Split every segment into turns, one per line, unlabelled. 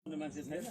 मान्छे छैन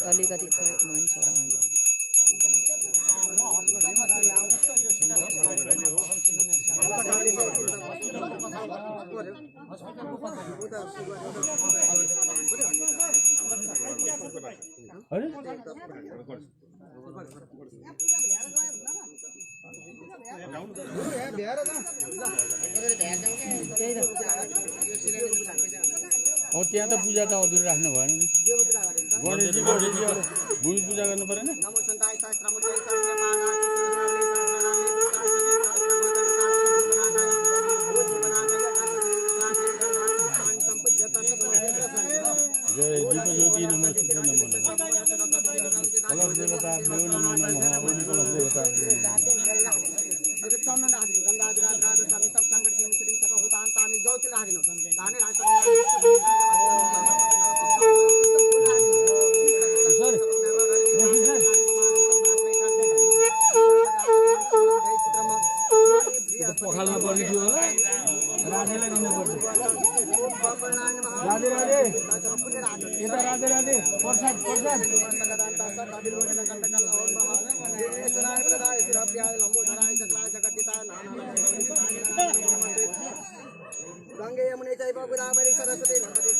अलिकति मन छोरा
और त्यहाँ त पूजा त अधुरो राख्नु भएन नि गणेशजी भूमि पूजा गर्नु परेन जय दीप ज्योति नमस्ते नमो कलश देवता नमो नमः ओम कलश देवता पखाल्नु पर्ने थियो होला राधेलाई दिनु पर्छ राधे राधे यता राधे राधे प्रसाद प्रसाद
गंगे यमुने चैव गोदावरी सरस्वती नर्मदे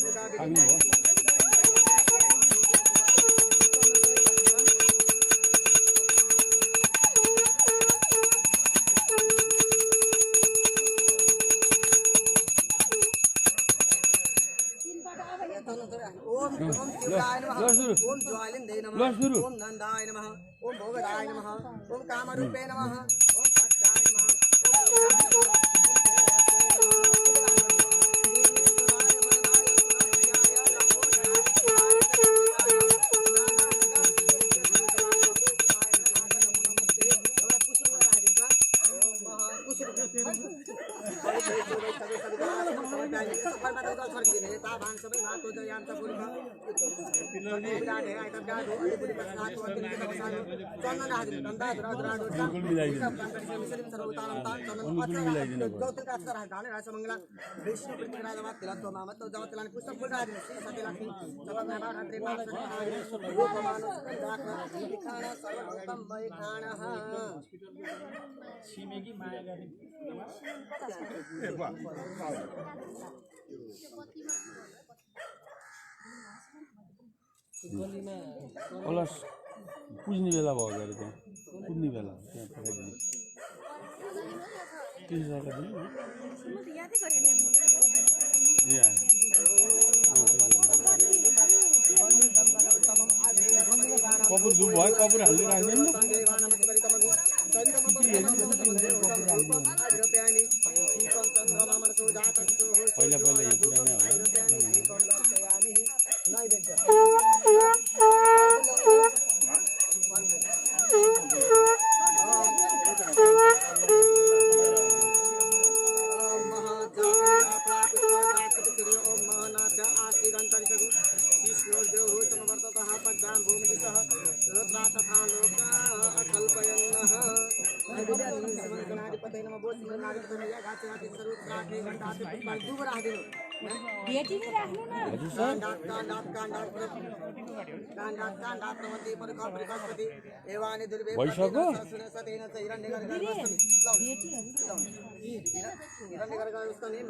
ओम ज्वालिंदे नमः ओम नंदाय नमः ओम भोगदाय नमः ओम कामरूपे नमः ओम भक्ताय नमः सबै सबै सबै प्याज सबै मात्र जल छर्किदिने ता भाङ सबै मातो ज याम त पुरखा विराट है आइतम प्याज हो अनि पुरी प्रश्न हात वर्तिन के तबसान चन्दन हादिन गन्धा धरा धरा
बिल्कुल मिलाइदिनु
मिसरिम सर उतारम तान चन्दन अचर जौतिल का अचर हाने राज मंगला विष्णु पृथ्वीराज मात तिला तो मामत तो जवतलान पुष्प फुल रादिन श्री सती लक्ष्मी चलन बाण हत्रे पास रूप मानो दाखना दिखाना सर्वोत्तम भय खाना
छिमेकी माया गर्ने कलश पुज्ने बेला भयो अरे त्यहाँ पुज्ने बेला त्यहाँ पठाइदिनु के जग्गा कपुर धुप भयो कपुर हाल्दै राख्दैन पहिला पहिला यो कुरा नै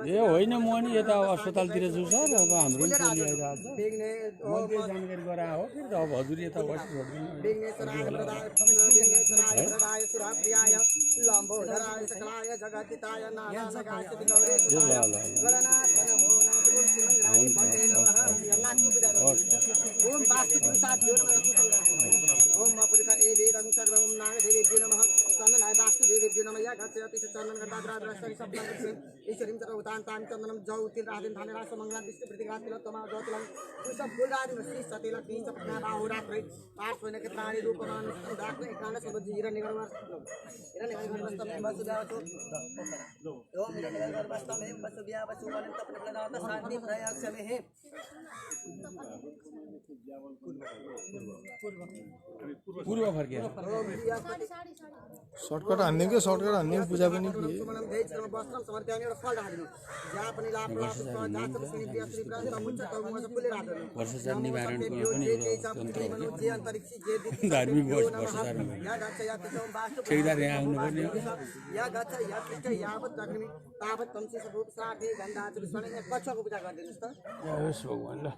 ए होइन म नि यता अस्पतालतिर छु सर अब हाम्रो पनि टोली आइरहेको छ मैले जानकारी गराए हो फेरि त अब हजुर यता बसी
चंदनम जौतिल राधिन धाने रास मंगला विष्णु प्रतिग्रास तिलक तमा जौतिलम सब फूल राधिन श्री सती लक्ष्मी सपना बाहु रात्रि पाठ होने के प्राणी रूपमान दाख एकांत सब जीवन निगरवर हिरण्यगर्भ वस्तम वसुदेवतो ओम हिरण्यगर्भ वस्तम वसुव्या वसुवनं तपन प्लनात शांति प्रयास में है
पूर्व फर्किया
सर्टकट हान्ने के सर्टकट हान्ने पूजा पनि के
वस्त्रम समर्पयामि एउटा फल राख्दिनु जहाँ पनि लाभ प्राप्त जात श्री प्रिय श्री प्रान्त मुच्च तमुच फुले राख्दिनु
वर्षाचार निवारणको पनि एउटा तन्त्र हो
जे अन्तरिक्ष जे
धार्मिक वर्षाचार
या गच्छ या त्यसो वास्तु
ठेकेदार यहाँ आउनुपर्ने हो
या गच्छ या त्यसो यावत अग्नि तावत तमसी स्वरूप साथे गन्धा विष्णु कच्छको पूजा गरिदिनुस् त
होस् भगवान ल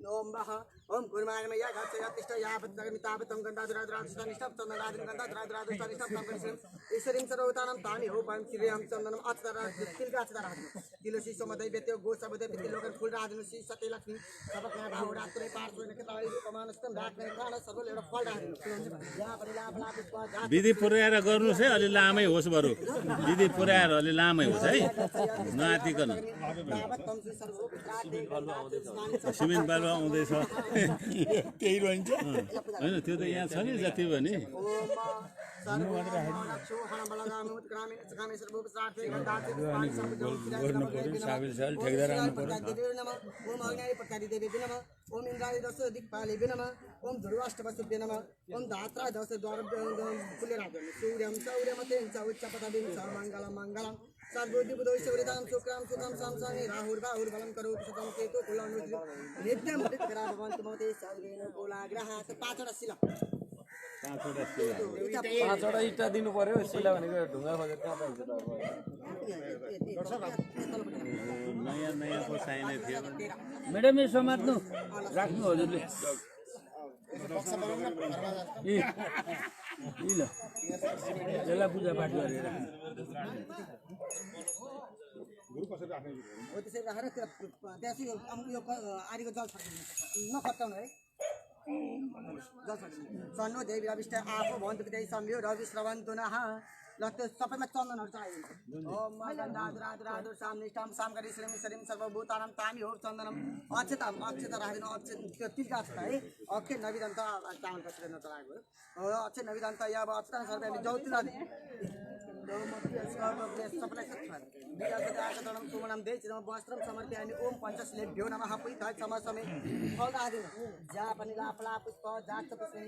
ओम बह ओम गुरुमागम या गच्छ या त्यसो यावत अग्नि तावत तम गन्धा दुराद्रा निष्ठा चन्दनादिन गन्धा दुराद्रा निष्ठा तम गरिसम ईश्वरीं सर्वतानं तानि हो पाम श्री राम चन्दनम अक्षर तिलका अक्षर राख्दिनु तिलसी समदै बेत्यो गो सबदै बेत्यो लोकन फूल राख्दिनु श्री सती लक्ष्मी सबका भाव रात्रै पाठ गर्ने के तलाई रूपमानस्तम राख्ने प्राण सबले एउटा फल राख्दिनु यहाँ पनि लाभ लाभ
विधि पुर्याएर गर्नुहोस् है अलि लामै होस् बरु विधि पुर्याएर अलि लामै होस् है नआतिकन सिमेन्ट बालु आउँदैछ
त्यही रहन्छ
होइन त्यो त यहाँ छ नि जति पनि
गर्नु पर्यो साबिल साल ठेकेदार आउनु पर्यो
ओम इंद्राय दस दिक्पाले नमः ओम ध्रुवाष्टवसुभ्य नमः ओम धात्रा दस द्वार फुले राख्दिनु सूर्यम सौर्यमते उच्च पदबिं सर्वमङ्गलं मङ्गलं सर्वोद्युपदो शौर्यदां शुक्रां सुखं संसानि राहुर्बाहुर् बलं करोति शतं केतु कुलानुद्रि नित्यं मृत्करा भवन्तु मते सर्वेण कुलाग्रहा पाँचवटा शिला
पाँचवटा इट्टा दिनु पर्यो शिला भनेको ढुङ्गा खोजेर कहाँ पाइन्छ त
नयाँ नयाँको चाहिने थियो
म्याडम यो समात्नु राख्नु हजुरले ल यसलाई पूजा पाठ गरेर
त्यसरी राखेर त्यहाँ यो आदिको जल नखटाउनु है जल सन्नो देवी रविष्ठ आफू भवन्तु विद्यै सम्यो रवि श्रवन्तु नः ल त्यो सबैमा चन्दनहरू चाहिन्छ ओम मगन्धादुरादुरादुर सामनिष्ठाम सामगरी श्रीम श्रीम सर्वभूतानां तामि हो चन्दनम अक्षता राखिदिनु अक्षत त्यो तिलका अक्षता है अक्षय नविदन्त चामल कसरी नचलाएको हो अक्षय नविदन्त या अब अक्षता सर्वै हामी जौतिला वस्त्रम समर्पयामि ओम पंचश्लेभ्यो नमः पुइथाय समसमे फलदादि जापनिलापला पुष्प जात पुष्पे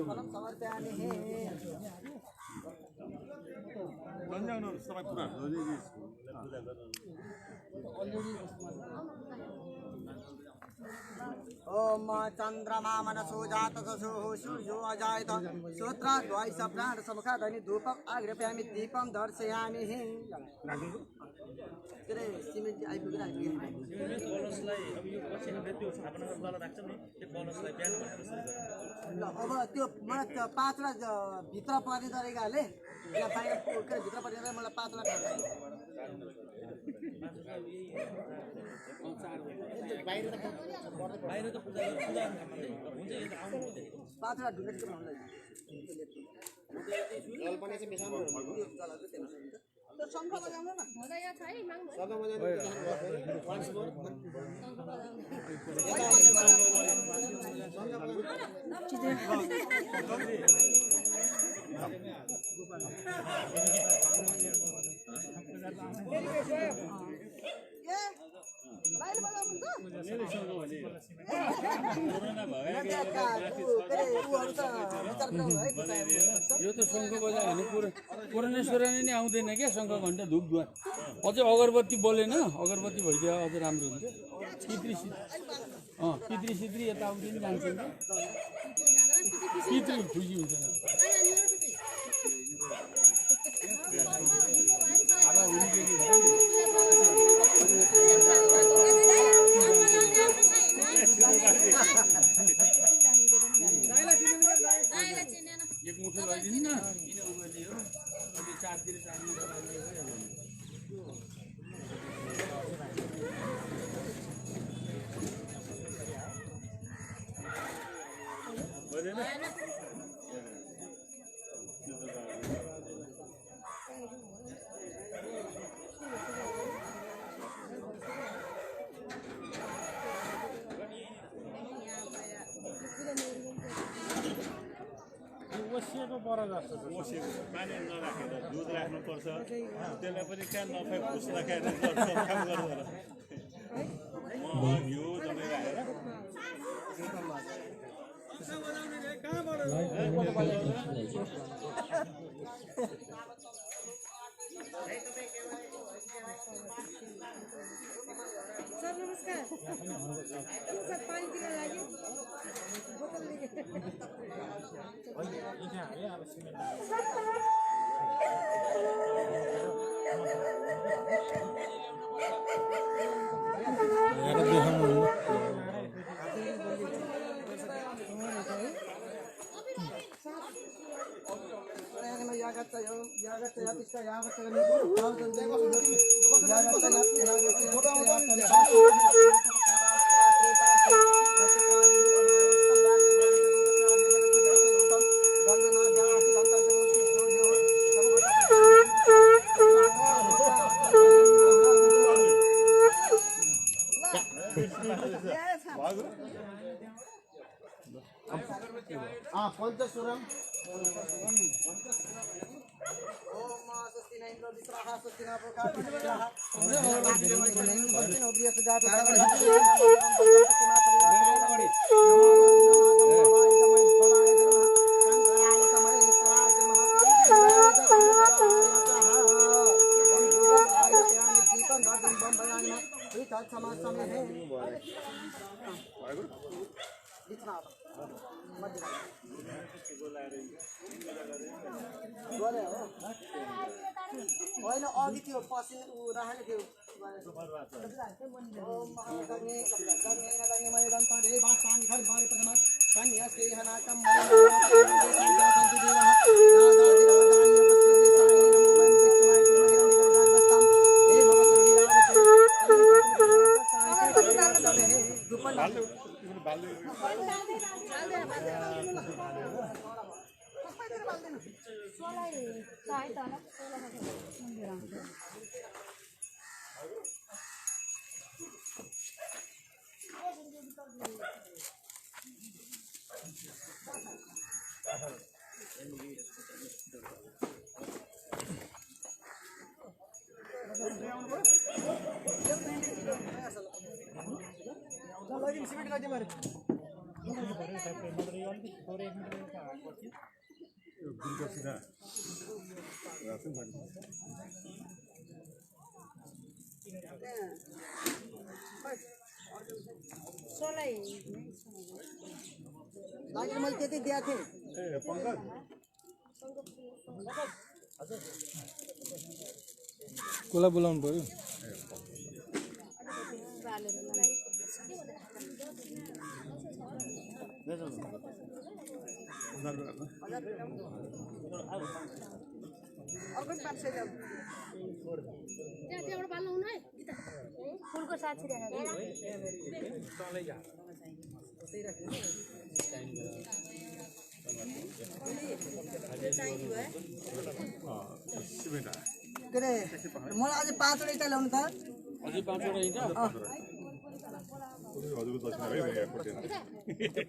फलम समर्पयामि हे ओम चंद्रमा मनसो जात सूर्यो अजायत श्रोत्राद्वाय प्राण समुखा धनि धूपम आग्रपयामि दीपम दर्शयामि हे के सिमेन्ट आइपुगिरहेको
कलशलाई अब यो पछि हामीले त्यो स्थापना गर्न तल राख्छ नि त्यो कलशलाई बिहान भनेर
ल अब त्यो मलाई पाँचवटा भित्र पर्ने तरिकाले यहाँ बाहिर के भित्र पर्ने मलाई पाँचवटा
बाहिर त पूजा हुन्छ यो त आउनु हुँदैन
पाँचवटा ढुङ्गा चाहिँ भन्दै जल पनि चाहिँ मिसाउनु त्यो शङ्ख बजाउनु न
मजा यहाँ छ है माग्नु
शङ्ख बजाउनु वान्स मोर
यो त शङ्ख बजा भने पुरानेश्वर नै आउँदैन क्या शङ्ख घन्टा धुप धुवा अझै अगरबत्ती बोलेन अगरबत्ती भइदियो अझ राम्रो हुन्थ्यो पितृ सित्री यता आउँदै नि जान्छन् पितृ खुसी हुँदैन अब एक मुठो लैदिनु न किन उ गर्ने हो अलि चारतिर चार्नु
पानी नराखेर दुध राख्नुपर्छ त्यसलाई पनि कहाँ नखाइ घुस राखेर काम गर्दैन घिउ जमै राखेर
सर नमस्कार सर पानी दिन लाग्यो बोतल
पंचसुरम होइन अघि त्यो पसिन उ राखेको थियो दाजु मैले त्यति दिएको थिएँ
कसलाई बोलाउनु पर्यो
त्यहाँबाट पाल्नु हुनु है फुलको साथ
के अरे मलाई अझै 5 वटा इँटा ल्याउनु त
अझै 5 वटा इँटा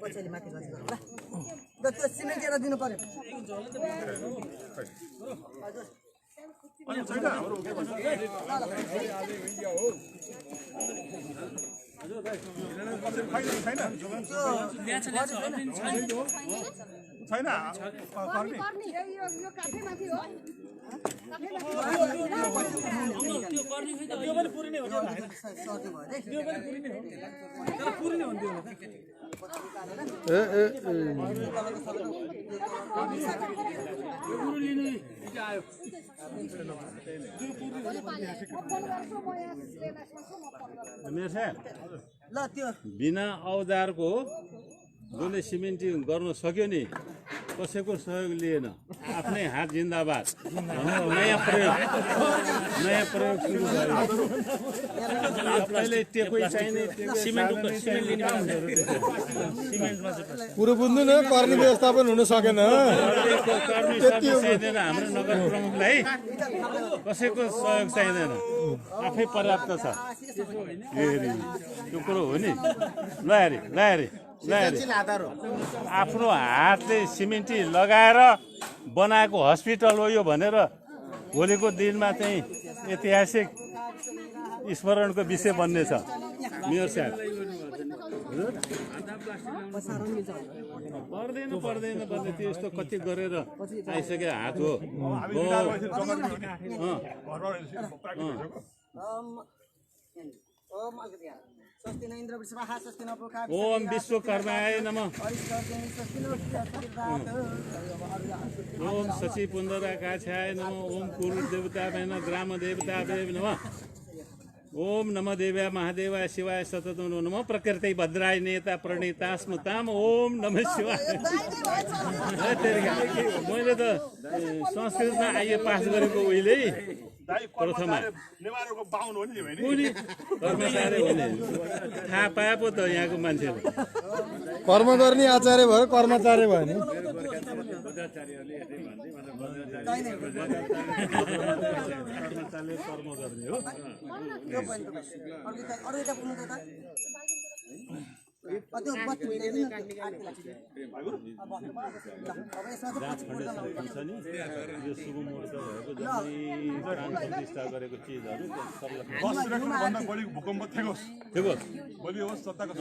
पछाडि माथि बसेर ल त्यो सिमेन्ट दिएर दिनु पर्यो
छैन
यो काठै माथि हो
ल त्यो
बिना औजारको जसले सिमेन्ट गर्न सक्यो नि कसैको सहयोग लिएन आफ्नै हात जिन्दाबाद नयाँ प्रयोग सुरु गर्यो सबैले टेकै चाहिने सिमेन्ट
कुरो बुझ्नु न कर्मी व्यवस्थापन हुन सकेन
चाहिँदैन हाम्रो नगर प्रमुखलाई कसैको सहयोग चाहिँदैन आफै पर्याप्त छ त्यो कुरो हो नि ल हेरे आफ्नो हातले सिमेन्टी लगाएर बनाएको हस्पिटल हो यो भनेर भोलिको दिनमा चाहिँ ऐतिहासिक स्मरणको विषय बन्नेछ मेयर साहब पर्दैन भन्ने त्यो यस्तो कति गरेर आइसक्यो हात हो ओम विश्वकर्माय नमः ओम शशि पुंडराकाक्षाय नमः ओम कुरु देवताभ्याय नमः ग्राम देवताभ्याय नमः ओम नमः देवाय महादेवाय शिवाय सततं नमः प्रकृति भद्राय नेता प्रणीता स्मृताम ओम नमः शिवाय मैले त संस्कृतमा आइए पास गरेको उहिले प्रथमा कर्मचारी भने थाहा पाए पो त यहाँको मान्छेले
कर्म गर्ने आचार्य भयो कर्मचारी भयो नि
कर्मचारीले कर्म गर्ने हो यो शुभ मुहूर्त भएको जति प्राण प्रतिष्ठा गरेको चिजहरू
भूकम्प थियो भोलि होस् सत्ताको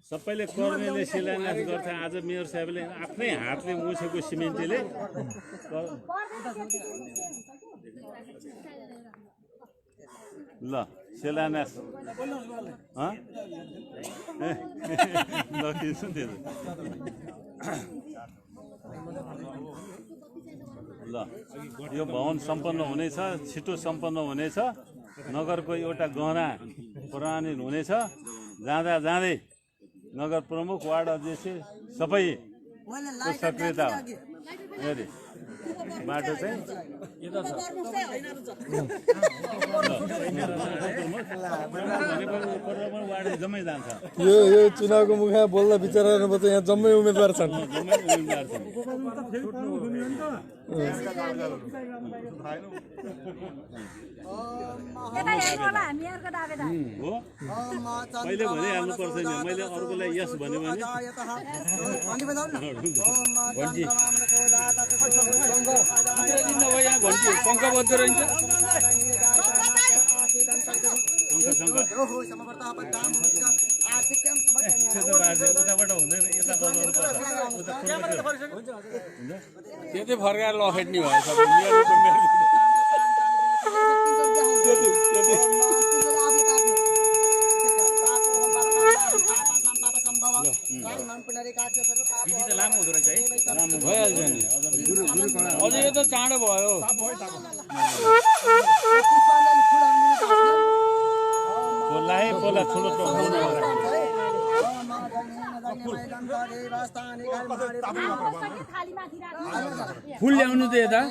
सबैले कर्नेले शिलान्यास गर्छ आज मेयर साहबले आफ्नै हातले मुछेको सिमेन्टले ल शिलान्यास नकिन्छु त्यो ल यो भवन सम्पन्न हुनेछ छिटो सम्पन्न हुनेछ नगरको एउटा गहना प्रमाणित हुनेछ जाँदा जाँदै नगर प्रमुख वार्ड अध्यक्ष सबै सक्रियता हेरे बाटो चाहिँ
यता छ
जम्मै जान्छ
यो चुनावको मुखमा बोल्दा बिचराहरूमा त यहाँ जम्मै उम्मेदवार छन्
जम्मै उम्मेदवार छन् हो पहिले भनिहाल्नु पर्छ नि मैले अर्कोलाई यस भन्यो भने
यहाँ घन्टी पङ्ख बज्दो रहेछ
उताबाट हुँदैन यता गर्नु पर्छ
त्यतै फर्काएर लखेट्ने भयो
विधि त लामो हुँदो रहेछ है
भइहाल्छ नि अझै यो त चाँडो भयो
पोला ठुलो
फुल ल्याउनु त यता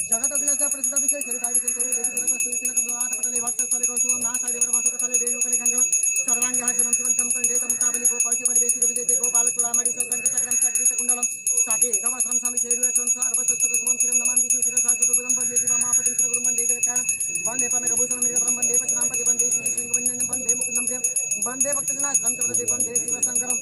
जगत प्रसिद्ध विशेष सर्वांग कंठे गोपाली विजय गोपाल चूड़ामणि चक्रम कुंडलम साके दमश्रम स्वामी शेरु सर्वस्वम शिरम नमामि विष्णु शिर शास्त्रम वंदे महापति गुरु वंदे वंदे पनकभूषण मृगपरम वंदे पशुनामपति वंदे श्रीशंकरवंदन वंदे मुकुंदम वंदे भक्तजनाश्रम चक्रवर्ती वंदे शिवशंकरम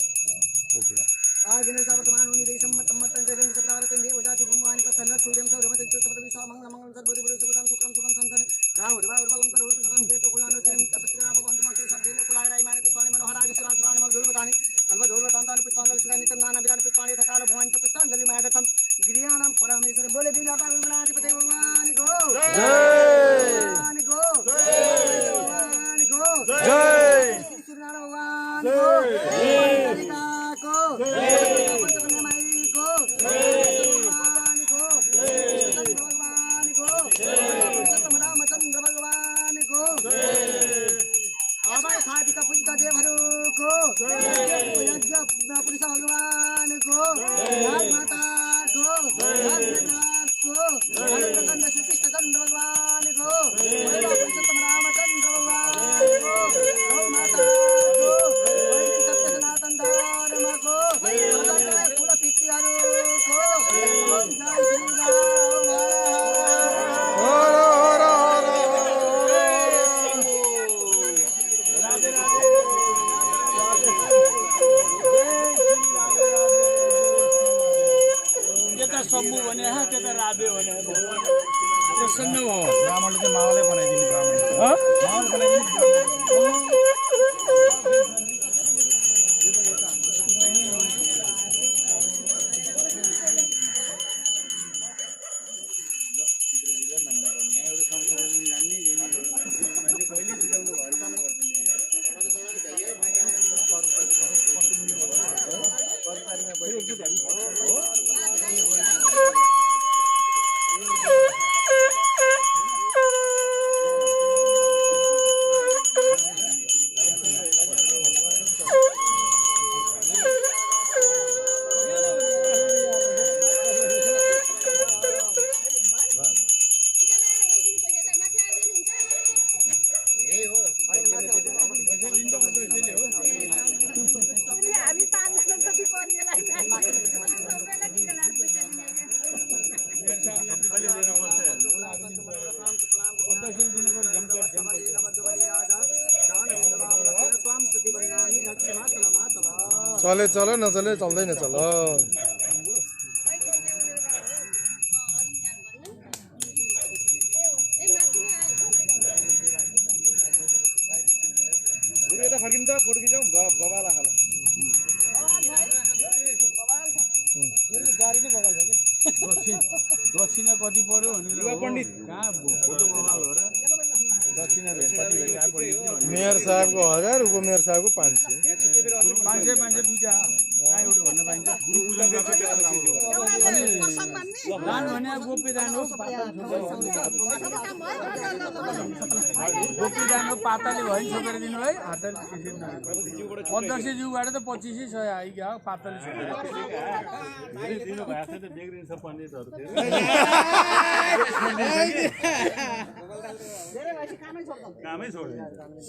आगिने वर्तमान निदेशम मत मत जगन सप्ताहते देव जाति भूमानि पतन सूर्यम सौरमत चतुर्थ विश्व मंगल मंगल सद्गुरु गुरु सुखम सुखम सुखम संसन राहु राहु बलम करो सदम के तो कुलानो सेम तपस्या भगवंत मंत्र सब देव कुलाराय माने स्वामी मनोहराज सुरासुरान मल दुर्वतानि कल्प दुर्वतांतान पुष्पांजलि सुगानि नाना विधान पुष्पाणि थकाल भगवान पुष्पांजलि मायदतम गिरियानाम परमेश्वर बोले बिना पागुलाधिपति भगवान को जय भगवान को जय भगवान को जय श्रीनारायण भगवान को जय को रामचंद्र भगवान को अभय साधिक पूजित देवहरू को यज्ञ पुरुष भगवान को माता को अनंत श्री कृष्ण चंद्र भगवान को पुरुषोत्तम रामचंद्र भगवान को माता को सत्य सनातन धर्म को कुल पितृहरू को ओम जय श्री
यता शम्भु भने त्यता राधे भने प्रसन्न भयो
ब्राह्मणले चाहिँ मावलै बनाइदिने ब्राह्मण चले चलो नचले चल्दैन चल
यता फर्किनु त फोटो खिचौँ बबाला खाला
दक्षिणा कति पर्यो भनेर
पण्डित
कहाँ फोटो बबाल हो र दक्षिणा भेटपाती भेट आए पड़ी
मेयर साहबको 1000 उपमेयर साहबको 500
500 दुईटा कहाँ एउटा भन्न पाइन्छ अनि दान भने गोप्य दान हो गोप्य दान हो पाताले भयो छोपेर दिनु है हातले त्यसरी नगर्नु अध्यक्षज्यूबाट त 2500 आइगयो पाताले छोपेर
दिनु भएको थियो त बेग्रिन्छ पण्डितहरू कामै छोड्दिन्छ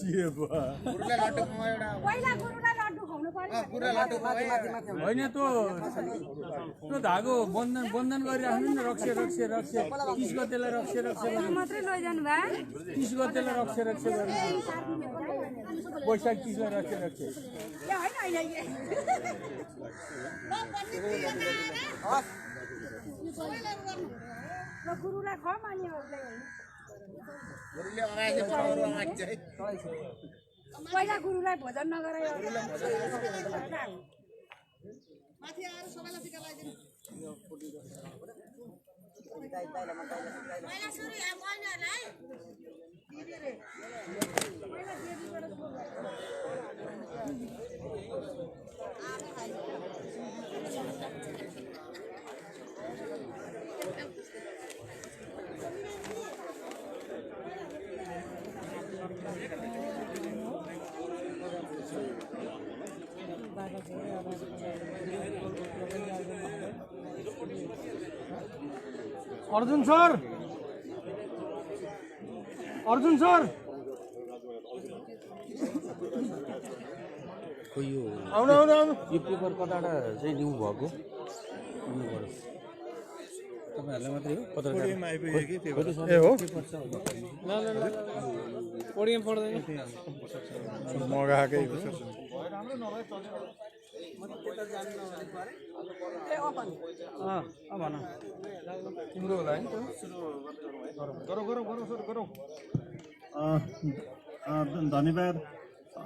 होइन त्यो धागो बन्धन गरिराख्नु नि रक्से 30 गतेलाई रक्से
मात्रै लैजानु भए
30 गतेलाई रक्से गर्नु वैशाख 30 लाई रक्से
गुरुलाई खम पहिला गुरुलाई भोजन नगराइ
अर्जुन सर
खोइ यो
आउनु
यो पेपर कताबाट चाहिँ न्यू भएको तपाईँहरूलाई मात्रै हो पत्रकार
ए हो मगाएकै हो तिम्रो होला नि
धन्यवाद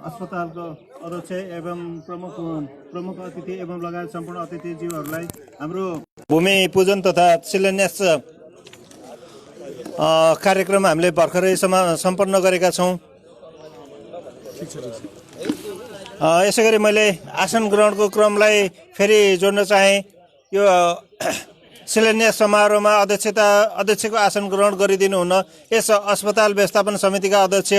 अस्पतालको अध्यक्ष एवं प्रमुख अतिथि एवं लगायत सम्पूर्ण अतिथिज्यूहरूलाई हाम्रो भूमि पूजन तथा शिलान्यास कार्यक्रम हामीले भर्खरै सम्पन्न गरेका छौँ। यसै गरी मैले आसन ग्रहणको क्रमलाई फेरि जोड्न चाहे। यो शिलान्यास समारोहमा अध्यक्षको आसन ग्रहण गरिदिनु हुन यस अस्पताल व्यवस्थापन समितिका अध्यक्ष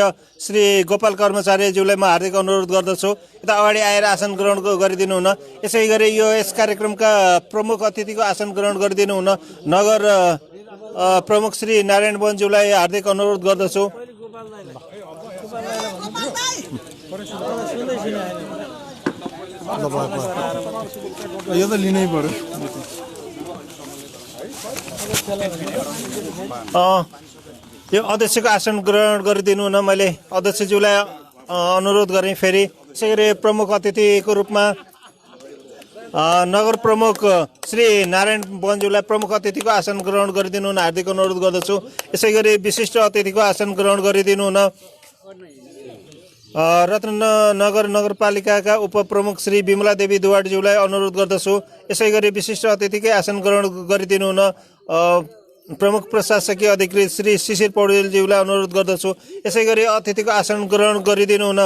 श्री गोपाल कर्मचारीज्यूलाई म हार्दिक अनुरोध गर्दछु यता अगाडि आएर आसन ग्रहण गरिदिनु हुन। यसै गरी यस कार्यक्रमका प्रमुख अतिथिको आसन ग्रहण गरिदिनु हुन नगर प्रमुख श्री नारायण बनज्यूलाई हार्दिक अनुरोध गर्दछु।
यो त लिनै पर्यो।
यो अध्यक्षको आसन ग्रहण गरिदिनु हुन मैले अध्यक्षज्यूलाई अनुरोध गरेँ। फेरि यसै गरी प्रमुख अतिथिको रूपमा नगर प्रमुख श्री नारायण बनज्यूलाई प्रमुख अतिथिको आसन ग्रहण गरिदिनु हुन हार्दिक अनुरोध गर्दछु। यसै गरी विशिष्ट अतिथिको आसन ग्रहण गरिदिनु हुन रत्ननगर नगरपालिकाका उपप्रमुख श्री विमला देवी दुवाडज्यूलाई अनुरोध गर्दछु। यसै गरी विशिष्ट अतिथिकै आसन ग्रहण गरिदिनु हुन प्रमुख प्रशासकीय अधिकृत श्री शिशिर पौडेलज्यूलाई अनुरोध गर्दछु। यसै गरी अतिथिको आसन ग्रहण गरिदिनु हुन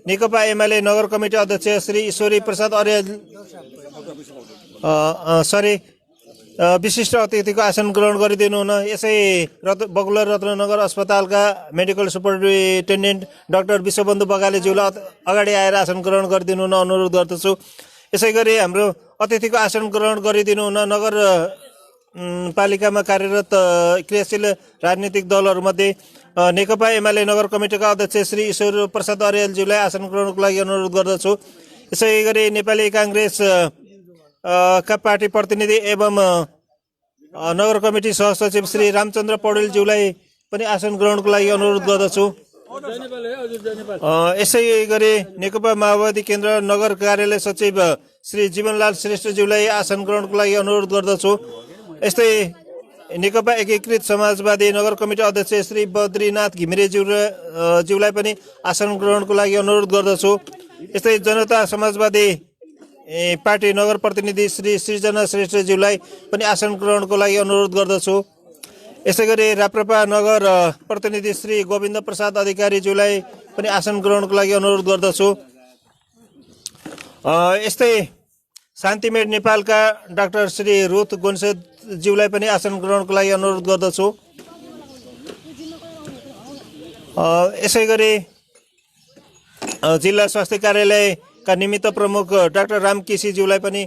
नेकपा एमाले नगर कमिटी अध्यक्ष श्री ईश्वरी प्रसाद अर्याल विशिष्ट अतिथिको आसन ग्रहण गरिदिनु हुन यसै बकुलर रत्ननगर अस्पतालका मेडिकल सुपरिन्टेन्डेन्ट डाक्टर विश्वबन्धु बगालेज्यूलाई अगाडि आएर आसन ग्रहण गरिदिनु हुन अनुरोध गर्दछु। यसै गरी हाम्रो अतिथिको आसन ग्रहण गरिदिनु हुन नगर पालिकामा कार्यरत क्रियाशील राजनीतिक दलहरूमध्ये नेकपा एमाले नगर कमिटीका अध्यक्ष श्री ईश्वर प्रसाद अर्यालज्यूलाई आसन ग्रहणको लागि अनुरोध गर्दछु। यसै गरी नेपाली काङ्ग्रेस का पार्टी प्रतिनिधि एवं नगर कमिटी सहसचिव श्री रामचन्द्र पौडेलज्यूलाई पनि आसन ग्रहणको लागि अनुरोध गर्दछु। यसै गरी नेकपा माओवादी केन्द्र नगर कार्यालय सचिव श्री जीवनलाल श्रेष्ठज्यूलाई आसन ग्रहणको लागि अनुरोध गर्दछु। यस्तै नेकपा एकीकृत समाजवादी नगर कमिटी अध्यक्ष श्री बद्रीनाथ घिमिरेज्यूलाई पनि आसन ग्रहणको लागि अनुरोध गर्दछु। यस्तै जनता समाजवादी पार्टी नगर प्रतिनिधि श्री सृजना श्रेष्ठज्यूलाई पनि आसन ग्रहणको लागि अनुरोध गर्दछु। यसै गरी राप्रपा नगर प्रतिनिधि श्री गोविन्द प्रसाद अधिकारीज्यूलाई पनि आसन ग्रहणको लागि अनुरोध गर्दछु। यस्तै शान्तिमेट नेपालका डाक्टर श्री रुथ गोन्सेज्यूलाई पनि आसन ग्रहणको लागि अनुरोध गर्दछु। यसै गरी जिल्ला स्वास्थ्य कार्यालयका निमित्त प्रमुख डाक्टर राम केसीज्यूलाई पनि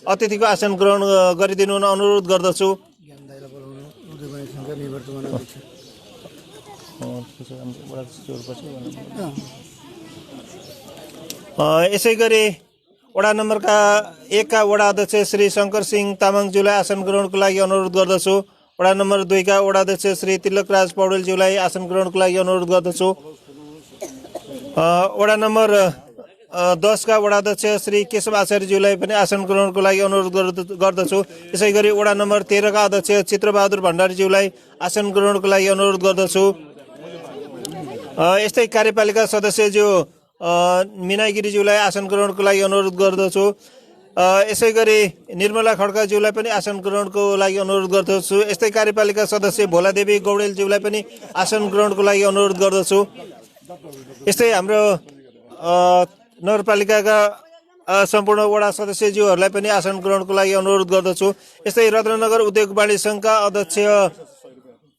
अतिथिको आसन ग्रहण गरिदिनु हुन अनुरोध गर्दछु। यसै गरी वडा नम्बरका 1 का वडा अध्यक्ष श्री शङ्कर सिंह तामाङज्यूलाई आसन ग्रहणको लागि अनुरोध गर्दछु। वडा नम्बर 2 का वडा अध्यक्ष श्री तिलकराज पौडेलज्यूलाई आसन ग्रहणको लागि अनुरोध गर्दछु। वडा नम्बर 10 का वडा अध्यक्ष श्री केशव आचार्यज्यूलाई पनि आसन ग्रहणको लागि अनुरोध गर्दछु। यसै गरी वडा नम्बर 13 का अध्यक्ष चित्रबहादुर भण्डारीज्यूलाई आसन ग्रहणको लागि अनुरोध गर्दछु। यस्तै कार्यपालिका सदस्यज्यू मीना गिरीज्यूलाई आसन ग्रहणको लागि अनुरोध गर्दछु। यसै गरी निर्मला खड्काज्यूलाई पनि आसन ग्रहणको लागि अनुरोध गर्दछु। यस्तै कार्यपालिका सदस्य भोलादेवी गौडेलज्यूलाई पनि आसन ग्रहणको लागि अनुरोध गर्दछु। यस्तै हाम्रो नगरपालिकाका सम्पूर्ण वडा सदस्यज्यूहरूलाई पनि आसन ग्रहणको लागि अनुरोध गर्दछु। यस्तै रत्ननगर उद्योग वाणिज्य सङ्घका अध्यक्ष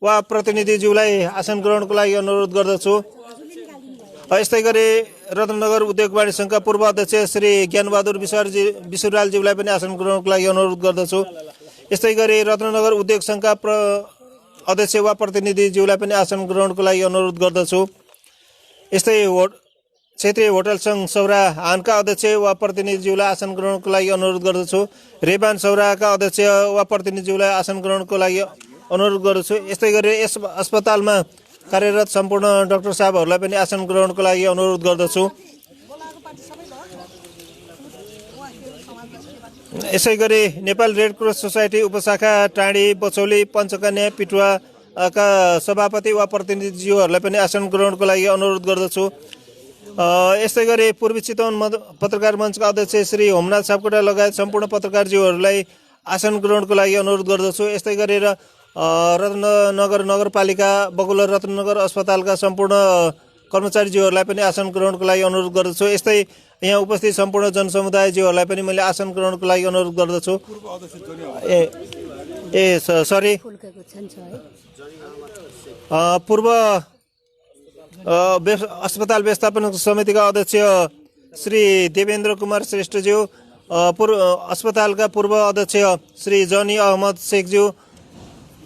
वा प्रतिनिधिज्यूलाई आसन ग्रहणको लागि अनुरोध गर्दछु। यस्तै गरी रत्ननगर उद्योग वाणिज्य सङ्घका पूर्व अध्यक्ष श्री ज्ञानबहादुर विसुरालज्यूलाई पनि आसन ग्रहणको लागि अनुरोध गर्दछु। यस्तै गरी रत्ननगर उद्योग सङ्घका अध्यक्ष वा प्रतिनिधिज्यूलाई पनि आसन ग्रहणको लागि अनुरोध गर्दछु। यस्तै क्षेत्रीय होटल सङ्घ सौरा हानका अध्यक्ष वा प्रतिनिधिज्यूलाई आसन ग्रहणको लागि अनुरोध गर्दछु। रेबान सौराका अध्यक्ष वा प्रतिनिधिज्यूलाई आसन ग्रहणको लागि अनुरोध गर्दछु। यस्तै गरी यस अस्पतालमा कार्यरत सम्पूर्ण डाक्टर साहबहरूलाई पनि आसन ग्रहणको लागि अनुरोध गर्दछु। यसै गरी नेपाल रेड क्रस सोसाइटी उपशाखा टाँडी बचौली पञ्चकन्या पिटुवाका सभापति वा प्रतिनिधिज्यूहरूलाई पनि आसन ग्रहणको लागि अनुरोध गर्दछु। यस्तै गरी पूर्वी चितवन पत्रकार मञ्चका अध्यक्ष श्री होमनाथ सापकोटा लगायत सम्पूर्ण पत्रकारज्यूहरूलाई आसन ग्रहणको लागि अनुरोध गर्दछु। यस्तै गरेर रत्ननगर नगरपालिका बगुलर रत्ननगर अस्पतालका सम्पूर्ण कर्मचारीज्यूहरूलाई पनि आसन ग्रहणको लागि अनुरोध गर्दछु। यस्तै यहाँ उपस्थित सम्पूर्ण जनसमुदायज्यूहरूलाई पनि मैले आसन ग्रहणको लागि अनुरोध गर्दछु। सरी पूर्व अस्पताल व्यवस्थापन समितिका अध्यक्ष श्री देवेन्द्र कुमार श्रेष्ठज्यू, अस्पतालका पूर्व अध्यक्ष श्री जनी अहमद शेखज्यू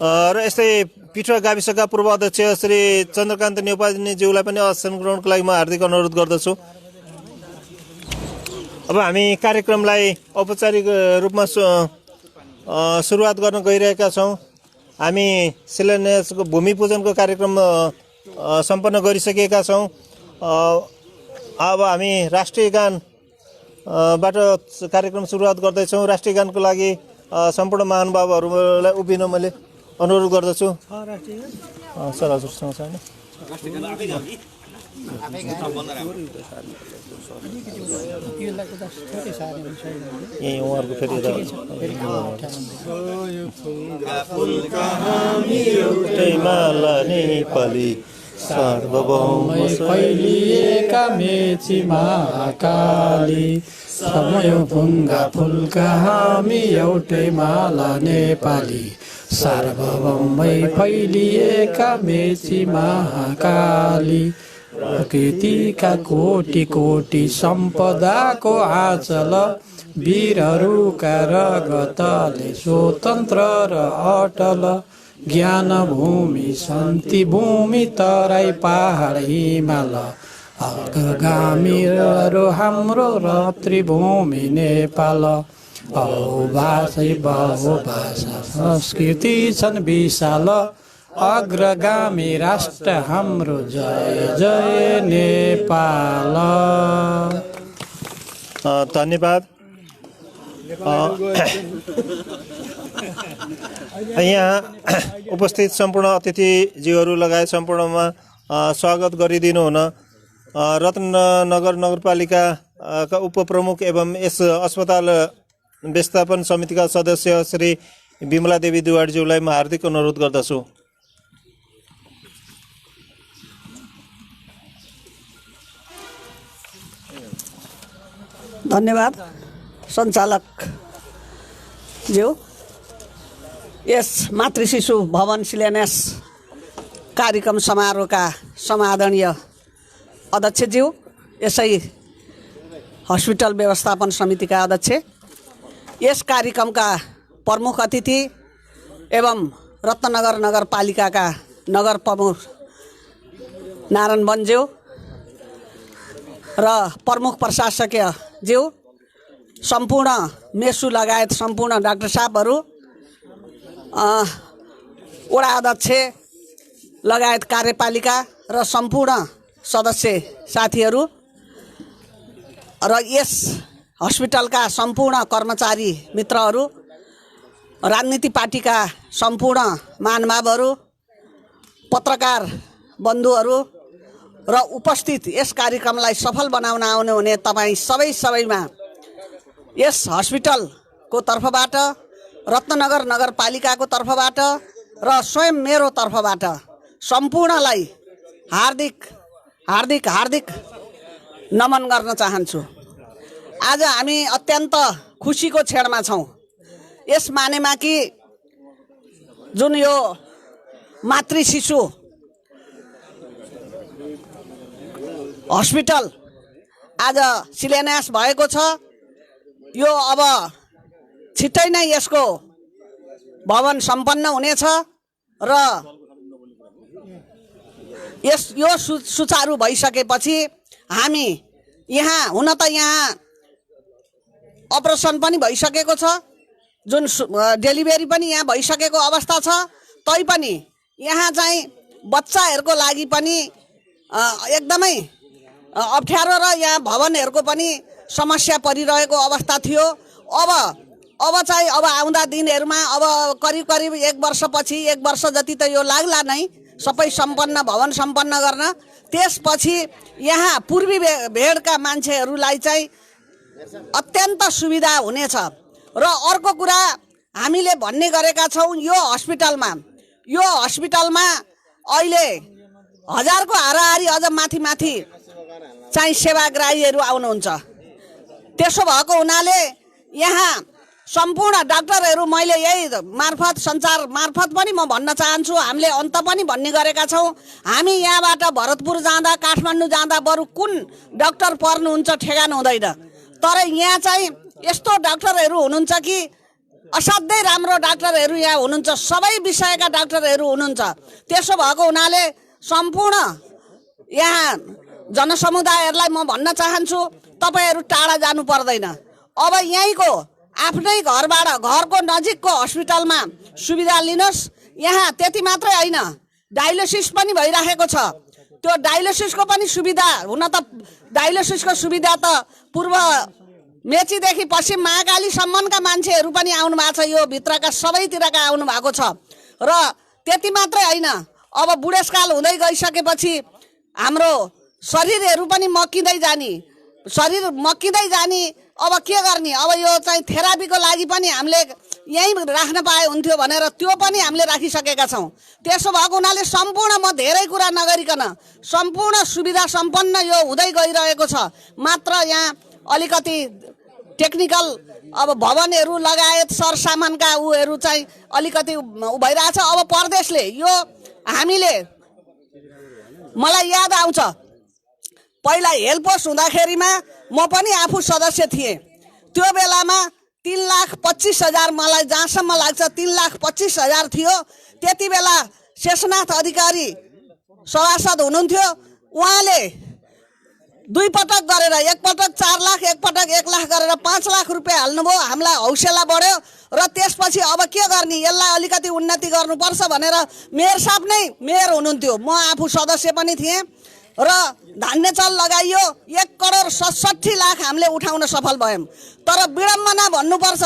र यस्तै पिठुवा गाविसका पूर्व अध्यक्ष श्री चन्द्रकान्त नेपालीज्यूलाई पनि आसन ग्रहणको लागि म हार्दिक अनुरोध गर्दछु। अब हामी कार्यक्रमलाई औपचारिक रूपमा सुरुवात गर्न गइरहेका छौँ। हामी शिलान्यासको भूमि पूजनको कार्यक्रम सम्पन्न गरिसकेका छौँ। अब हामी राष्ट्रिय गानबाट कार्यक्रम सुरुवात गर्दैछौँ। राष्ट्रिय गानको लागि सम्पूर्ण महानुभावहरूलाई उभिन मैले अनुरोध गर्दछु। सर हजुरसँग छ नि यही उहाँहरूको फेरि
सार्वभौम फैलिएका मेची महाकाली समय भुङ्गा फुलका हामी एउटै माला नेपाली सार्वभौमै फैलिएका मेची महाकाली प्रकृतिका कोटि कोटि सम्पदाको आँचल वीरहरूका रगतले स्वतन्त्र र अटल ज्ञान भूमि शान्ति भूमि तराई पहाड हिमाल अग्रगामीहरू हाम्रो रत्रिभूमि नेपाल बहुभाषै बहुभाषा संस्कृति छन् विशाल अग्रगामी राष्ट्र हाम्रो जय जय नेपाल।
धन्यवाद। यहाँ उपस्थित सम्पूर्ण अतिथिज्यूहरू लगायत सम्पूर्णमा स्वागत गरिदिनु हुन रत्ननगर नगरपालिकाका उपप्रमुख एवं यस अस्पताल व्यवस्थापन समितिका सदस्य श्री बिमला देवी दुवाडज्यूलाई म हार्दिक अनुरोध गर्दछु।
धन्यवाद सञ्चालक ज्यू। यस मातृ शिशु भवन शिलान्यास कार्यक्रम समारोहका समादरणीय अध्यक्षज्यू, यसै हस्पिटल व्यवस्थापन समितिका अध्यक्ष, यस कार्यक्रमका प्रमुख अतिथि एवं रत्नगर नगरपालिकाका नगर प्रमुख नारायण बन्ज्यू र प्रमुख प्रशासकीय ज्यू, सम्पूर्ण मेसु लगायत सम्पूर्ण डाक्टर साहबहरू, वडा अध्यक्ष लगायत कार्यपालिका र सम्पूर्ण सदस्य साथीहरू र यस हस्पिटलका सम्पूर्ण कर्मचारी मित्रहरू, राजनीति पार्टीका सम्पूर्ण महानुभावहरू, पत्रकार बन्धुहरू र उपस्थित यस कार्यक्रमलाई सफल बनाउन आउनुहुने तपाईँ सबैमा यस हस्पिटलको तर्फबाट, रत्नगर नगरपालिकाको तर्फबाट र स्वयं मेरो तर्फबाट सम्पूर्णलाई हार्दिक हार्दिक हार्दिक नमन गर्न चाहन्छु। आज हामी अत्यन्त खुसीको क्षणमा छौँ। यस मानेमा कि जुन यो मातृ शिशु हस्पिटल आज शिलान्यास भएको छ, यो अब छिट्टै नै यसको भवन सम्पन्न हुनेछ र यो सुचारू भइसकेपछि हामी यहाँ हुन त यहाँ अपरेसन पनि भइसकेको छ, जुन डेलिभरी पनि यहाँ भइसकेको अवस्था छ, तैपनि यहाँ चाहिँ बच्चाहरूको लागि पनि एकदमै अप्ठ्यारो र यहाँ भवनहरूको पनि समस्या परिरहेको अवस्था थियो। अब चाहिँ अब आउँदा दिनहरूमा अब करिब 1 वर्षपछि 1 वर्ष जति त यो लाग्ला नै सबै सम्पन्न भवन सम्पन्न गर्न। त्यसपछि यहाँ पूर्वी भेडका मान्छेहरूलाई चाहिँ अत्यन्त सुविधा हुनेछ। र अर्को कुरा हामीले भन्ने गरेका छौँ, यो हस्पिटलमा अहिले 1000 को हाराहारी अझ माथि चाहिँ सेवाग्राहीहरू आउनुहुन्छ। त्यसो भएको हुनाले यहाँ सम्पूर्ण डाक्टरहरू, मैले यही मार्फत सञ्चार मार्फत पनि म भन्न चाहन्छु, हामीले अन्त पनि भन्ने गरेका छौँ, हामी यहाँबाट भरतपुर जाँदा काठमाडौँ जाँदा बरु कुन डाक्टर पर्नुहुन्छ ठेगान हुँदैन। तर यहाँ चाहिँ यस्तो डाक्टरहरू हुनुहुन्छ कि असाध्यै राम्रो डाक्टरहरू यहाँ हुनुहुन्छ, सबै विषयका डाक्टरहरू हुनुहुन्छ। त्यसो भएको हुनाले सम्पूर्ण यहाँ जनसमुदायहरूलाई म भन्न चाहन्छु, तपाईँहरू टाढा जानु पर्दैन। अब यहीँको आफ्नै घरको नजिकको हस्पिटलमा सुविधा लिनुहोस्। यहाँ त्यति मात्रै होइन, डायलिसिस पनि भइरहेको छ। त्यो डायलिसिसको पनि सुविधा हुन त डायलिसिसको सुविधा त पूर्व मेचीदेखि पश्चिम महाकालीसम्मका मान्छेहरू पनि आउनु भएको छ, यो भित्रका सबैतिरका आउनु भएको छ। र त्यति मात्रै होइन, अब बुढेसकाल हुँदै गइसकेपछि हाम्रो शरीरहरू पनि मक्किँदै जाने, अब के गर्ने? अब यो चाहिँ थेरापीको लागि पनि हामीले यहीँ राख्न पाए हुन्थ्यो भनेर त्यो पनि हामीले राखिसकेका छौँ। त्यसो भएको हुनाले सम्पूर्ण म धेरै कुरा नगरिकन सम्पूर्ण सुविधा सम्पन्न यो हुँदै गइरहेको छ। मात्र यहाँ अलिकति टेक्निकल अब भवनहरू लगायत सरसामानका उहरू चाहिँ अलिकति भइरहेछ। अब प्रदेशले यो हामीले, मलाई याद आउँछ पहिला हेल्पोस हुँदाखेरिमा म पनि आफू सदस्य थिएँ। त्यो बेलामा 3,25,000, मलाई जहाँसम्म लाग्छ 3,25,000 थियो। त्यति बेला शेषनाथ अधिकारी सभासद हुनुहुन्थ्यो, उहाँले 2 पटक गरेर, एक पटक 4 लाख, एक पटक 1 लाख गरेर 5 लाख रुपियाँ हाल्नुभयो। हामीलाई हौसला बढ्यो र त्यसपछि अब के गर्ने, यसलाई अलिकति उन्नति गर्नुपर्छ भनेर मेयर साहब नै मेयर हुनुहुन्थ्यो, म आफू सदस्य पनि थिएँ र धान्य चल लगाइयो। 1,67,00,000 हामीले उठाउन सफल भयौँ। तर विडम्बना भन्नुपर्छ,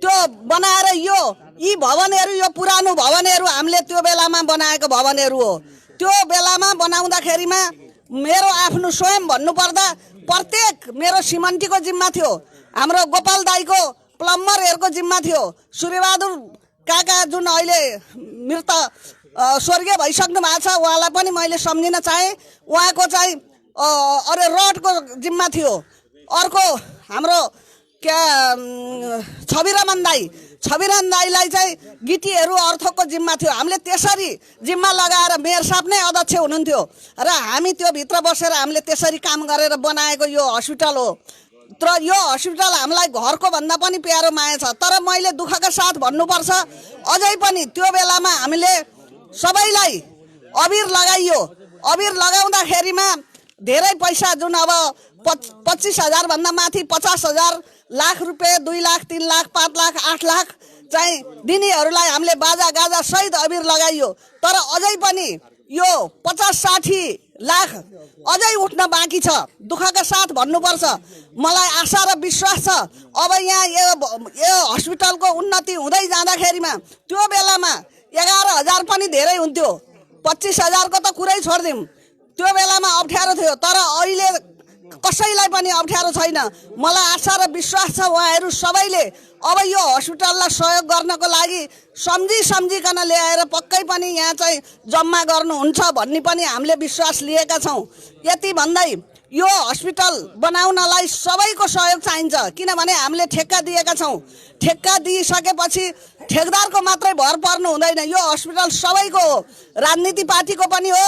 त्यो बनाएर यी भवनहरू, यो पुरानो भवनहरू हामीले त्यो बेलामा बनाएको भवनहरू हो। त्यो बेलामा बनाउँदाखेरिमा मेरो आफ्नो स्वयं भन्नुपर्दा प्रत्येक मेरो सिमन्टीको जिम्मा थियो, हाम्रो गोपाल दाईको प्लम्बरहरूको जिम्मा थियो, सूर्यबहादुर काका जुन अहिले मृत स्वर्गीय भइसक्नु भएको छ, उहाँलाई पनि मैले सम्झिन चाहेँ। उहाँको चाहिँ रडको जिम्मा थियो, अर्को हाम्रो क्या छविरमन दाईलाई चाहिँ गिटीहरू अर्थको जिम्मा थियो। हामीले त्यसरी जिम्मा लगाएर मेयर साहब नै अध्यक्ष हुनुहुन्थ्यो र हामी त्यो भित्र बसेर हामीले त्यसरी काम गरेर बनाएको यो हस्पिटल हो। तर यो हस्पिटल हामीलाई घरको भन्दा पनि प्यारो माया छ। तर मैले दुःखका साथ भन्नुपर्छ, अझै पनि त्यो बेलामा हामीले सबैलाई अबिर लगाइयो। अबिर लगाउँदाखेरिमा धेरै पैसा जुन अब 25,000 भन्दा माथि 50,000 लाख रुपियाँ 2 लाख 3 लाख 5 लाख 8 लाख चाहिँ दिनेहरूलाई हामीले बाजा गाजा सहित अबिर लगाइयो। तर अझै पनि यो 50-60 लाख अझै उठ्न बाँकी छ। दुःखका साथ भन्नुपर्छ, मलाई आशा र विश्वास छ अब यहाँ यो हस्पिटलको उन्नति हुँदै जाँदाखेरिमा त्यो बेलामा 11,000 पनि धेरै हुन्थ्यो। 25,000 को त कुरै छोडिदिउँ, त्यो बेलामा अप्ठ्यारो थियो। तर अहिले कसैलाई पनि अप्ठ्यारो छैन। मलाई आशा र विश्वास छ उहाँहरू सबैले अब यो हस्पिटललाई सहयोग गर्नको लागि सम्झिकन ल्याएर पक्कै पनि यहाँ चाहिँ जम्मा गर्नुहुन्छ भन्ने पनि हामीले विश्वास लिएका छौँ। यति भन्दै यो हस्पिटल बनाउनलाई सबैको सहयोग चाहिन्छ, किनभने हामीले ठेक्का दिएका छौँ। ठेक्का दिइसकेपछि ठेकदारको मात्रै भर पर्नु हुँदैन। यो हस्पिटल सबैको हो, राजनीति पार्टीको पनि हो,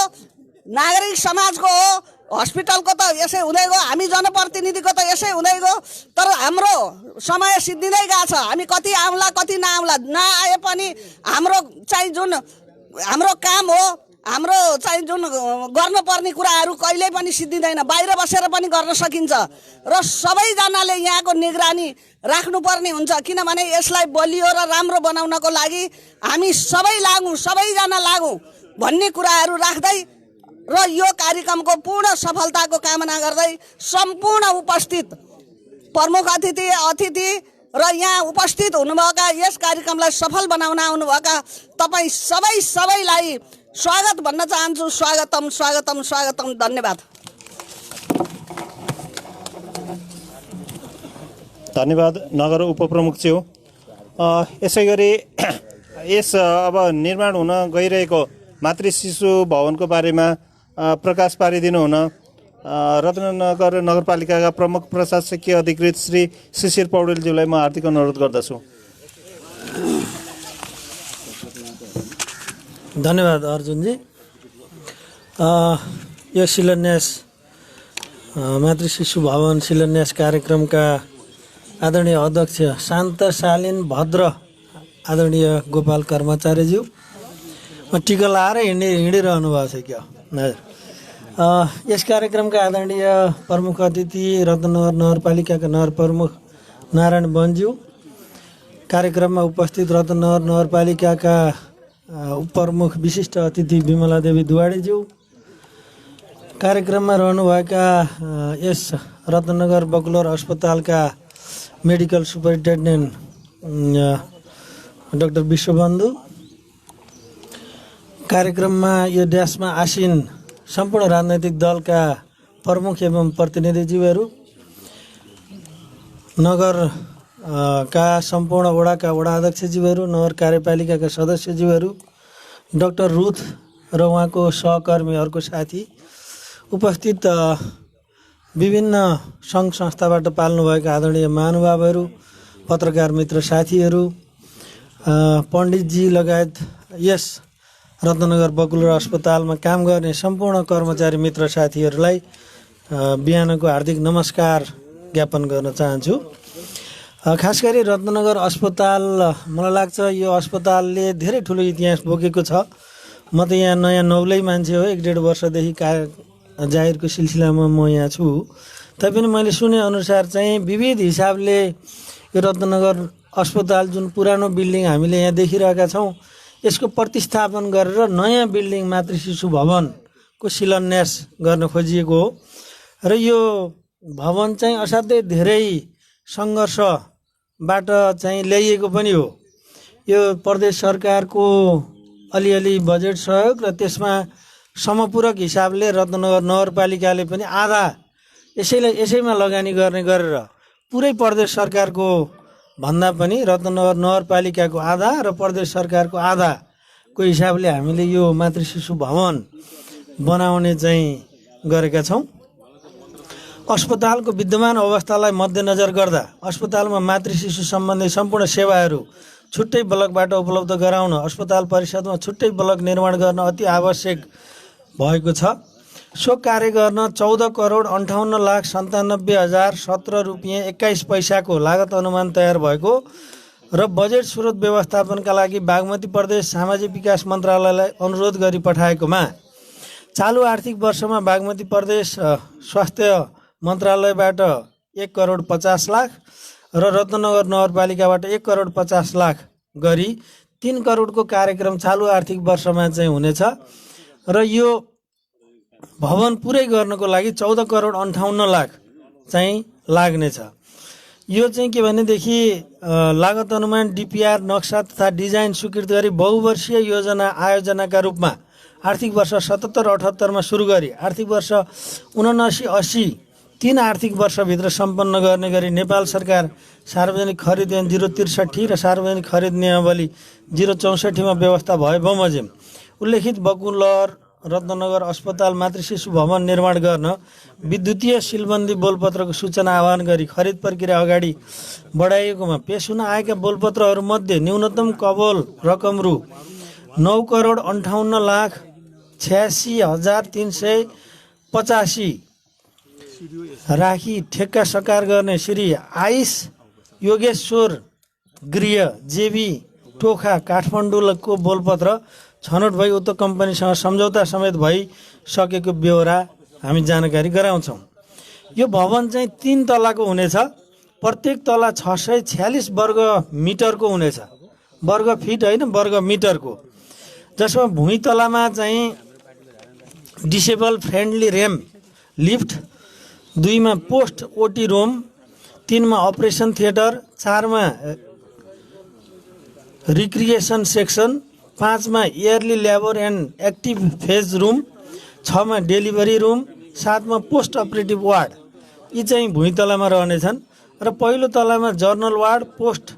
नागरिक समाजको हो। हस्पिटलको त यसै हुँदै गयो, हामी जनप्रतिनिधिको त यसै हुँदै गयो। तर हाम्रो समय सिद्धिँदै गएको छ। हामी कति आउँला कति नआउँला, नआए पनि हाम्रो चाहिँ जुन हाम्रो काम हो, हाम्रो चाहिँ जुन गर्नुपर्ने कुराहरू कहिल्यै पनि सिद्धिँदैन। बाहिर बसेर पनि गर्न सकिन्छ र सबैजनाले यहाँको निगरानी राख्नुपर्ने हुन्छ, किनभने यसलाई बलियो र राम्रो बनाउनको लागि हामी सबैजना लागौँ भन्ने कुराहरू राख्दै र यो कार्यक्रमको पूर्ण सफलताको कामना गर्दै सम्पूर्ण उपस्थित प्रमुख अतिथि र यहाँ उपस्थित हुनुभएका यस कार्यक्रमलाई सफल बनाउन आउनुभएका तपाईँ सबैलाई स्वागत भन्न चाहन्छु। स्वागतम स्वागतम स्वागतम, धन्यवाद।
धन्यवाद नगर उपप्रमुखज्यू। यसै गरी यस अब निर्माण हुन गइरहेको मातृ शिशु भवनको बारेमा प्रकाश पारिदिनु हुन रत्नगर नगरपालिकाका प्रमुख प्रशासकीय अधिकृत श्री शिशिर पौडेलज्यूलाई म हार्दिक अनुरोध गर्दछु।
धन्यवाद अर्जुनजी। यो शिलान्यास मातृ शिशु भवन शिलान्यास कार्यक्रमका आदरणीय अध्यक्ष शान्त शालीन भद्र आदरणीय गोपाल कर्मचारीज्यू टिका लाएर हिँडिरहनु भएको छ क्या। यस कार्यक्रमका आदरणीय प्रमुख अतिथि रत्नगर नगरपालिकाका नगर प्रमुख नारायण वनज्यू, कार्यक्रममा उपस्थित रत्नगर नगरपालिकाका उपप्रमुख विशिष्ट अतिथि विमला देवी दुवाडेज्यू, कार्यक्रममा रहनुभएका यस रत्नगर बकुलर अस्पतालका मेडिकल सुपरिन्टेन्डेन्ट डाक्टर विश्वबन्धु, कार्यक्रममा यो ड्यासमा आसीन सम्पूर्ण राजनैतिक दलका प्रमुख एवं प्रतिनिधिज्यूहरू, नगर का सम्पूर्ण वडाका वडा अध्यक्षज्यूहरू, नगर कार्यपालिकाका सदस्यज्यूहरू, डाक्टर रुथ र उहाँको सहकर्मीहरूको साथी, उपस्थित विभिन्न सङ्घ संस्थाबाट पाल्नुभएका आदरणीय महानुभावहरू, पत्रकार मित्र साथीहरू, पण्डितजी लगायत यस रत्नगर बकुलर अस्पतालमा काम गर्ने सम्पूर्ण कर्मचारी मित्र साथीहरूलाई बिहानको हार्दिक नमस्कार ज्ञापन गर्न चाहन्छु। खास गरी रत्नगर अस्पताल मलाई लाग्छ यो अस्पतालले धेरै ठुलो इतिहास बोकेको छ। म त यहाँ नयाँ नौलै मान्छे हो, 1.5 वर्षदेखि जाहिरको सिलसिलामा म यहाँ छु। तैपनि मैले सुने अनुसार चाहिँ विविध हिसाबले यो रत्नगर अस्पताल जुन पुरानो बिल्डिङ हामीले यहाँ देखिरहेका छौँ यसको प्रतिस्थापन गरेर नयाँ बिल्डिङ मातृ शिशु भवनको शिलान्यास गर्न खोजिएको हो र यो भवन चाहिँ असाध्यै धेरै सङ्घर्षबाट चाहिँ ल्याइएको पनि हो। यो प्रदेश सरकारको अलिअलि बजेट सहयोग र त्यसमा समपूरक हिसाबले रत्नगर नगरपालिकाले पनि आधा यसैमा लगानी गर्ने गरेर पुरै प्रदेश सरकारको भन्दा पनि रत्नगर नगरपालिकाको आधा र प्रदेश सरकारको आधाको हिसाबले हामीले यो मातृ शिशु भवन बनाउने चाहिँ गरेका छौँ। अस्पतालको विद्यमान अवस्थालाई मध्यनजर गर्दा अस्पतालमा मातृ शिशु सम्बन्धी सम्पूर्ण सेवाहरू छुट्टै ब्लकबाट उपलब्ध गराउन अस्पताल परिषदमा छुट्टै ब्लक निर्माण गर्न अति आवश्यक भएको छ। सो कार्य गर्न 14,58,97,017 रुपियाँ 21 पैसाको लागत अनुमान तयार भएको र बजेट स्रोत व्यवस्थापनका लागि बागमती प्रदेश सामाजिक विकास मन्त्रालयलाई अनुरोध गरी पठाएकोमा चालु आर्थिक वर्षमा बागमती प्रदेश स्वास्थ्य मन्त्रालयबाट 1,50,00,000 र रत्नगर नगरपालिकाबाट 1,50,00,000 गरी 3 करोडको कार्यक्रम चालु आर्थिक वर्षमा चाहिँ हुनेछ र यो भवन पुरै गर्नको लागि 14,58,00,000 चाहिँ लाग्नेछ। यो चाहिँ के भनेदेखि लागत अनुमान डिपिआर नक्सा तथा डिजाइन स्वीकृत गरी बहुवर्षीय योजना आयोजनाका रूपमा आर्थिक वर्ष 77-78 मा सुरु गरी आर्थिक वर्ष 79-80 3 आर्थिक वर्षभित्र सम्पन्न गर्ने गरी नेपाल सरकार सार्वजनिक खरिद ऐन 063 र सार्वजनिक खरिद नियमावली 064 मा व्यवस्था भए बमोजिम उल्लेखित बकुलर रत्नगर अस्पताल मातृशिशु भवन निर्माण गर्न विद्युतीय सिलबन्दी बोलपत्रको सूचना आह्वान गरी खरिद प्रक्रिया अगाडि बढाइएकोमा पेश हुन आएका बोलपत्रहरूमध्ये न्यूनतम कबोल रकम रु 9,58,86,385 राखी ठेक्का सकार गर्ने श्री आइस योगेश्वर गृह जेबी टोखा काठमाडौँको बोलपत्र छनौट भई उक्त कम्पनीसँग सम्झौता समेत भइसकेको ब्यौरा हामी जानकारी गराउँछौँ। यो भवन चाहिँ 3 तलाको हुनेछ। प्रत्येक तला 646 वर्ग मिटरको हुनेछ, वर्ग फिट होइन वर्ग मिटरको, जसमा भुइँ तलामा चाहिँ डिसेबल फ्रेन्डली र्याम्प लिफ्ट, 2 मा पोस्ट ओटी रुम, 3 मा अपरेसन थिएटर, 4 मा रिक्रिएसन सेक्सन, 5 मा yearly labour and active phase room, 6 मा डेलिभरी रुम, 7 मा पोस्ट अपरेटिभ वार्ड यी चाहिँ भुइँ तलामा रहनेछन् र पहिलो तलामा journal ward, post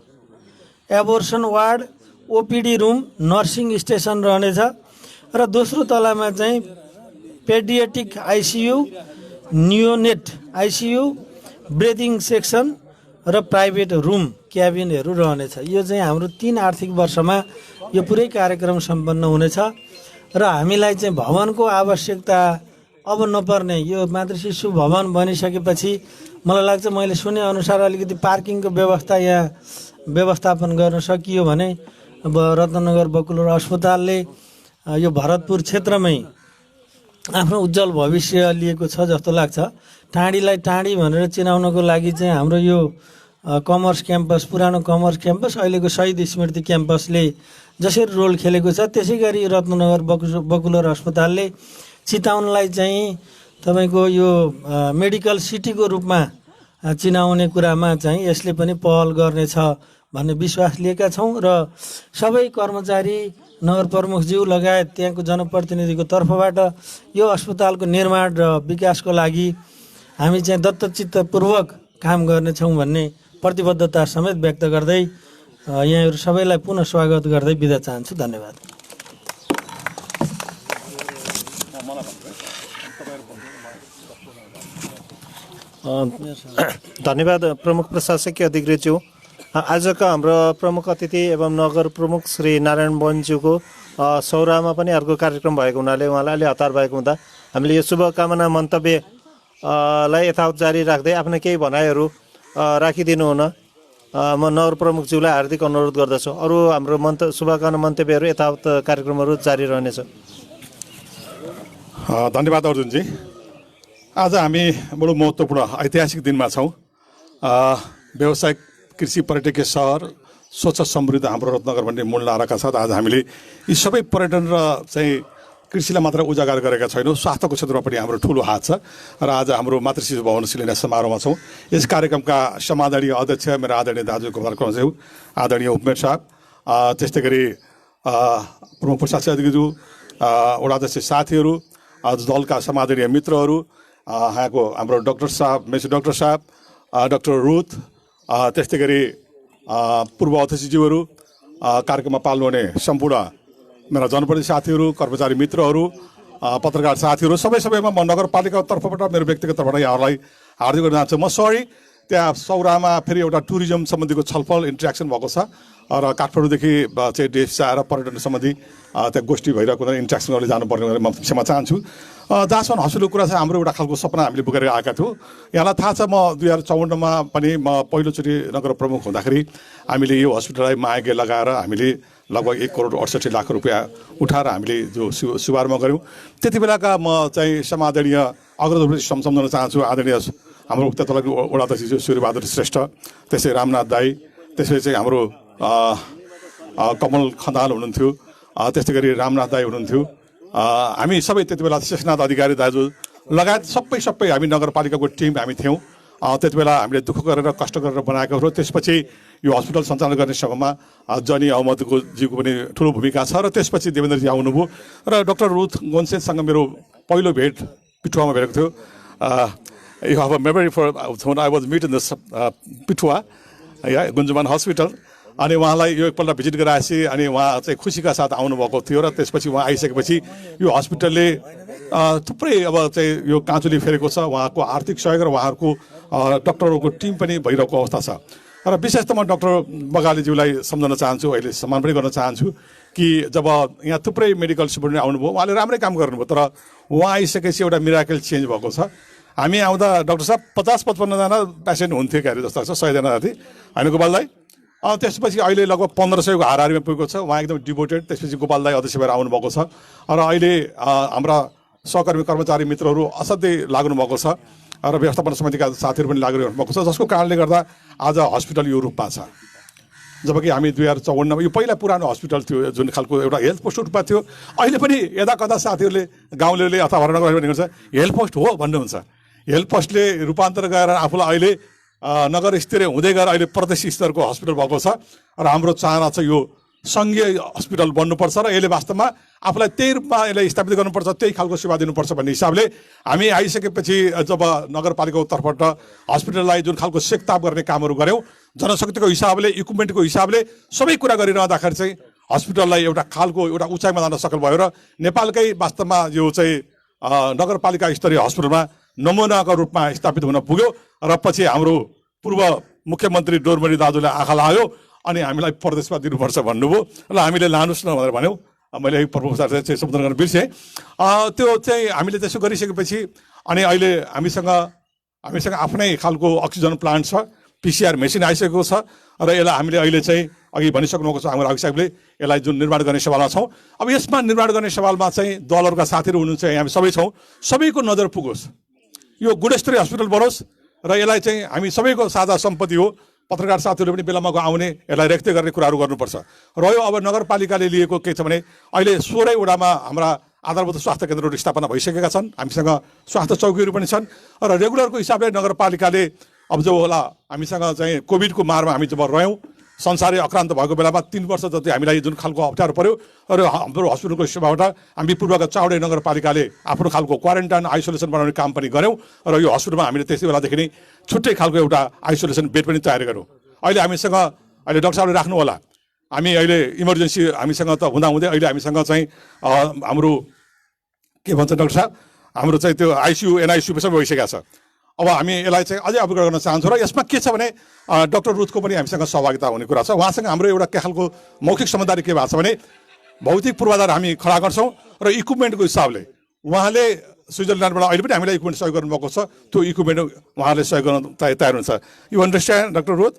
abortion ward, OPD room, nursing station रहनेछ र दोस्रो तलामा चाहिँ paediatric ICU, neonate ICU, breathing section र प्राइभेट रुम क्याबिनहरू रहनेछ। यो चाहिँ हाम्रो 3 आर्थिक वर्षमा यो पुरै कार्यक्रम सम्पन्न हुनेछ र हामीलाई चाहिँ भवनको आवश्यकता अब नपर्ने, यो मातृशिशु भवन बनिसकेपछि मलाई लाग्छ मैले सुने अनुसार अलिकति पार्किङको व्यवस्था यहाँ व्यवस्थापन गर्न सकियो भने अब रत्नगर बकुलर अस्पतालले यो भरतपुर क्षेत्रमै आफ्नो उज्जवल भविष्य लिएको छ जस्तो लाग्छ। टाँडीलाई टाँडी भनेर चिनाउनको लागि चाहिँ हाम्रो यो कमर्स क्याम्पस, पुरानो कमर्स क्याम्पस, अहिलेको शहीद स्मृति क्याम्पसले जसरी रोल खेलेको छ त्यसै गरी रत्नगर बकुलर अस्पतालले चिताउनलाई चाहिँ तपाईँको यो मेडिकल सिटीको रूपमा चिनाउने कुरामा चाहिँ यसले पनि पहल गर्नेछ भन्ने विश्वास लिएका छौँ र सबै कर्मचारी, नगर प्रमुखज्यू लगायत त्यहाँको जनप्रतिनिधिको तर्फबाट यो अस्पतालको निर्माण र विकासको लागि हामी चाहिँ दत्तचित्तपूर्वक काम गर्नेछौँ भन्ने प्रतिबद्धता समेत व्यक्त गर्दै यहाँहरू सबैलाई पुनः स्वागत गर्दै बिदा चाहन्छु। धन्यवाद।
धन्यवाद प्रमुख प्रशासकीय अधिकृतज्यू। आजका हाम्रो प्रमुख अतिथि एवं नगर प्रमुख श्री नारायण वनज्यूको सौरामा पनि अर्को कार्यक्रम भएको हुनाले उहाँलाई अलि हतार भएको हुँदा हामीले यो शुभकामना मन्तव्यलाई यथावत जारी राख्दै आफ्ना केही भनाइहरू राखिदिनु हुन म नगर प्रमुखज्यूलाई हार्दिक अनुरोध गर्दछु। अरू हाम्रो शुभकामना मन्तव्यहरू यथावत कार्यक्रमहरू जारी रहनेछ।
धन्यवाद अर्जुनजी। आज हामी बडो महत्त्वपूर्ण ऐतिहासिक दिनमा छौँ। व्यावसायिक कृषि पर्यटकीय सहर स्वच्छ समृद्ध हाम्रो रत्नगर भन्ने मूल नाराका साथ आज हामीले यी सबै पर्यटन र चाहिँ कृषिलाई मात्र उजागर गरेका छैनौँ, स्वास्थ्यको क्षेत्रमा पनि हाम्रो ठुलो हात छ र आज हाम्रो मातृशिशु भवन शिलान्यास समारोहमा छौँ। यस कार्यक्रमका समादरणीय अध्यक्ष मेरा आदरणीय दाजु कुमार कमज्यू, आदरणीय उपमेयर साहब, त्यस्तै गरी प्रमुख प्रशासकीय अधिकृतज्यू, वडाध्यक्ष साथीहरू, दलका समादरणीय मित्रहरू, यहाँको हाम्रो डाक्टर साहब, मेसो डाक्टर साहब, डाक्टर रुथ, त्यस्तै गरी पूर्व अध्यक्षज्यूहरू, कार्यक्रममा पाल्नुहुने सम्पूर्ण मेरा जनप्रतिनिधि साथीहरू, कर्मचारी मित्रहरू, पत्रकार साथीहरू, सबैमा म नगरपालिकाको तर्फबाट मेरो व्यक्तिगत तर्फबाट यहाँहरूलाई हार्दिक गर्न चाहन्छु। म सरी त्यहाँ सौरामा फेरि एउटा टुरिज्म सम्बन्धीको छलफल इन्ट्रेक्सन भएको छ र काठमाडौँदेखि चाहिँ देश आएर पर्यटन सम्बन्धी त्यहाँ गोष्ठी भइरहेको इन्ट्रेक्सन गरेर जानुपर्ने भनेर म क्षमा चाहन्छु। जहाँसम्म हस्पिटलको कुरा छ, हाम्रो एउटा खालको सपना हामीले बोकेर आएका थियौँ। यहाँलाई थाहा छ, म 2054मा पनि म पहिलोचोटि नगर प्रमुख हुँदाखेरि हामीले यो हस्पिटललाई मायागे लगाएर हामीले लगभग 1,68,00,000 रुपियाँ उठाएर हामीले जो शुभारम्भ गऱ्यौँ। त्यति बेलाका म चाहिँ समादरणीय अग्रजप्रति सम्झाउन चाहन्छु। आदरणीय हाम्रो उक्त तलको वडा अध्यक्ष सूर्यबहादुर श्रेष्ठ, त्यसै रामनाथ दाई, त्यसै चाहिँ हाम्रो कमल खनाल हुनुहुन्थ्यो, त्यस्तै गरी रामनाथ दाई हुनुहुन्थ्यो। हामी सबै त्यति बेला शेषनाथ अधिकारी दाजु लगायत सबै हामी नगरपालिकाको टिम हामी थियौँ। त्यति बेला हामीले दुःख गरेर कष्ट गरेर बनाएको हो। त्यसपछि यो हस्पिटल सञ्चालन गर्ने समयमा जनी अहमदको जीको पनि ठुलो भूमिका छ र त्यसपछि देवेन्द्रजी आउनुभयो र डाक्टर रुथ गोन्सेसँग मेरो पहिलो भेट पिठुवामा भेटेको थियो। You have a memory for when I was meeting this Pithuwa Gunjuman hospital, अनि उहाँलाई यो एकपल्ट भिजिट गराएपछि अनि उहाँ चाहिँ खुसीका साथ आउनुभएको थियो र त्यसपछि उहाँ आइसकेपछि यो हस्पिटलले थुप्रै अब चाहिँ यो काँचुली फेरेको छ। उहाँको आर्थिक सहयोग र उहाँहरूको डक्टरहरूको टिम पनि भइरहेको अवस्था छ र विशेष त म डाक्टर बगालेज्यूलाई सम्झन चाहन्छु, अहिले सम्मान पनि गर्न चाहन्छु कि जब यहाँ थुप्रै मेडिकल सुपरिटेन्डेन्ट आउनुभयो, उहाँले राम्रै काम गर्नुभयो, तर उहाँ आइसकेपछि एउटा मिराकल चेन्ज भएको छ। हामी आउँदा डाक्टर साहब 50-55जना पेसेन्ट हुन्थ्यो क्यारे जस्तो लाग्छ, 100 जना जति होइन गोपाल दाई। त्यसपछि अहिले लगभग 1500को हाराहारीमा पुगेको छ। उहाँ एकदम डिभोटेड। त्यसपछि गोपाल दाई अध्यक्ष भएर आउनुभएको छ र अहिले हाम्रा सहकर्मी कर्मचारी मित्रहरू असाध्यै लाग्नु भएको छ र व्यवस्थापन समितिका साथीहरू पनि लाग्नु भएको छ, जसको कारणले गर्दा आज हस्पिटल यो रूपमा छ। जबकि हामी 2054मा यो पहिला पुरानो हस्पिटल थियो, जुन खालको एउटा हेल्थ पोस्ट रूपमा थियो। अहिले पनि यदा कदा साथीहरूले गाउँलेले अथवा भर्ना गर्ने हुन्छ हेल्थ पोस्ट हो भन्नुहुन्छ। हेल्थ पोस्टले रूपान्तर गरेर आफूलाई अहिले नगर स्तरीय हुँदै गएर अहिले प्रदेश स्तरको हस्पिटल भएको छ र हाम्रो चाहना छ यो सङ्घीय हस्पिटल बन्नुपर्छ र यसले वास्तवमा आफूलाई त्यही रूपमा यसलाई स्थापित गर्नुपर्छ, त्यही खालको सेवा दिनुपर्छ भन्ने हिसाबले हामी आइसकेपछि जब नगरपालिकाको तर्फबाट हस्पिटललाई जुन खालको सेकताप गर्ने कामहरू गऱ्यौँ, जनशक्तिको हिसाबले इक्विपमेन्टको हिसाबले सबै कुरा गरिरहँदाखेरि चाहिँ हस्पिटललाई एउटा खालको एउटा उचाइमा जान सफल भयो र नेपालकै वास्तवमा यो चाहिँ नगरपालिका स्तरीय हस्पिटलमा नमुनाको रूपमा स्थापित हुन पुग्यो र पछि हाम्रो पूर्व मुख्यमन्त्री डोरमणि दाजुले आँखा लाग्यो अनि हामीलाई प्रदेशमा दिनुपर्छ भन्नुभयो र हामीले लानुहोस् न भनेर भन्यौँ। मैले प्रमुख साथीलाई चाहिँ सम्बोधन गर्न बिर्सेँ। त्यो चाहिँ हामीले त्यसो गरिसकेपछि अनि अहिले हामीसँग आफ्नै खालको अक्सिजन प्लान्ट छ, PCR मेसिन आइसकेको छ र यसलाई हामीले अहिले चाहिँ अघि भनिसक्नु भएको छ हाम्रो अघि साहबले, यसलाई जुन निर्माण गर्ने सवालमा छौँ। अब यसमा निर्माण गर्ने सवालमा चाहिँ दलहरूका साथीहरू हुनुहुन्छ, हामी सबै छौँ, सबैको नजर पुगोस्, यो गुणस्तरीय हस्पिटल बनोस् र यसलाई चाहिँ हामी सबैको साझा सम्पत्ति हो। पत्रकार साथीहरूले पनि बेलामा आउने यसलाई रेख्दै गर्ने कुराहरू गर्नुपर्छ। रह्यो अब नगरपालिकाले लिएको के छ भने अहिले 16 वडामा हाम्रा आधारभूत स्वास्थ्य केन्द्रहरू स्थापना भइसकेका छन्, हामीसँग स्वास्थ्य चौकीहरू पनि छन् र रेगुलरको हिसाबले नगरपालिकाले अब जो होला हामीसँग चाहिँ कोभिडको मारमा हामी जब रह्यौँ, संसारै आक्रान्त भएको बेलामा 3 वर्ष जति हामीलाई जुन खालको अप्ठ्यारो पर्यो र हाम्रो हस्पिटलको सेवाबाट हामी पूर्वका चाउडे नगरपालिकाले आफ्नो खालको क्वारेन्टाइन आइसोलेसन बनाउने काम पनि गऱ्यौँ र यो हस्पिटलमा हामीले त्यसै बेलादेखि नै छुट्टै खालको एउटा आइसोलेसन बेड पनि तयार गऱ्यौँ। अहिले हामीसँग अहिले डाक्टर साहबले राख्नु होला, हामी अहिले इमर्जेन्सी हामीसँग त हुँदाहुँदै अहिले हामीसँग चाहिँ हाम्रो के भन्छ डाक्टर साहब, हाम्रो चाहिँ त्यो आइसियु NICU सबै भइसकेको छ। अब हामी यसलाई चाहिँ अझै अपग्रेड गर्न चाहन्छौँ र यसमा के छ भने डाक्टर रुथको पनि हामीसँग सहभागिता हुने कुरा छ। उहाँसँग हाम्रो एउटा के खालको मौखिक समझदारी के भएको छ भने भौतिक पूर्वाधार हामी खडा गर्छौँ र इक्विपमेन्टको हिसाबले उहाँले स्विजरल्यान्डबाट अहिले पनि हामीलाई इक्विपमेन्ट सहयोग गर्नुभएको छ, त्यो इक्विपमेन्ट उहाँले सहयोग गर्न तयार हुन्छ। You understand doctor Ruth?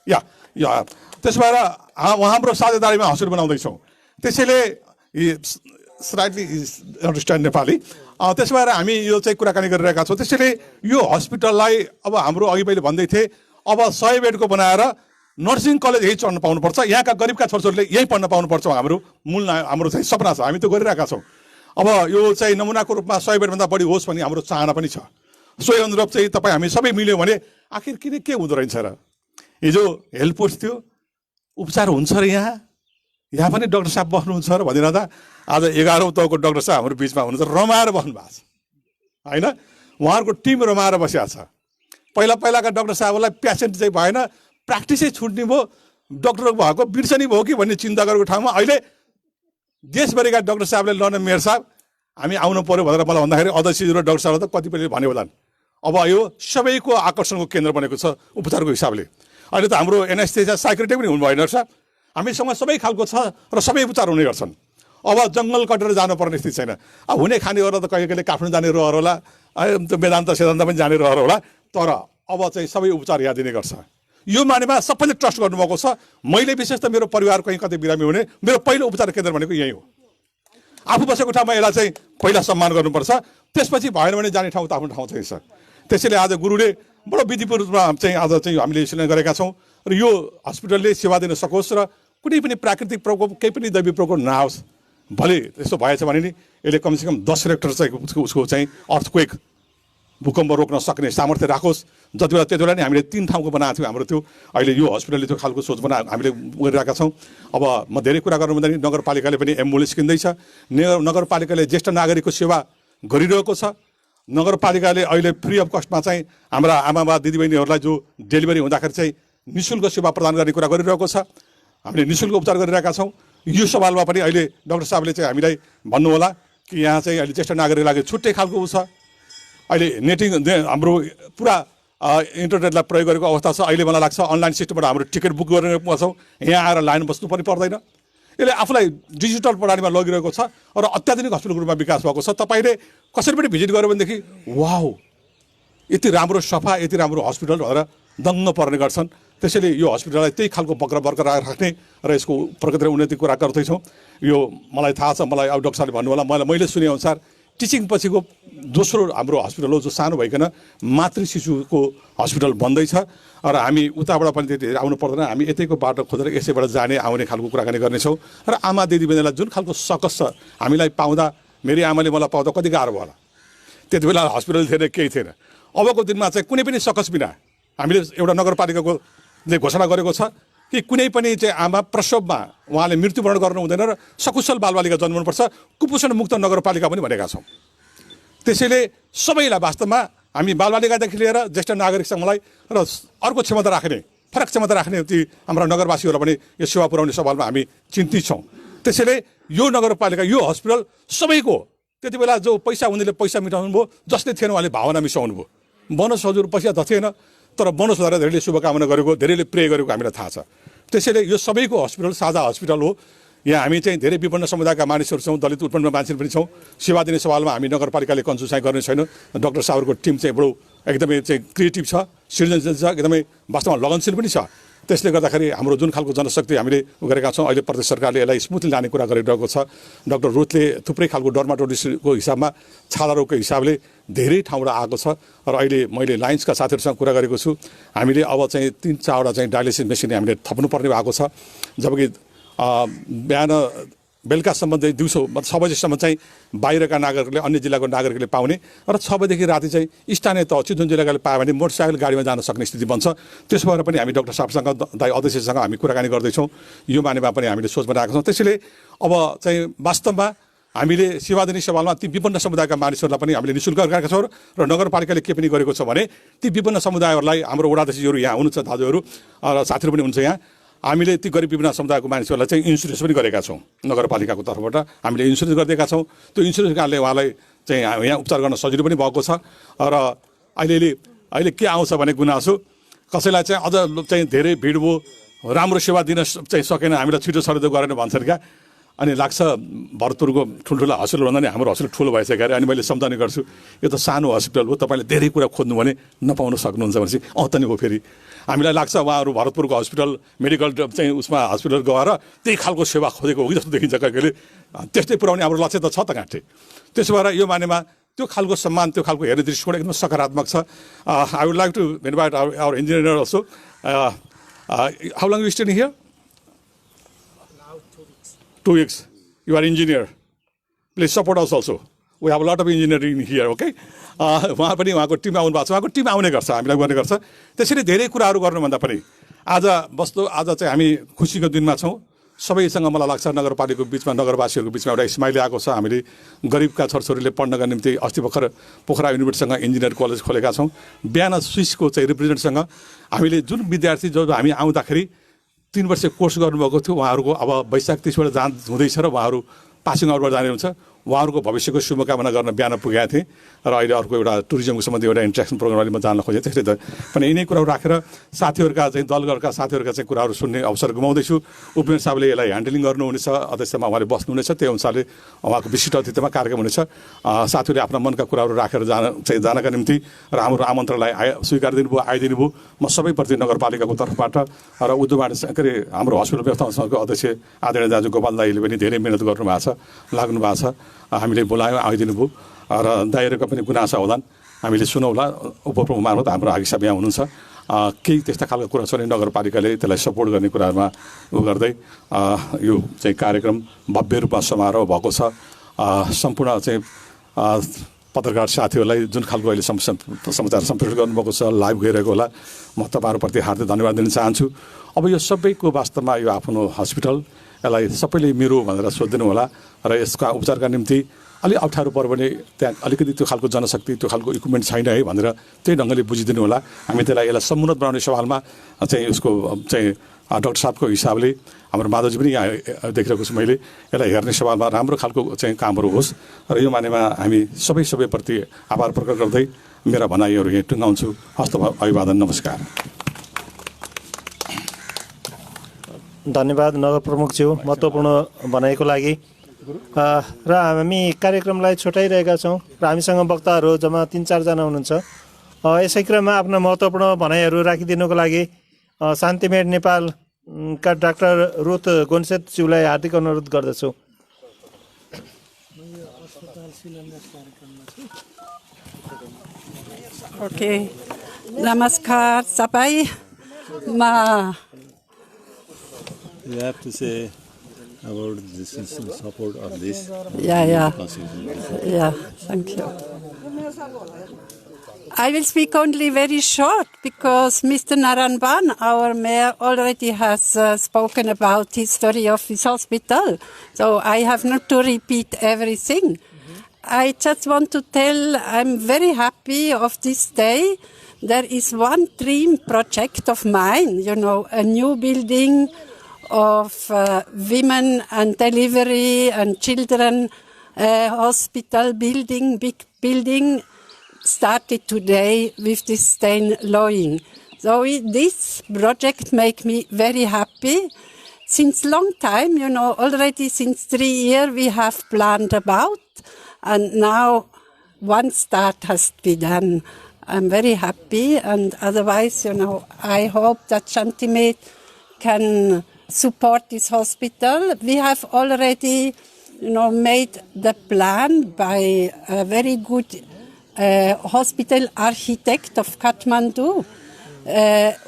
या त्यसो भएर उहाँ हाम्रो साझेदारीमा हस्पिटल बनाउँदैछौँ, त्यसैले स्लाइटली अन्डरस्ट्यान्ड नेपाली। त्यसो भएर हामी यो चाहिँ कुराकानी गरिरहेका छौँ। त्यसैले यो हस्पिटललाई अब हाम्रो अघि मैले भन्दै थिएँ, अब 100 बेडको बनाएर नर्सिङ कलेज यही चढ्न पाउनुपर्छ, यहाँका गरिबका छोराछोरीले यहीँ पढ्न पाउनुपर्छ, हाम्रो चाहिँ सपना छ, हामी त्यो गरिरहेका छौँ। अब यो चाहिँ नमुनाको रूपमा 100 बेडभन्दा बढी होस् भन्ने हाम्रो चाहना पनि छ। सोही अनुरूप चाहिँ तपाईँ हामी सबै मिल्यौँ भने आखिर किन के हुँदो रहेछ र? हिजो हेल्थ पोस्ट थियो, उपचार हुन्छ र यहाँ पनि डाक्टर साहब बस्नुहुन्छ र भनिरहँदा आज 11औं तहको डाक्टर साहब हाम्रो बिचमा हुनुहुन्छ, रमाएर बस्नु भएको छ होइन? उहाँहरूको टिम रमाएर बसिरहेको छ। पहिलाका डाक्टर साहबलाई पेसेन्ट चाहिँ भएन, प्र्याक्टिसै छुट्ने भयो, डाक्टर भएको बिर्सनी भयो कि भन्ने चिन्ता गरेको ठाउँमा अहिले देशभरिका डाक्टर साहबले लन मेयर साहब हामी आउनु पऱ्यो भनेर मलाई भन्दाखेरि अध्यक्षजी र डाक्टर साहबले त कतिपयले भन्यो होला, अब यो सबैको आकर्षणको केन्द्र बनेको छ उपचारको हिसाबले। अहिले त हाम्रो एनेस्थेसिया साइक्रेटिक पनि हुनु भएन रहेछ, हामीसँग सबै खालको छ र सबै उपचार हुने गर्छन्। अब जङ्गल कटेर जानुपर्ने स्थिति छैन। अब हुने खानेहरूलाई त कहिले कहिले काठमाडौँ जाने रहर होला, वेदान्त सेदान्त पनि जाने रहर होला, तर अब चाहिँ सबै उपचार यहाँ दिने गर्छ। यो मानेमा सबैले ट्रस्ट गर्नुभएको छ। मैले विशेष त मेरो परिवार कहीँ कतै बिरामी हुने मेरो पहिलो उपचार केन्द्र भनेको यही हो। आफू बसेको ठाउँमा यसलाई चाहिँ पहिला सम्मान गर्नुपर्छ, त्यसपछि भएन भने जाने ठाउँ त आफ्नो ठाउँ चाहिँ छ। त्यसैले आज गुरुले बडो विधिपूर्वकमा चाहिँ आज चाहिँ हामीले सिर्जना गरेका छौँ र यो हस्पिटलले सेवा दिन सकोस् र कुनै पनि प्राकृतिक प्रकोप केही पनि दैवी प्रकोप नआओस्। भले त्यस्तो भएछ भने नि यसले कमसेकम 10 रेक्टर चाहिँ उसको चाहिँ अर्थक्वेक भूकम्प रोक्न सक्ने सामर्थ्य राखोस्। जति बेला त्यति बेला नि हामीले 3 ठाउँको बनाएको थियौँ हाम्रो त्यो, अहिले यो हस्पिटलले त्यो खालको सोच हामीले गरिरहेका छौँ। अब म धेरै कुरा गर्नु भन्दा नि नगरपालिकाले पनि एम्बुलेन्स किन्दैछ, नगरपालिकाले ज्येष्ठ नागरिकको सेवा गरिरहेको छ। नगरपालिकाले अहिले फ्री अफ कस्टमा चाहिँ हाम्रा आमाबा दिदीबहिनीहरूलाई जो डेलिभरी हुँदाखेरि चाहिँ निःशुल्क सेवा प्रदान गर्ने कुरा गरिरहेको छ। हामीले निःशुल्क उपचार गरिरहेका छौँ। यो सवालमा पनि अहिले डाक्टर साहबले चाहिँ हामीलाई भन्नुहोला कि यहाँ चाहिँ अहिले ज्येष्ठ नागरिकको लागि छुट्टै खालको छ। अहिले नेटिङ हाम्रो पुरा इन्टरनेटलाई प्रयोग गरेको अवस्था छ। अहिले मलाई लाग्छ अनलाइन सिस्टमबाट हाम्रो टिकट बुक गरेर पर्छौँ, यहाँ आएर लाइन बस्नु पनि पर्दैन। यसले आफूलाई डिजिटल प्रणालीमा लगिरहेको छ र अत्याधुनिक हस्पिटलको रूपमा विकास भएको छ। तपाईँले कसरी पनि भिजिट गर्यो भनेदेखि वाउ यति राम्रो सफा यति राम्रो हस्पिटल भनेर दङ्ग पर्ने गर्छन्। त्यसैले यो हस्पिटललाई त्यही खालको बरकरार राख्ने र यसको प्रगति र उन्नति कुरा गर्दैछौँ। यो मलाई थाहा छ, मलाई अब डाक्टर साहबले भन्नु होला, मैले सुनेअनुसार टिचिङ पछिको दोस्रो हाम्रो हस्पिटल हो जो सानो भइकन मातृ शिशुको हस्पिटल बन्दैछ र हामी उताबाट पनि त्यति आउनु पर्दैन, हामी यतैको बाटो खोजेर यसैबाट जाने आउने खालको कुराकानी गर्नेछौँ। र आमा दिदीबहिनीलाई जुन खालको सकस छ हामीलाई पाउँदा, मेरी आमाले मलाई पाउँदा कति गाह्रो भयो होला। त्यति बेला हस्पिटल थिएन, केही थिएन। अबको दिनमा चाहिँ कुनै पनि सकस बिना हामीले एउटा नगरपालिकाले घोषणा गरेको छ कि कुनै पनि चाहिँ आमा प्रसवमा उहाँले मृत्युवरण गर्नु हुँदैन र सकुशल बालबालिका जन्माउनुपर्छ, कुपोषण मुक्त नगरपालिका पनि भनेका छौँ। त्यसैले सबैलाई वास्तवमा हामी बालबालिकादेखि लिएर ज्येष्ठ नागरिकसँगलाई र अर्को क्षमता राख्ने फरक क्षमता राख्ने ती हाम्रा नगरवासीहरूलाई पनि यो सेवा पुर्याउने सवालमा हामी चिन्तित छौँ। त्यसैले यो नगरपालिका यो हस्पिटल सबैको, त्यति बेला जो पैसा हुनेले पैसा मिटाउनु भयो, जसले थिएन उहाँले भावना मिसाउनु भयो। बोनस हजुर पैसा त थिएन, तर बोनस हुँदा धेरैले शुभकामना गरेको, धेरैले प्रे गरेको हामीलाई थाहा छ। त्यसैले यो सबैको हस्पिटल साझा हस्पिटल हो। यहाँ हामी चाहिँ धेरै विभिन्न समुदायका मानिसहरू छौँ, दलित उत्पन्न मान्छेहरू पनि छौँ। सेवा दिने सवालमा हामी नगरपालिकाले कन्जुसाइ गर्ने छैन। डाक्टर साहबको टिम चाहिँ बडो एकदमै चाहिँ क्रिएटिभ छ, सृजनशील छ, एकदमै वास्तवमा लगनशील पनि छ। त्यसले गर्दाखेरि हाम्रो जुन खालको जनशक्ति हामीले गरेका छौँ, अहिले प्रदेश सरकारले यसलाई स्मुथली लाने कुरा गरिरहेको छ। डाक्टर रुथले थुप्रै खालको डर्माटोलोजिस्टको हिसाबमा, छाला रोगको हिसाबले धेरै ठाउँबाट आएको छ र अहिले मैले लाइन्सका साथीहरूसँग कुरा गरेको छु। हामीले अब चाहिँ 3-4वटा चाहिँ डायलिसिस मेसिन हामीले थप्नुपर्ने भएको छ। जबकि बिहान बेलुकासम्म चाहिँ दिउँसो 6 बजीसम्म चाहिँ बाहिरका नागरिकले, अन्य जिल्लाको नागरिकले पाउने र 6 बजेदेखि राति चाहिँ स्थानीय तह चितवन जिल्लाले पायो भने मोटरसाइकल गाडीमा जान सक्ने स्थिति बन्छ। त्यसो भएर पनि हामी डाक्टर साहबसँग, दाइ अध्यक्षसँग हामी कुराकानी गर्दैछौँ। यो बारेमा पनि हामीले सोच बनाएका छौँ। त्यसैले अब चाहिँ वास्तवमा हामीले सेवा दिने सवालमा ती विभिन्न समुदायका मानिसहरूलाई पनि हामीले निःशुल्क गरेका छौँ र नगरपालिकाले के पनि गरेको छ भने ती विभिन्न समुदायहरूलाई, हाम्रो वडाध्यक्षहरू यहाँ हुनुहुन्छ, दाजुहरू र साथीहरू पनि हुनुहुन्छ यहाँ, हामीले ती गरिब विभिन्न समुदायको मानिसहरूलाई चाहिँ इन्सुरेन्स पनि गरेका छौँ। नगरपालिकाको तर्फबाट हामीले इन्सुरेन्स गरिदिएका छौँ। त्यो इन्सुरेन्स कारणले उहाँलाई चाहिँ यहाँ उपचार गर्न सजिलो पनि भएको छ। र अहिले के आउँछ भने गुनासो, कसैलाई चाहिँ अझ चाहिँ धेरै भिड भयो, राम्रो सेवा दिन चाहिँ सकेन, हामीलाई छिटो सरिदो गरेन भन्छन् क्या। अनि लाग्छ भरतपुरको ठुल्ठुला हस्पिटल भन्दा नि हाम्रो हस्पिटल ठुलो भइसक्यो अरे। अनि मैले सम्झाउने गर्छु, यो त सानो हस्पिटल हो, तपाईँले धेरै कुरा खोज्नु भने नपाउन सक्नुहुन्छ भनेपछि त नि हो। फेरि हामीलाई लाग्छ उहाँहरू भरतपुरको हस्पिटल मेडिकल चाहिँ उसमा हस्पिटल गएर त्यही खालको सेवा खोजेको हो कि जस्तो देखिन्छ कहिले। त्यस्तै पुऱ्याउने हाम्रो लक्ष्य त छ त गाँठे। त्यसो भएर यो मानेमा त्यो खालको सम्मान, त्यो खालको हेर्ने दृष्टिकोण एकदम सकारात्मक छ। I would like to invite our engineer also. How long you staying here? 2 weeks. You are engineer. Please support us also. We have a lot of engineering here, okay? उहाँ पनि उहाँको टिम आउनु भएको छ, उहाँको टिम आउने गर्छ, हामीलाई गर्ने गर्छ। त्यसरी धेरै कुराहरू गर्नुभन्दा पनि आज चाहिँ हामी खुसीको दिनमा छौँ। सबैसँग मलाई लाग्छ नगरपालिकाको बिचमा, नगरवासीहरूको बिचमा एउटा स्माइली आएको छ। हामीले गरिबका छोरछोरीले पढ्नका निम्ति अस्ति भर्खर पोखरा युनिभर्सिटीसँग इन्जिनियर कलेज खोलेका छौँ। बिहान स्विसको चाहिँ रिप्रेजेन्टेन्टसँग हामीले जुन विद्यार्थी जब हामी आउँदाखेरि 3 वर्ष कोर्स गर्नुभएको थियो, उहाँहरूको अब वैशाख 30बाट जान हुँदैछ र उहाँहरू पासिङ आउटबाट जाने हुन्छ। उहाँहरूको भविष्यको शुभकामना गर्न बिहान पुगेका थिएँ र अहिले अर्को एउटा टुरिज्मको सम्बन्धी एउटा इन्ट्रेक्सन प्रोग्रामले म जान खोजेँ। त्यसले पनि यिनै कुराहरू राखेर साथीहरूका चाहिँ दलका साथीहरूका चाहिँ कुराहरू सुन्ने अवसर गुमाउँदैछु। उपेन्द्र साहबले यसलाई ह्यान्डलिङ गर्नुहुनेछ, अध्यक्षमा उहाँले बस्नुहुनेछ, त्यही अनुसारले उहाँको विशिष्ट अतिथिमा कार्यक्रम हुनेछ। साथीहरूले आफ्ना मनका कुराहरू राखेर जानका निम्ति र हाम्रो आमन्त्रणलाई स्वीकार दिनुभयो, आइदिनु भयो। म सबैप्रति नगरपालिकाको तर्फबाट र उद्योगबाट के अरे हाम्रो हस्पिटल व्यवस्थापन सङ्घको अध्यक्ष आदरणीय दाजु गोपाल दाईले पनि धेरै मिहिनेत गर्नुभएको छ, लाग्नु भएको छ। हामीले बोलायौँ, आइदिनु भयो र दाइहरूको पनि गुनासा होलान्, हामीले सुनौला। उपप्रमुख मार्फत हाम्रो हाकिम यहाँ हुनुहुन्छ। केही त्यस्ता खालको कुरा छ भने नगरपालिकाले त्यसलाई सपोर्ट गर्ने कुराहरूमा गर्दै यो चाहिँ कार्यक्रम भव्य रूपमा समारोह भएको छ। सम्पूर्ण चाहिँ पत्रकार साथीहरूलाई जुन खालको अहिले समाचार सम्प्रेषण गर्नुभएको छ, लाइभ गइरहेको होला, म तपाईँहरूप्रति हार्दिक धन्यवाद दिन चाहन्छु। अब यो सबैको वास्तवमा यो आफ्नो हस्पिटल यसलाई सबैले मेरो भनेर सोधिदिनु होला र यसका उपचारका निम्ति अलिक अप्ठ्यारो पर्यो भने त्यहाँ अलिकति त्यो खालको जनशक्ति, त्यो खालको इक्विपमेन्ट छैन है भनेर त्यही ढङ्गले बुझिदिनु होला। हामी यसलाई समुन्नत बनाउने सवालमा चाहिँ उसको चाहिँ डाक्टर साहबको हिसाबले हाम्रो माधवजी पनि यहाँ देखिरहेको छु मैले, यसलाई हेर्ने सवालमा राम्रो खालको चाहिँ कामहरू होस् र यो मानेमा हामी सबैप्रति आभार प्रकट गर्दै मेरा भनाइहरू यहीँ टुङ्गाउँछु। हस्त अभिवादन, नमस्कार।
धन्यवाद नगर प्रमुखज्यू महत्त्वपूर्ण भनाइको लागि। र हामी कार्यक्रमलाई छुट्याइरहेका छौँ र हामीसँग वक्ताहरू जम्मा 3-4 जना हुनुहुन्छ। यसै क्रममा आफ्ना महत्त्वपूर्ण भनाइहरू राखिदिनुको लागि शान्तिमेट नेपालका डाक्टर रुथ गोन्सेतज्यूलाई हार्दिक अनुरोध गर्दछु।
ओके, नमस्कार सबै।
You have to say about this support of this.
Yeah, thank you. I will speak only very short because Mr. Naranban, our mayor, already has spoken about the history of his hospital. So I have not to repeat everything. I just want to tell I'm very happy of this day. There is one dream project of mine, a new building of women and delivery and children hospital building, big building, started today with this Stein Lowing. So this project make me very happy. Since long time, already since 3 years we have planned about, and now one start has to be done. I'm very happy, and otherwise, I hope that Shantimet can support this hospital. We have already, made the plan by a very good hospital architect of Kathmandu,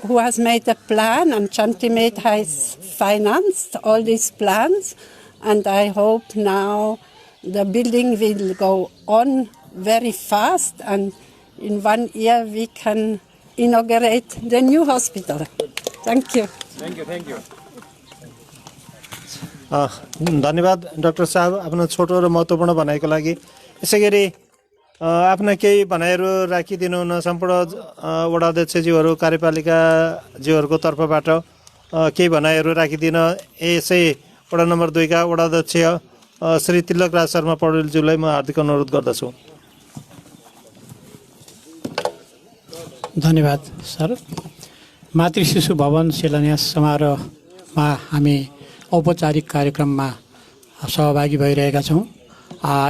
who has made a plan, and Shantimet has financed all these plans. And I hope now the building will go on very fast, and in 1 year we can inaugurate the new hospital. Thank you.
Thank you.
धन्यवाद doctor साहब आफ्नो छोटो र महत्त्वपूर्ण भनाइको लागि। यसै गरी आफ्ना केही भनाइहरू राखिदिनु न सम्पूर्ण वडा अध्यक्षज्यूहरू, कार्यपालिकाज्यूहरूको तर्फबाट केही भनाइहरू राखिदिन यसै वडा नम्बर 2 का वडा अध्यक्ष श्री तिलकराज शर्मा पौडेलज्यूलाई म हार्दिक अनुरोध गर्दछु।
धन्यवाद सर। मातृ शिशु भवन शिलान्यास समारोहमा हामी औपचारिक कार्यक्रममा सहभागी भइरहेका छौँ।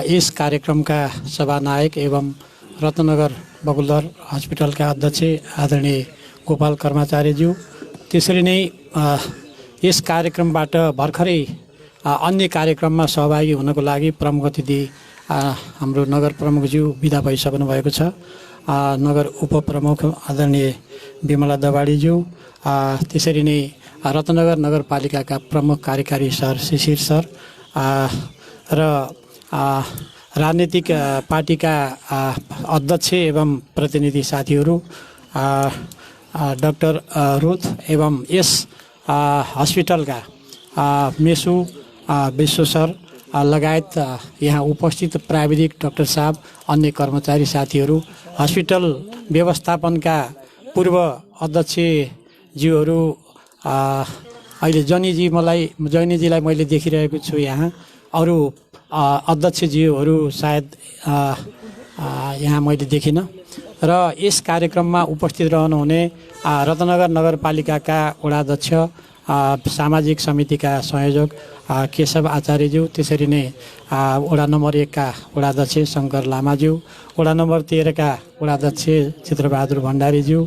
यस कार्यक्रमका सभानायक एवं रत्नगर बकुलर हस्पिटलका अध्यक्ष आदरणीय गोपाल कर्मचारीज्यू, त्यसरी नै यस कार्यक्रमबाट भर्खरै अन्य कार्यक्रममा सहभागी हुनको लागि प्रमुख अतिथि हाम्रो नगर प्रमुखज्यू बिदा भइसक्नु भएको छ। नगर उपप्रमुख आदरणीय विमला दवाडीज्यू, त्यसरी नै रत्नगर नगरपालिकाका प्रमुख कार्यकारी सर शिशिर सर र राजनीतिक पार्टीका अध्यक्ष एवं प्रतिनिधि साथीहरू, डाक्टर रुथ एवं यस हस्पिटलका मेसु विश्व सर लगायत यहाँ उपस्थित प्राविधिक डाक्टर साहब, अन्य कर्मचारी साथीहरू, हस्पिटल व्यवस्थापनका पूर्व अध्यक्षज्यूहरू, अहिले जैनीजीलाई मैले देखिरहेको छु यहाँ, अरू
अध्यक्षज्यूहरू सायद यहाँ मैले देखिनँ र यस कार्यक्रममा उपस्थित रहनुहुने रत्नगर नगरपालिकाका वडाध्यक्ष सामाजिक समितिका संयोजक केशव आचार्यज्यू, त्यसरी नै वडा नम्बर 1 का वडाध्यक्ष शङ्कर लामाज्यू, वडा नम्बर 13 का वडाध्यक्ष चित्रबहादुर भण्डारीज्यू,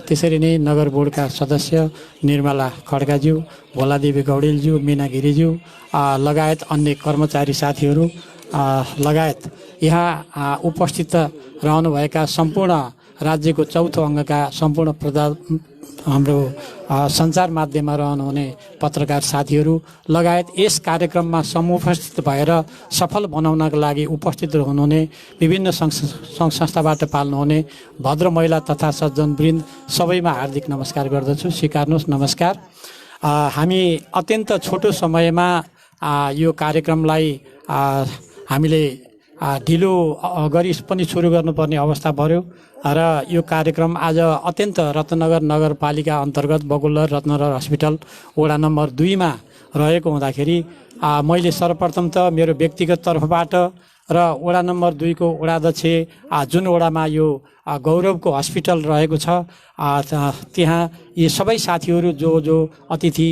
त्यसरी नै नगर बोर्डका सदस्य निर्मला खड्काज्यू, भोलादेवी गौडेलज्यू, मीना गिरिज्यू लगायत अन्य कर्मचारी साथीहरू लगायत यहाँ उपस्थित रहनुभएका सम्पूर्ण राज्यको चौथो अङ्गका सम्पूर्ण हाम्रो सञ्चार माध्यममा रहनुहुने पत्रकार साथीहरू लगायत यस कार्यक्रममा समुपस्थित भएर सफल बनाउनका लागि उपस्थित हुनुहुने विभिन्न सङ्घ संस्थाबाट पाल्नुहुने भद्र महिला तथा सज्जनवृन्द सबैमा हार्दिक नमस्कार गर्दछु। स्वीकार्नुहोस्, नमस्कार। हामी अत्यन्त छोटो समयमा यो कार्यक्रमलाई हामीले ढिलो गरी पनि सुरु गर्नुपर्ने अवस्था पर्यो र यो कार्यक्रम आज अत्यन्त रत्नगर नगरपालिका अन्तर्गत बगुलर रत्नगर हस्पिटल वडा नम्बर 2 मा रहेको हुँदाखेरि मैले सर्वप्रथम त मेरो व्यक्तिगत तर्फबाट र वडा नम्बर 2 को वडाध्यक्ष जुन वडामा यो गौरवको हस्पिटल रहेको छ त्यहाँ यी सबै साथीहरू जो अतिथि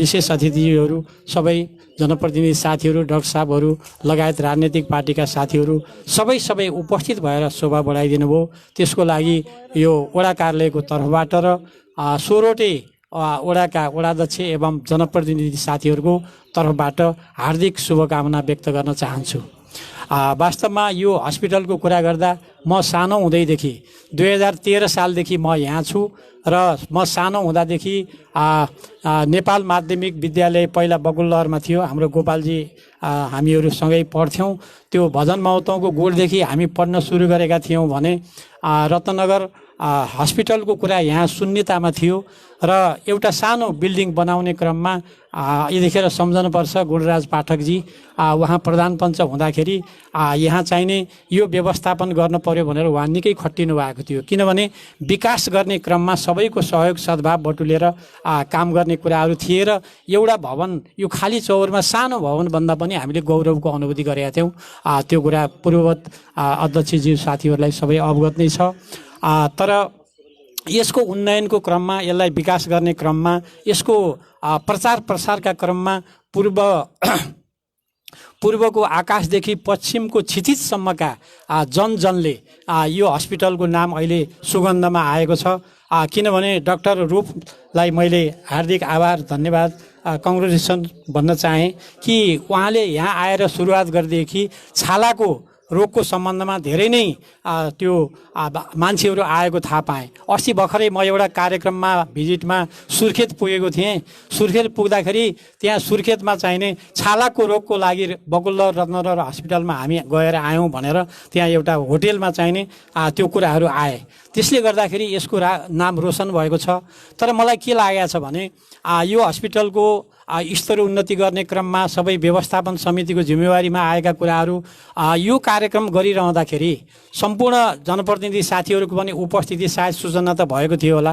विशेष अतिथिहरू सबै जनप्रतिनिधि साथीहरू, डाक्टर साहबहरू लगायत राजनीतिक पार्टीका साथीहरू सबै उपस्थित भएर शोभा बढाइदिनु भयो। त्यसको लागि यो वडा कार्यालयको तर्फबाट र 16वटै वडाका वडाध्यक्ष एवं जनप्रतिनिधि साथीहरूको तर्फबाट हार्दिक शुभकामना व्यक्त गर्न चाहन्छु। वास्तवमा यो हस्पिटलको कुरा गर्दा म सानो हुँदैदेखि 2013 सालदेखि म यहाँ छु र म सानो हुँदादेखि नेपाल माध्यमिक विद्यालय पहिला बगुललहरमा थियो, हाम्रो गोपालजी हामीहरू सँगै पढ्थ्यौँ। त्यो भजन महतोको गोडदेखि हामी पढ्न सुरु गरेका थियौँ भने रत्नगर हस्पिटलको कुरा यहाँ शून्यतामा थियो र एउटा सानो बिल्डिङ बनाउने क्रममा यतिखेर सम्झनुपर्छ गुणराज पाठकजी उहाँ प्रधान पञ्च हुँदाखेरि यहाँ चाहिने यो व्यवस्थापन गर्न पर्यो भनेर उहाँ निकै खटिनु भएको थियो। किनभने विकास गर्ने क्रममा सबैको सहयोग सद्भाव बटुलेर काम गर्ने कुराहरू थिए र एउटा भवन यो खाली चौरमा सानो भवन भन्दा पनि हामीले गौरवको अनुभूति गरेका थियौँ। त्यो कुरा पूर्ववत अध्यक्षज्यू साथीहरूलाई सबै अवगत नै छ। तर यसको उन्नयनको क्रममा, यसलाई विकास गर्ने क्रममा, यसको प्रचार प्रसारका क्रममा पूर्वको आकाशदेखि पश्चिमको क्षितिजसम्मका जनले यो हस्पिटलको नाम अहिले सुगन्धमा आएको छ। किनभने डाक्टर रूपलाई मैले हार्दिक आभार, धन्यवाद, कङ्ग्रेचुलेसन भन्न चाहेँ कि उहाँले यहाँ आएर सुरुवात गरेदेखि छालाको रोगको सम्बन्धमा धेरै नै त्यो मान्छेहरू आएको थाहा पाएँ। अस्ति भर्खरै म एउटा कार्यक्रममा भिजिटमा सुर्खेत पुगेको थिएँ। सुर्खेत पुग्दाखेरि त्यहाँ सुर्खेतमा चाहिने छालाको रोगको लागि बगुलर रत्नगर हस्पिटलमा हामी गएर आयौँ भनेर त्यहाँ एउटा होटेलमा चाहिने त्यो कुराहरू आए। त्यसले गर्दाखेरि यसको नाम रोशन भएको छ। तर मलाई के लागेको छ भने यो हस्पिटलको स्तर उन्नति गर्ने क्रममा सबै व्यवस्थापन समितिको जिम्मेवारीमा आएका कुराहरू यो कार्यक्रम गरिरहँदाखेरि सम्पूर्ण जनप्रतिनिधि साथीहरूको पनि उपस्थिति सायद सूचना त भएको थियो होला।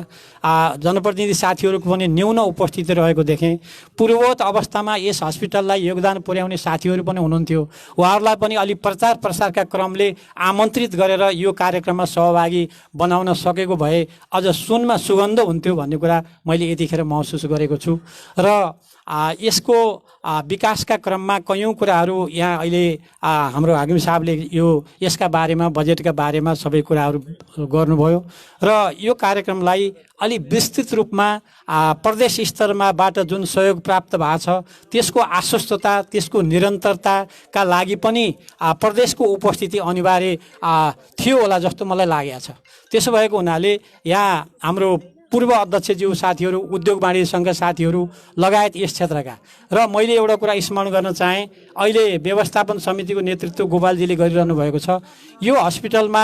जनप्रतिनिधि साथीहरूको पनि न्यून उपस्थिति रहेको देखेँ। पूर्ववत अवस्थामा यस हस्पिटललाई योगदान पुर्याउने साथीहरू पनि हुनुहुन्थ्यो। उहाँहरूलाई पनि अलि प्रचार प्रसारका क्रमले आमन्त्रित गरेर यो कार्यक्रममा सहभागी बनाउन सकेको भए अझ सुनमा सुगन्ध हुन्थ्यो भन्ने कुरा मैले यतिखेर महसुस गरेको छु। र यसको विकासका क्रममा कयौँ कुराहरू यहाँ अहिले हाम्रो हाकिम साहबले यसका बारेमा, बजेटका बारेमा सबै कुराहरू गर्नुभयो र यो कार्यक्रमलाई अलि विस्तृत रूपमा प्रदेश स्तरमाबाट जुन सहयोग प्राप्त भएको छ त्यसको आश्वस्तता, त्यसको निरन्तरताका लागि पनि प्रदेशको उपस्थिति अनिवार्य थियो होला जस्तो मलाई लागेको छ। त्यसो भएको हुनाले यहाँ हाम्रो पूर्व अध्यक्षज्यू साथीहरू, उद्योग वाणिज्य सङ्घका साथीहरू लगायत यस क्षेत्रका र मैले एउटा कुरा स्मरण गर्न चाहेँ। अहिले व्यवस्थापन समितिको नेतृत्व गोपालजीले गरिरहनु भएको छ। यो हस्पिटलमा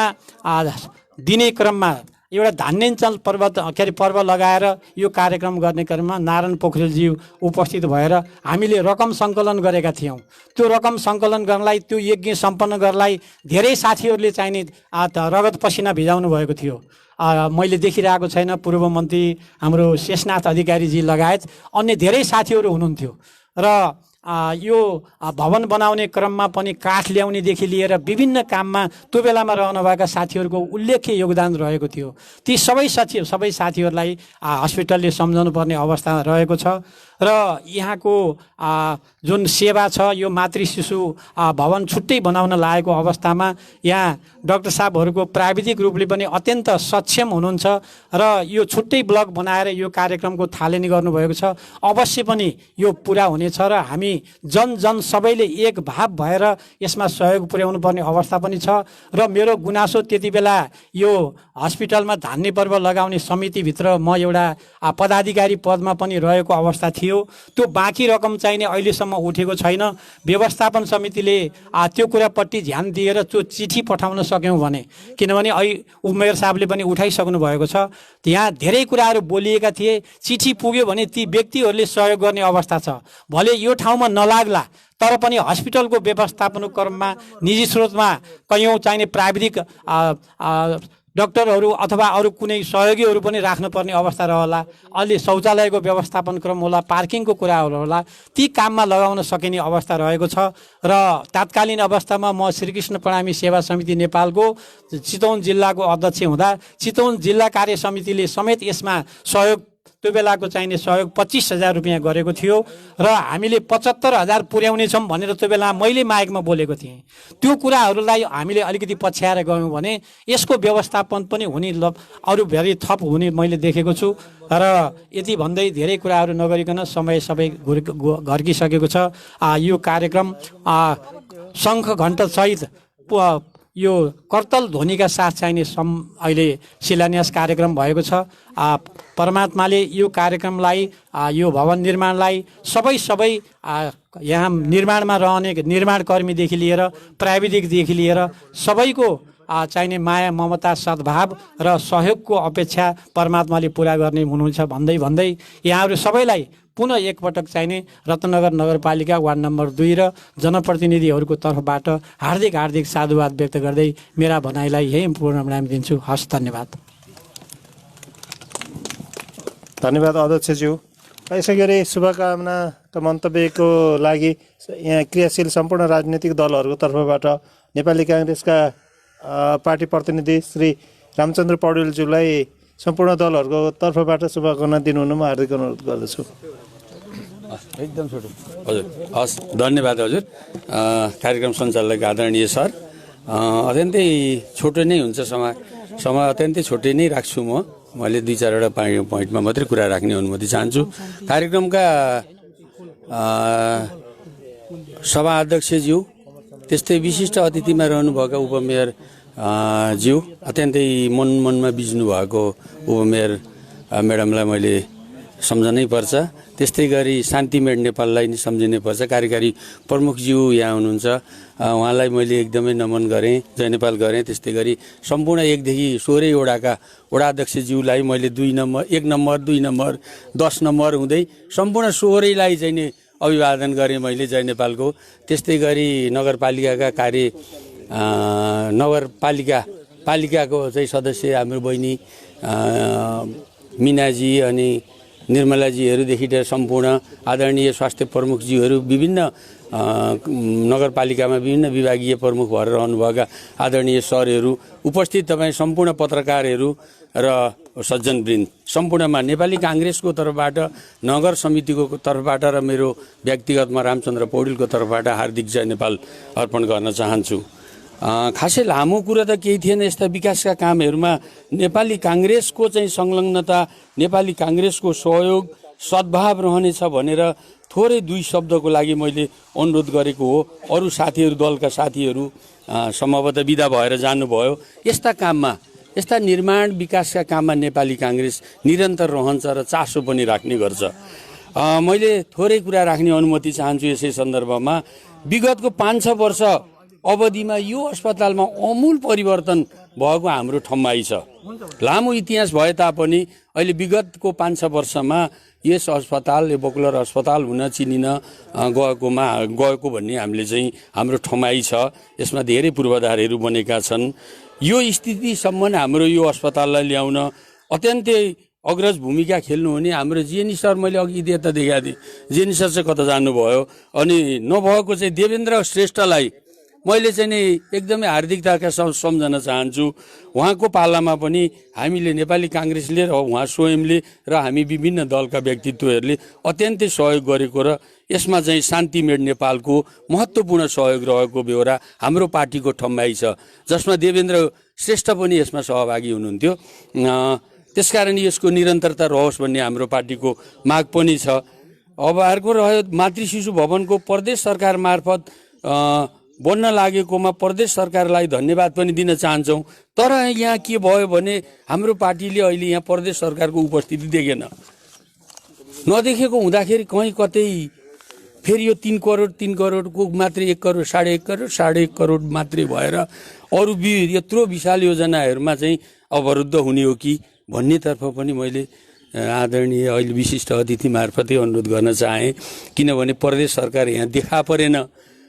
दिने क्रममा एउटा धान्याञ्चल पर्व लगाएर यो कार्यक्रम गर्ने क्रममा नारायण पोखरेलजी उपस्थित भएर हामीले रकम सङ्कलन गरेका थियौँ। त्यो रकम सङ्कलन गर्नलाई, त्यो यज्ञ सम्पन्न गर्नलाई धेरै साथीहरूले चाहिने रगत पसिना भिजाउनु भएको थियो। मैले देखिरहेको छैन, पूर्व मन्त्री हाम्रो शेषनाथ अधिकारीजी लगायत अन्य धेरै साथीहरू हुनुहुन्थ्यो र यो भवन बनाउने क्रममा पनि काठ ल्याउनेदेखि लिएर विभिन्न काममा त्यो बेलामा रहनुभएका साथीहरूको उल्लेख्य योगदान रहेको थियो। ती सबै साथीहरूलाई हस्पिटलले सम्झाउनु पर्ने अवस्था रहेको छ र यहाँको जुन सेवा छ यो मातृ शिशु भवन छुट्टै बनाउन लागेको अवस्थामा यहाँ डाक्टर साहबहरूको प्राविधिक रूपले पनि अत्यन्त सक्षम हुनुहुन्छ र यो छुट्टै ब्लक बनाएर यो कार्यक्रमको थालनी गर्नुभएको छ। अवश्य पनि यो पुरा हुनेछ र हामी जन सबैले एक भाव भएर यसमा सहयोग पुर्याउनु पर्ने अवस्था पनि छ र मेरो गुनासो त्यति बेला यो हस्पिटलमा धान्य पर्व लगाउने समितिभित्र म एउटा पदाधिकारी पदमा पनि रहेको अवस्था थियो। त्यो बाँकी रकम चाहिने अहिलेसम्म उठेको छैन। व्यवस्थापन समितिले त्यो कुरापट्टि ध्यान दिएर त्यो चिठी पठाउन सक्यौँ भने, किनभने मेयर साहबले पनि उठाइसक्नु भएको छ, यहाँ धेरै कुराहरू बोलिएका थिए। चिठी पुग्यो भने ती व्यक्तिहरूले सहयोग गर्ने अवस्था छ। भले यो ठाउँमा नलाग्ला तर पनि हस्पिटलको व्यवस्थापनको क्रममा निजी स्रोतमा कयौँ चाहिने प्राविधिक डाक्टरहरू अथवा अरू कुनै सहयोगीहरू पनि राख्नुपर्ने अवस्था रहला। अलि शौचालयको व्यवस्थापन क्रम होला, पार्किङको कुराहरू होला, ती काममा लगाउन सकिने अवस्था रहेको छ। र तात्कालीन अवस्थामा म श्रीकृष्ण प्रणामी सेवा समिति नेपालको चितवन जिल्लाको अध्यक्ष हुँदा चितवन जिल्ला कार्य समितिले समेत यसमा सहयोग, त्यो बेलाको चाहिने सहयोग 25,000 रुपियाँ गरेको थियो र हामीले 75,000 पुर्याउनेछौँ भनेर त्यो बेला मैले माइकमा बोलेको थिएँ। त्यो कुराहरूलाई हामीले अलिकति पछ्याएर गयौँ भने यसको व्यवस्थापन पनि हुने अरू धेरै थप हुने मैले देखेको छु। र यति भन्दै धेरै कुराहरू नगरिकन समय सबै घर्किसकेको छ। यो कार्यक्रम शङ्ख घण्टसहित यो करतल ध्वनिका साथ चाहिने अहिले शिलान्यास कार्यक्रम भएको छ। परमात्माले यो कार्यक्रमलाई, यो भवन निर्माणलाई सबै यहाँ निर्माणमा रहने निर्माणकर्मीदेखि लिएर प्राविधिकदेखि लिएर सबैको चाहिने माया ममता सद्भाव र सहयोगको अपेक्षा परमात्माले पुरा गर्ने हुनुहुन्छ भन्दै यहाँहरू सबैलाई पुनः एकपटक चाहिने रत्नगर नगरपालिका वार्ड नम्बर 2 र जनप्रतिनिधिहरूको तर्फबाट हार्दिक साधुवाद व्यक्त गर्दै मेरा भनाइलाई यही पूर्ण विराम दिन्छु। हस्, धन्यवाद।
धन्यवाद अध्यक्षज्यू। यसै गरी शुभकामनाका मन्तव्यको लागि यहाँ क्रियाशील सम्पूर्ण राजनीतिक दलहरूको तर्फबाट नेपाली काङ्ग्रेसका पार्टी प्रतिनिधि श्री रामचन्द्र पौडेलज्यूलाई सम्पूर्ण दलहरूको तर्फबाट शुभकामना दिनुहुन म हार्दिक अनुरोध गर्दछु।
एकदम छोटो हजुर। हस्, धन्यवाद हजुर। कार्यक्रम सञ्चालक आदरणीय सर, अत्यन्तै छोटो नै हुन्छ समय अत्यन्तै छोटै नै राख्छु मैले 2-4वटा पोइन्टमा मात्रै कुरा राख्ने अनुमति चाहन्छु। कार्यक्रमका सभा अध्यक्षज्यू, त्यस्तै विशिष्ट अतिथिमा रहनुभएका उपमेयर ज्यू, अत्यन्तै मनमा बिज्नु भएको उपमेयर म्याडमलाई मैले सम्झनै पर्छ। त्यस्तै गरी शान्तिमेड नेपाललाई नि सम्झिनै पर्छ। कार्यकारी प्रमुखज्यू यहाँ हुनुहुन्छ, उहाँलाई मैले एकदमै नमन गरेँ, जय नेपाल गरेँ। त्यस्तै गरी सम्पूर्ण 1देखि 16 वडाका वडाध्यक्षज्यूलाई मैले 1 नम्बर 2 नम्बर 10 नम्बर हुँदै सम्पूर्ण 16लाई चाहिँ नि अभिवादन गरेँ मैले, जय नेपालको। त्यस्तै गरी नगरपालिकाका पालिकाको चाहिँ सदस्य हाम्रो बहिनी मिनाजी अनि निर्मलाजीहरूदेखि लिएर सम्पूर्ण आदरणीय स्वास्थ्य प्रमुखजीहरू, विभिन्न नगरपालिकामा विभिन्न विभागीय प्रमुख भएर रहनुभएका आदरणीय सरहरू, उपस्थित तपाईँ सम्पूर्ण पत्रकारहरू र सज्जनवृन्द, सम्पूर्णमा नेपाली काङ्ग्रेसको तर्फबाट, नगर समितिको तर्फबाट र मेरो व्यक्तिगतमा रामचन्द्र पौडेलको तर्फबाट हार्दिक जय नेपाल अर्पण गर्न चाहन्छु। खासै लामो कुरा त केही थिएन। यस्ता विकासका कामहरूमा नेपाली काङ्ग्रेसको चाहिँ संलग्नता, नेपाली काङ्ग्रेसको सहयोग सद्भाव रहनेछ भनेर थोरै 2 शब्दको लागि मैले अनुरोध गरेको हो। अरू साथीहरू, दलका साथीहरू सम्भवतः बिदा भएर जानुभयो। यस्ता काममा, यस्ता निर्माण विकासका काममा नेपाली काङ्ग्रेस निरन्तर रहन्छ र चासो पनि राख्ने गर्छ। मैले थोरै कुरा राख्ने अनुमति चाहन्छु यसै सन्दर्भमा। विगतको 5-6 वर्ष अवधिमा यो अस्पतालमा अमूल परिवर्तन भएको हाम्रो ठम्माई छ। लामो इतिहास भए तापनि अहिले विगतको 5-6 वर्षमा यस अस्पताल एभोकुलर अस्पताल हुन चिनिन गएको भन्ने हामीले चाहिँ हाम्रो ठमाइ छ। यसमा धेरै पूर्वाधारहरू बनेका छन्। यो स्थितिसम्म हाम्रो यो अस्पताललाई ल्याउन अत्यन्तै अग्रज भूमिका खेल्नुहुने हाम्रो जेनी सर मैले अघि यता देखाएको थिएँ, जेनी सर चाहिँ कता जानुभयो। अनि नभएको चाहिँ देवेन्द्र श्रेष्ठलाई मैले चाहिँ नि एकदमै हार्दिकताका सम्झन चाहन्छु। उहाँको पालामा पनि हामीले नेपाली काङ्ग्रेसले र उहाँ स्वयंले र हामी विभिन्न दलका व्यक्तित्वहरूले अत्यन्तै सहयोग गरेको र यसमा चाहिँ शान्तिमेट नेपालको महत्त्वपूर्ण सहयोग रहेको बेहोरा हाम्रो पार्टीको ठम्बाइ छ, जसमा देवेन्द्र श्रेष्ठ पनि यसमा सहभागी हुनुहुन्थ्यो। त्यसकारण यसको निरन्तरता रहोस् भन्ने हाम्रो पार्टीको माग पनि छ। अब अर्को रह्यो मातृ शिशु भवनको प्रदेश सरकार मार्फत बन्न लागेकोमा प्रदेश सरकारलाई धन्यवाद पनि दिन चाहन्छौँ। तर यहाँ के भयो भने हाम्रो पार्टीले अहिले यहाँ प्रदेश सरकारको उपस्थिति देखेन। नदेखेको हुँदाखेरि कहीँ कतै फेरि यो 3 करोडको मात्रै 1 करोड, 1.5 करोड मात्रै भएर अरू यत्रो विशाल योजनाहरूमा चाहिँ अवरुद्ध हुने हो कि भन्नेतर्फ पनि मैले आदरणीय अहिले विशिष्ट अतिथि मार्फतै अनुरोध गर्न चाहेँ। किनभने प्रदेश सरकार यहाँ देखा परेन।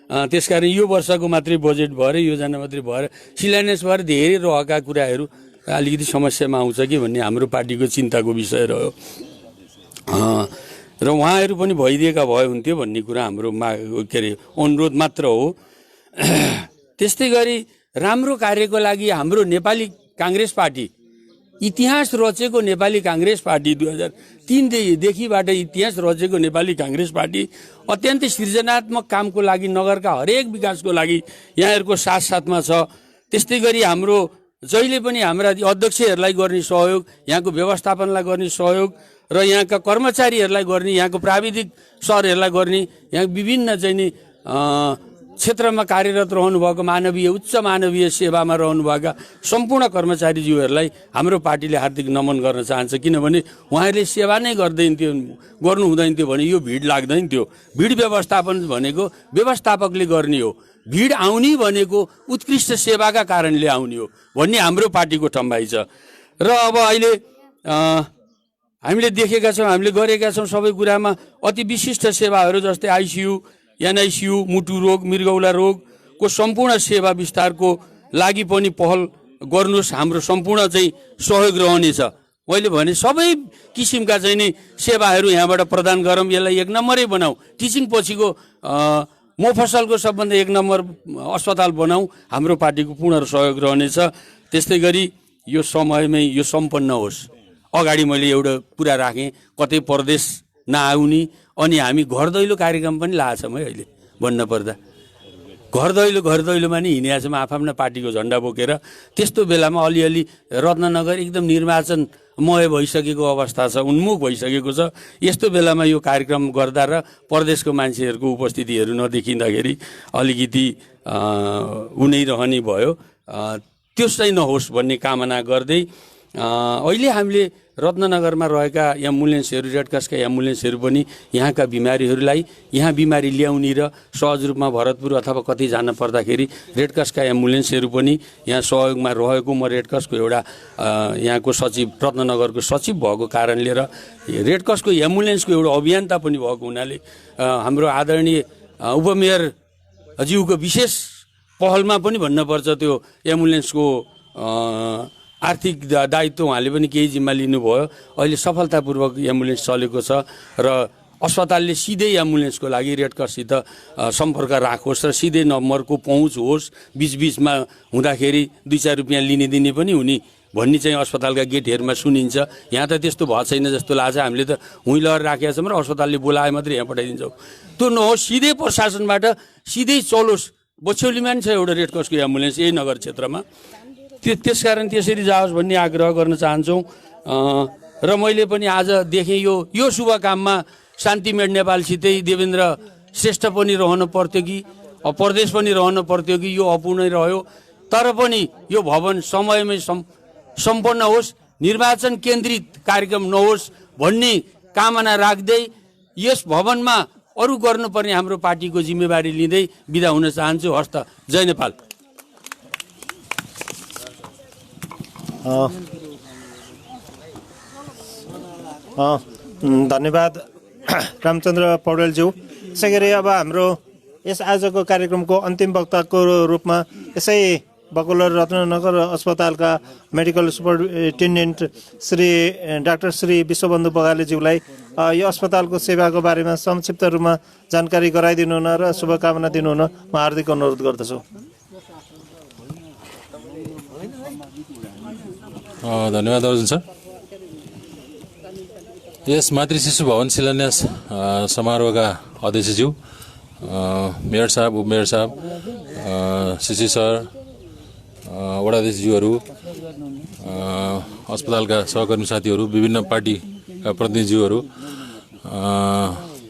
त्यसकारण यो वर्षको मात्रै बजेट भएर योजना मात्रै भएर शिलान्यास भएर धेरै रहेका कुराहरू अलिकति समस्यामा आउँछ कि भन्ने हाम्रो पार्टीको चिन्ताको विषय रह्यो र उहाँहरू पनि भइदिएका भए हुन्थ्यो भन्ने कुरा हाम्रो के अरे अनुरोध मात्र हो। त्यस्तै गरी राम्रो कार्यको लागि हाम्रो नेपाली काङ्ग्रेस पार्टी इतिहास रचेको नेपाली काङ्ग्रेस पार्टी 2003 देखिबाट इतिहास रचेको नेपाली काङ्ग्रेस पार्टी अत्यन्तै सृजनात्मक कामको लागि नगरका हरेक विकासको लागि यहाँहरूको साथमा छ। त्यस्तै गरी हाम्रो जहिले पनि हाम्रा अध्यक्षहरूलाई गर्ने सहयोग, यहाँको व्यवस्थापनलाई गर्ने सहयोग र यहाँका कर्मचारीहरूलाई गर्ने, यहाँको प्राविधिक सरहरूलाई गर्ने, यहाँ विभिन्न चाहिँ नि क्षेत्रमा कार्यरत रहनुभएको उच्च मानवीय सेवामा रहनुभएका सम्पूर्ण कर्मचारीज्यूहरूलाई हाम्रो पार्टीले हार्दिक नमन गर्न चाहन्छ। किनभने उहाँहरूले सेवा नै गर्नु हुँदैन थियो भने यो भिड लाग्दैन थियो। भिड व्यवस्थापन भनेको व्यवस्थापकले गर्ने हो, भिड आउने भनेको उत्कृष्ट सेवाका कारणले आउने हो भन्ने हाम्रो पार्टीको ठम्बाइ छ। र अब अहिले हामीले देखेका छौँ, हामीले गरेका छौँ सबै कुरामा अति विशिष्ट सेवाहरू जस्तै आइसियू, एनआइसियू, मुटु रोग, मृगौला रोगको सम्पूर्ण सेवा विस्तारको लागि पनि पहल गर्नुहोस्। हाम्रो सम्पूर्ण चाहिँ सहयोग रहनेछ। मैले भने सबै किसिमका चाहिँ नि सेवाहरू यहाँबाट प्रदान गरौँ, यसलाई 1 नम्बरै बनाऊ। टिचिङ पछिको मोफसलको सबभन्दा 1 नम्बर अस्पताल बनाऊ। हाम्रो पार्टीको पूर्ण सहयोग रहनेछ। त्यस्तै गरी यो समयमै यो सम्पन्न होस्। अगाडि मैले एउटा कुरा राखेँ, कतै परदेश नआउने अनि हामी घर दैलो कार्यक्रम पनि लाछौँ है। अहिले भन्न पर्दा घर दैलोमा नि हिँडेका छौँ आफ्ना पार्टीको झन्डा बोकेर। त्यस्तो बेलामा अलिअलि रत्ननगर एकदम निर्वाचनमय भइसकेको अवस्था छ, उन्मुख भइसकेको छ। यस्तो बेलामा यो कार्यक्रम गर्दा र परदेशको मान्छेहरूको उपस्थितिहरू नदेखिँदाखेरि अलिकति उनै रहने भयो। त्यो चाहिँ नहोस् भन्ने कामना गर्दै अहिले हामीले रत्ननगरमा रहेका एम्बुलेन्सहरू, रेड क्रसका एम्बुलेन्सहरू पनि यहाँका बिमारीहरूलाई यहाँ बिमारी ल्याउने र सहज रूपमा भरतपुर अथवा कतै जान पर्दाखेरि रेड क्रसका एम्बुलेन्सहरू पनि यहाँ सहयोगमा रहेको म रेड क्रसको एउटा यहाँको सचिव, रत्ननगरको सचिव भएको कारणले र रेड क्रसको एम्बुलेन्सको एउटा अभियन्ता पनि भएको हुनाले हाम्रो आदरणीय उपमेयर ज्यूको विशेष पहलमा पनि भन्नुपर्छ त्यो एम्बुलेन्सको आर्थिक दायित्व उहाँले पनि केही जिम्मा लिनुभयो। अहिले सफलतापूर्वक एम्बुलेन्स चलेको छ र अस्पतालले सिधै एम्बुलेन्सको लागि रेड क्रससित सम्पर्क राखोस् र सिधै नम्बरको पहुँच होस्। बिचबिचमा हुँदाखेरि 2-4 रुपियाँ लिने दिने पनि हुने भन्ने चाहिँ अस्पतालका गेटहरूमा सुनिन्छ। यहाँ त त्यस्तो भएको छैन जस्तो लाग्छ। हामीले त हुँ लहर राखेका छौँ र अस्पतालले बोलाए मात्रै यहाँ पठाइदिन्छौँ। त्यो नहोस्, सिधै प्रशासनबाट सिधै चलोस्। बछौलीमा पनि छ एउटा रेड क्रसको एम्बुलेन्स यही नगर क्षेत्रमा। त्यसकारण त्यसरी जाओस् भन्ने आग्रह गर्न चाहन्छौँ। र मैले पनि आज देखेँ यो शुभ काममा शान्तिमेट नेपालसितै देवेन्द्र श्रेष्ठ पनि रहनु पर्थ्यो कि प्रदेश पनि रहनु पर्थ्यो कि यो अपूर्णै रह्यो। तर पनि यो भवन समयमै सम्पन्न होस्, निर्वाचन केन्द्रित कार्यक्रम नहोस् भन्ने कामना राख्दै यस भवनमा अरू गर्नुपर्ने हाम्रो पार्टीको जिम्मेवारी लिँदै बिदा हुन चाहन्छु। हस्त, जय नेपाल।
धन्यवाद रामचन्द्र पौडेलज्यू। यसै गरी अब हाम्रो यस आजको कार्यक्रमको अन्तिम वक्ताको रूपमा यसै बकुलर रत्नगर अस्पतालका medical superintendent Shri doctor Shri Vishwabandhu बगालेज्यूलाई यो अस्पतालको सेवाको बारेमा संक्षिप्त रूपमा जानकारी गराइदिनु हुन र शुभकामना दिनुहुन म हार्दिक अनुरोध गर्दछु।
धन्यवाद अर्जुन सर। यस मातृ शिशु भवन शिलान्यास समारोहका अध्यक्षज्यू, मेयर साहब, उपमेयर साहब, सिसी सर, वडाध्यक्षज्यूहरू, अस्पतालका सहकर्मी साथीहरू, विभिन्न पार्टीका प्रतिनिधिज्यूहरू,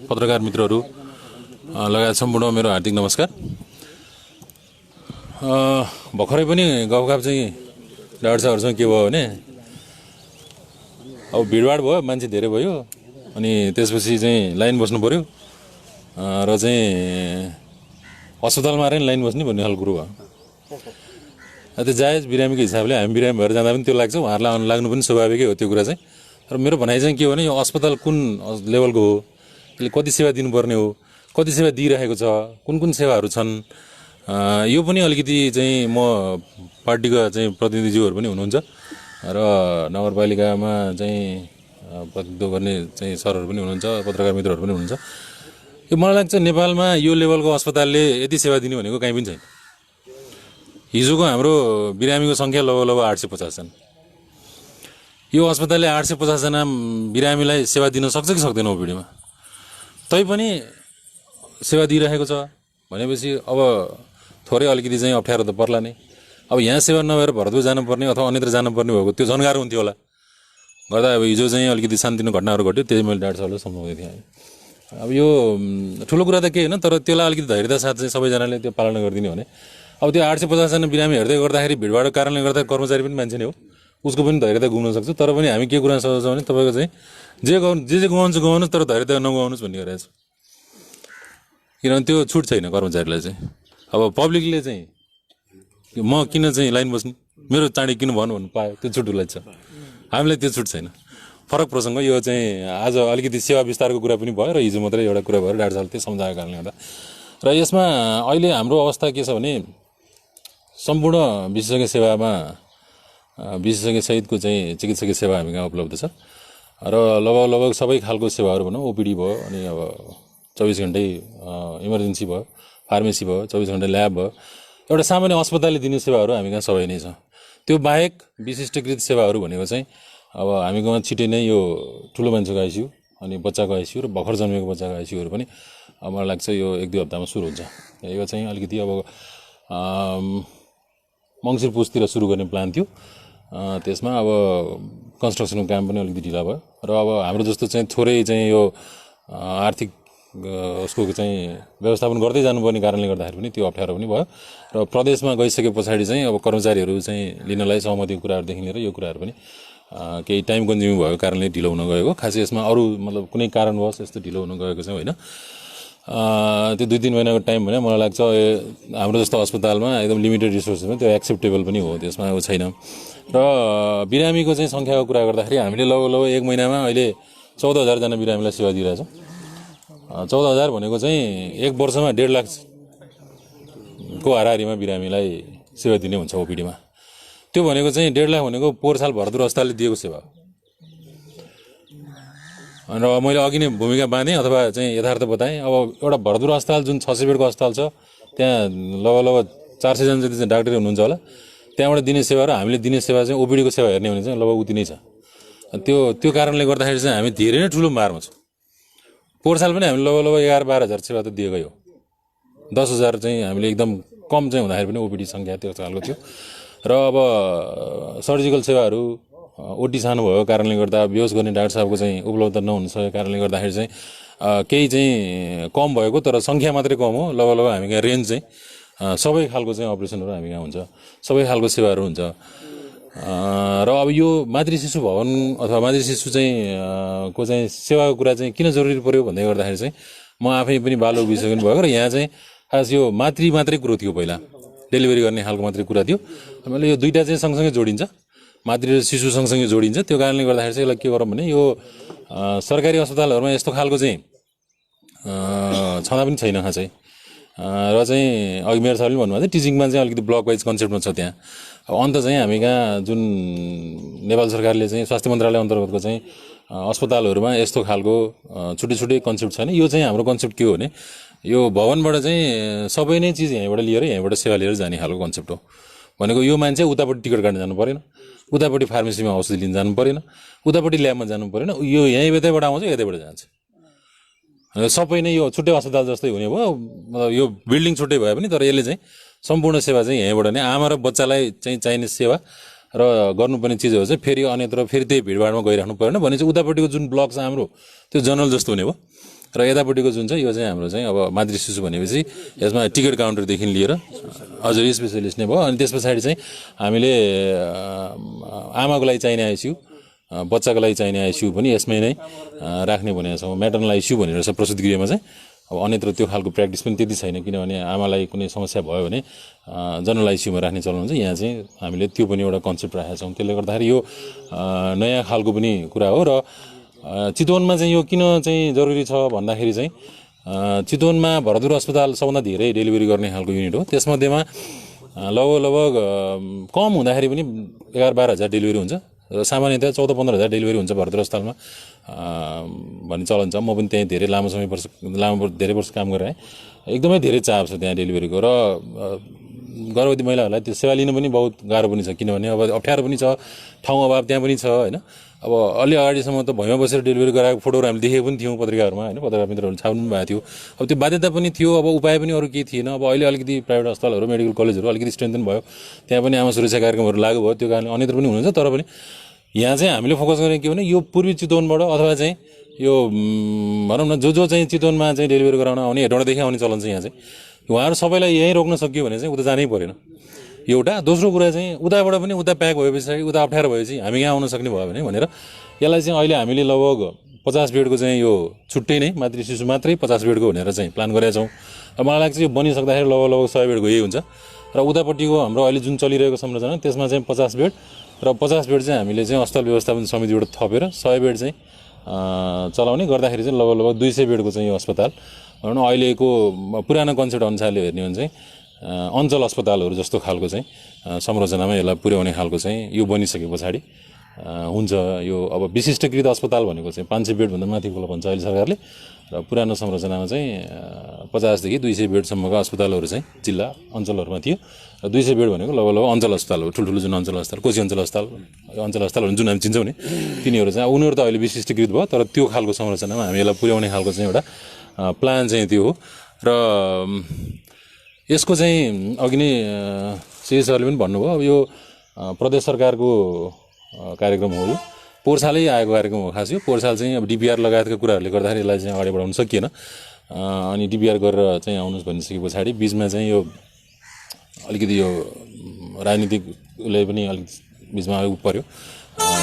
पत्रकार मित्रहरू लगायत सम्पूर्ण मेरो हार्दिक नमस्कार। भर्खरै पनि गफगाफ चाहिँ डाक्टर साहबहरूसँग के भयो भने अब भिडभाड भयो, मान्छे धेरै भयो, अनि त्यसपछि चाहिँ लाइन बस्नु पऱ्यो र चाहिँ अस्पतालमा आएर लाइन बस्ने भन्ने खालको कुरो भयो। त्यो जायज बिरामीको हिसाबले हामी बिरामी भएर जाँदा पनि त्यो लाग्छ, उहाँहरूलाई लाग्नु पनि स्वाभाविकै हो त्यो कुरा चाहिँ। र मेरो भनाइ चाहिँ के हो भने यो अस्पताल कुन लेभलको हो, यसले कति सेवा दिनुपर्ने हो, कति सेवा दिइरहेको छ, कुन कुन सेवाहरू छन्, यो पनि अलिकति चाहिँ म पार्टीका चाहिँ प्रतिनिधिज्यूहरू पनि हुनुहुन्छ र नगरपालिकामा चाहिँ प्रतिनिधित्व गर्ने चाहिँ सरहरू पनि हुनुहुन्छ, पत्रकार मित्रहरू पनि हुनुहुन्छ। यो मलाई लाग्छ नेपालमा यो लेभलको अस्पतालले यति सेवा दिने भनेको कहीँ पनि छैन। हिजोको हाम्रो बिरामीको सङ्ख्या लगभग 850 छन्। यो अस्पतालले 850 जना बिरामीलाई सेवा दिन सक्छ कि सक्दैन ओपिडीमा? तैपनि सेवा दिइरहेको छ भनेपछि अब थोरै अलिकति चाहिँ अप्ठ्यारो त पर्ला नै। अब यहाँ सेवा नभएर भरतपुर जानुपर्ने अथवा अन्यत्र जानुपर्ने भएको त्यो जनगाह्रो हुन्थ्यो होला गर्दा। अब हिजो चाहिँ अलिकति शान्तिनो घटनाहरू घट्यो, त्यही मैले डाक्टर साहबले सम्झाउँदै थिएँ। अब यो ठुलो कुरा त केही होइन, तर त्यसलाई अलिकति धैर्यता साथ चाहिँ सबैजनाले त्यो पालना गरिदिने भने अब त्यो 850 जना बिरामी हेर्दै गर्दाखेरि भिडभाडको कारणले गर्दा कर्मचारी पनि मान्छे नै हो, उसको पनि धैर्यता गुम्न सक्छ। तर पनि हामी के कुरा सोच्छौँ भने तपाईँको चाहिँ जे गुमाउनु गुमाउनुहोस्, तर धैर्यता नगुमाउनुहोस् भन्ने गरेको छ। किनभने त्यो छुट छैन कर्मचारीलाई चाहिँ। अब पब्लिकले चाहिँ म किन चाहिँ लाइन बस्ने, मेरो चाँडी किन भन्नु पायो, त्यो छुट उसलाई छ, हामीलाई त्यो छुट छैन। फरक प्रसङ्ग यो चाहिँ आज अलिकति सेवा विस्तारको कुरा पनि भयो र हिजो मात्रै एउटा कुरा भयो, डाक्टर साहबले त्यो सम्झाएको कारणले गर्दा। र यसमा अहिले हाम्रो अवस्था के छ भने सम्पूर्ण विशेषज्ञ सेवामा विशेषज्ञ सहितको चाहिँ चिकित्सकीय सेवा हामी कहाँ उपलब्ध छ र लगभग सबै खालको सेवाहरू भनौँ, ओपिडी भयो, अनि अब 24 घन्टै इमर्जेन्सी भयो, फार्मेसी भयो, 24 घन्टा ल्याब भयो, एउटा सामान्य अस्पतालले दिने सेवाहरू हामी कहाँ सबै नै छ। त्यो बाहेक विशिष्टकृत सेवाहरू भनेको चाहिँ अब हामीकोमा छिटै नै यो ठुलो मान्छेको आइसियु, अनि बच्चाको आइसियु र भर्खर जन्मेको बच्चाको आइसियुहरू पनि मलाई लाग्छ यो 1-2 हप्तामा सुरु हुन्छ। यो चाहिँ अलिकति अब मङ्सिर पुसतिर सुरु गर्ने प्लान थियो। त्यसमा अब कन्स्ट्रक्सनको काम पनि अलिकति ढिला भयो र अब हाम्रो जस्तो चाहिँ थोरै चाहिँ यो आर्थिक उसको चाहिँ व्यवस्थापन गर्दै जानुपर्ने कारणले गर्दाखेरि पनि त्यो अप्ठ्यारो पनि भयो र प्रदेशमा गइसके पछाडि चाहिँ अब कर्मचारीहरू चाहिँ लिनलाई सहमतिको कुराहरूदेखि लिएर यो कुराहरू पनि केही टाइम कन्ज्युमिङ भएको कारणले ढिलो हुन गएको। खासै यसमा अरू मतलब कुनै कारणवश यस्तो ढिलो हुन गएको चाहिँ होइन। त्यो 2-3 महिनाको टाइम भने मलाई लाग्छ हाम्रो जस्तो अस्पतालमा एकदम लिमिटेड रिसोर्समा त्यो एक्सेप्टेबल पनि हो, त्यसमा अब छैन। र बिरामीको चाहिँ सङ्ख्याको कुरा गर्दाखेरि हामीले लगभग 1 महिनामा अहिले 14,000 जना बिरामीलाई सेवा दिइरहेछौँ। 14,000 भनेको चाहिँ 1 वर्षमा 1.5 लाख को हाराहारीमा बिरामीलाई सेवा दिने हुन्छ ओपिडीमा। त्यो भनेको चाहिँ 1.5 लाख भनेको पोहोर साल भरतपुर अस्पतालले दिएको सेवा हो। र मैले अघि नै भूमिका बाँधेँ अथवा चाहिँ यथार्थ बताएँ। अब एउटा भरतपुर अस्पताल जुन 600 बेडको अस्पताल छ, त्यहाँ लगभग 400 जना जति चाहिँ डाक्टर हुनुहुन्छ होला। त्यहाँबाट दिने सेवा र हामीले दिने सेवा चाहिँ ओपिडीको सेवा हेर्ने भने चाहिँ लगभग उति नै छ। त्यो कारणले गर्दाखेरि चाहिँ हामी धेरै नै ठुलो मारमा छौँ। पोहोर साल पनि हामीले लगभग 11-12 हजार सेवा त दिएकै हो। 10,000 चाहिँ हामीले एकदम कम चाहिँ हुँदाखेरि पनि ओपिडी सङ्ख्या त्यो खालको थियो। र अब सर्जिकल सेवाहरू ओटी सानो भएको कारणले गर्दा बेहोस गर्ने डाक्टर साहबको चाहिँ उपलब्ध नहुन सकेको कारणले गर्दाखेरि चाहिँ केही चाहिँ कम भएको, तर सङ्ख्या मात्रै कम हो। लगभग हामी कहाँ रेन्ज चाहिँ सबै खालको चाहिँ अपरेसनहरू हामी कहाँ हुन्छ, सबै खालको सेवाहरू हुन्छ। र अब यो मातृ शिशु भवन अथवा मातृ शिशु चाहिँ को चाहिँ सेवाको कुरा चाहिँ किन जरुरी पर्यो भन्दै गर्दाखेरि चाहिँ म आफै पनि बाल रोग विशेषज्ञ भएको र यहाँ चाहिँ खास यो मात्रै कुरो थियो, पहिला डेलिभरी गर्ने खालको मात्रै कुरा थियो। मैले यो दुईवटा चाहिँ सँगसँगै जोडिन्छ, मातृ र शिशु सँगसँगै जोडिन्छ। त्यो कारणले गर्दाखेरि चाहिँ यसलाई के गरौँ भने यो सरकारी अस्पतालहरूमा यस्तो खालको चाहिँ छँदा पनि छैन। खासै र चाहिँ अघि मेरो साहबले भन्नुभएको थियो टिचिङमा चाहिँ अलिकति ब्लक वाइज कन्सेप्टमा छ त्यहाँ। अब अन्त चाहिँ हामी कहाँ जुन नेपाल सरकारले चाहिँ स्वास्थ्य मन्त्रालय अन्तर्गतको चाहिँ अस्पतालहरूमा यस्तो खालको छुट्टै छुट्टै कन्सेप्ट छैन। यो चाहिँ हाम्रो कन्सेप्ट के हो भने यो भवनबाट चाहिँ सबै नै चिज यहीँबाट लिएर यहीँबाट सेवा लिएर जाने खालको कन्सेप्ट हो। भनेको यो मान्छे उतापट्टि टिकट काट्न जानु परेन, उतापट्टि फार्मेसीमा औषधि लिन जानु परेन, उतापट्टि ल्याबमा जानु परेन, यो यहीँ यतैबाट आउँछ यतैबाट जान्छ। सबै नै यो छुट्टै अस्पताल जस्तै हुने भयो। मतलब यो बिल्डिङ छुट्टै भए पनि तर यसले चाहिँ सम्पूर्ण सेवा चाहिँ यहीँबाट नै आमा र बच्चालाई चाहिँ चाहिने सेवा र गर्नुपर्ने चिजहरू चाहिँ फेरि अन्यत्र फेरि त्यही भिडभाडमा गइराख्नु परेन भने चाहिँ उतापट्टिको जुन ब्लक छ हाम्रो त्यो जनरल जस्तो हुने भयो र यतापट्टिको जुन चाहिँ यो चाहिँ हाम्रो चाहिँ अब मातृ शिशु भनेपछि यसमा टिकट काउन्टरदेखि लिएर हजुर स्पेसलिस्ट नै भयो। अनि त्यस पछाडि चाहिँ हामीले आमाको लागि चाहिने आइसियु बच्चाको लागि चाहिने आइसियु पनि यसमै नै राख्ने भनेको छौँ। म्याटर्नल आइसियु भनेर छ प्रसुति गृहमा चाहिँ। अब अन्यत्र त्यो खालको प्र्याक्टिस पनि त्यति छैन किनभने आमालाई कुनै समस्या भयो भने जनरल आइसियुमा राख्ने चलन हुन्छ। यहाँ चाहिँ हामीले त्यो पनि एउटा कन्सेप्ट राखेका छौँ। त्यसले गर्दाखेरि यो नयाँ खालको पनि कुरा हो। र चितवनमा चाहिँ यो किन चाहिँ जरुरी छ भन्दाखेरि चाहिँ चितवनमा भरतपुर अस्पताल सबभन्दा धेरै डेलिभरी गर्ने खालको युनिट हो। त्यसमध्येमा लगभग कम हुँदाखेरि पनि 11-12 हजार डेलिभरी हुन्छ र सामान्यतया 14-15 हजार डेलिभरी हुन्छ भरतपुर अस्पतालमा भन्ने चलन छ। म पनि त्यहीँ धेरै धेरै वर्ष काम गरेँ। एकदमै धेरै चाप छ त्यहाँ डेलिभरीको र गर्भवती महिलाहरूलाई त्यो सेवा लिनु पनि बहुत गाह्रो पनि छ किनभने अब अप्ठ्यारो पनि छ, ठाउँ अभाव त्यहाँ पनि छ होइन। अब अलि अगाडिसम्म त भुइँमा बसेर डेलिभरी गराएको फोटोहरू हामीले देखेको पनि थियौँ पत्रिकाहरूमा होइन, पत्रकार मित्रहरूले छाप्नु पनि भएको थियो। अब त्यो बाध्यता पनि थियो, अब उपाय पनि अरू केही थिएन। अब अहिले अलिकति प्राइभेट अस्पतालहरू मेडिकल कलेजहरू अलिकति स्ट्रेन्थन भयो, त्यहाँ पनि आमा सुरक्षा कार्यक्रमहरू लागू भयो, त्यो कारणले अन्यत्र पनि हुनुहुन्छ। तर पनि यहाँ चाहिँ हामीले फोकस गरेको के भने यो पूर्वी चितवनबाट अथवा चाहिँ यो भनौँ न जो चाहिँ चितवनमा चाहिँ डेलिभरी गराउन आउने हेटौँडादेखि आउने चलन चाहिँ यहाँ चाहिँ उहाँहरू सबैलाई यहीँ रोक्न सकियो भने चाहिँ उता जानै परेन एउटा। दोस्रो कुरा चाहिँ उताबाट पनि उता प्याक भएपछि उता अप्ठ्यारो भएपछि हामी यहाँ आउन सक्ने भयो भने भनेर यसलाई चाहिँ अहिले हामीले लगभग 50 बेडको चाहिँ यो छुट्टै नै मातृ शिशु मात्रै 50 बेडको भनेर चाहिँ प्लान गरेका छौँ। मलाई लाग्छ यो बनिसक्दाखेरि लगभग 100 बेडको यही हुन्छ र उतापट्टिको हाम्रो अहिले जुन चलिरहेको संरचना त्यसमा चाहिँ 50 बेड र 50 बेड चाहिँ हामीले चाहिँ अस्पताल व्यवस्थापन समितिबाट थपेर 100 बेड चाहिँ चलाउने गर्दाखेरि चाहिँ लगभग 200 बेडको चाहिँ यो अस्पताल भनौँ न अहिलेको पुरानो कन्सेप्ट अनुसारले हेर्ने हो भने चाहिँ अञ्चल अस्पतालहरू जस्तो खालको चाहिँ संरचनामा यसलाई पुर्याउने खालको चाहिँ यो बनिसके पछाडि हुन्छ। यो अब विशिष्टकृत अस्पताल भनेको चाहिँ 500 बेडभन्दा माथिको भन्छ अहिले सरकारले र पुरानो संरचनामा चाहिँ 50 देखि 200 बेडसम्मका अस्पतालहरू चाहिँ जिल्ला अञ्चलहरूमा थियो र 200 बेड भनेको लगभग अञ्चल अस्पताल हो। ठुल्ठुलो जुन अञ्चल अस्पताल कोशी अञ्चल अस्पतालहरू जुन हामी चिन्छौँ नि तिनीहरू चाहिँ उनीहरू त अहिले विशिष्टकृत भयो तर त्यो खालको संरचनामा हामी यसलाई पुर्याउने खालको चाहिँ एउटा प्लान चाहिँ त्यो हो। र यसको चाहिँ अघि नै श्री सरले पनि भन्नुभयो अब यो प्रदेश सरकारको कार्यक्रम हो। यो पोहोर सालै आएको कार्यक्रम हो खास। यो पोहोर साल चाहिँ अब डिपिआर लगायतका कुराहरूले गर्दाखेरि यसलाई चाहिँ अगाडि बढाउन सकिएन अनि डिपिआर गरेर चाहिँ आउनुहोस् भनिसके पछाडि बिचमा चाहिँ यो अलिकति यो राजनीतिकले पनि अलिक बिचमा पर्यो,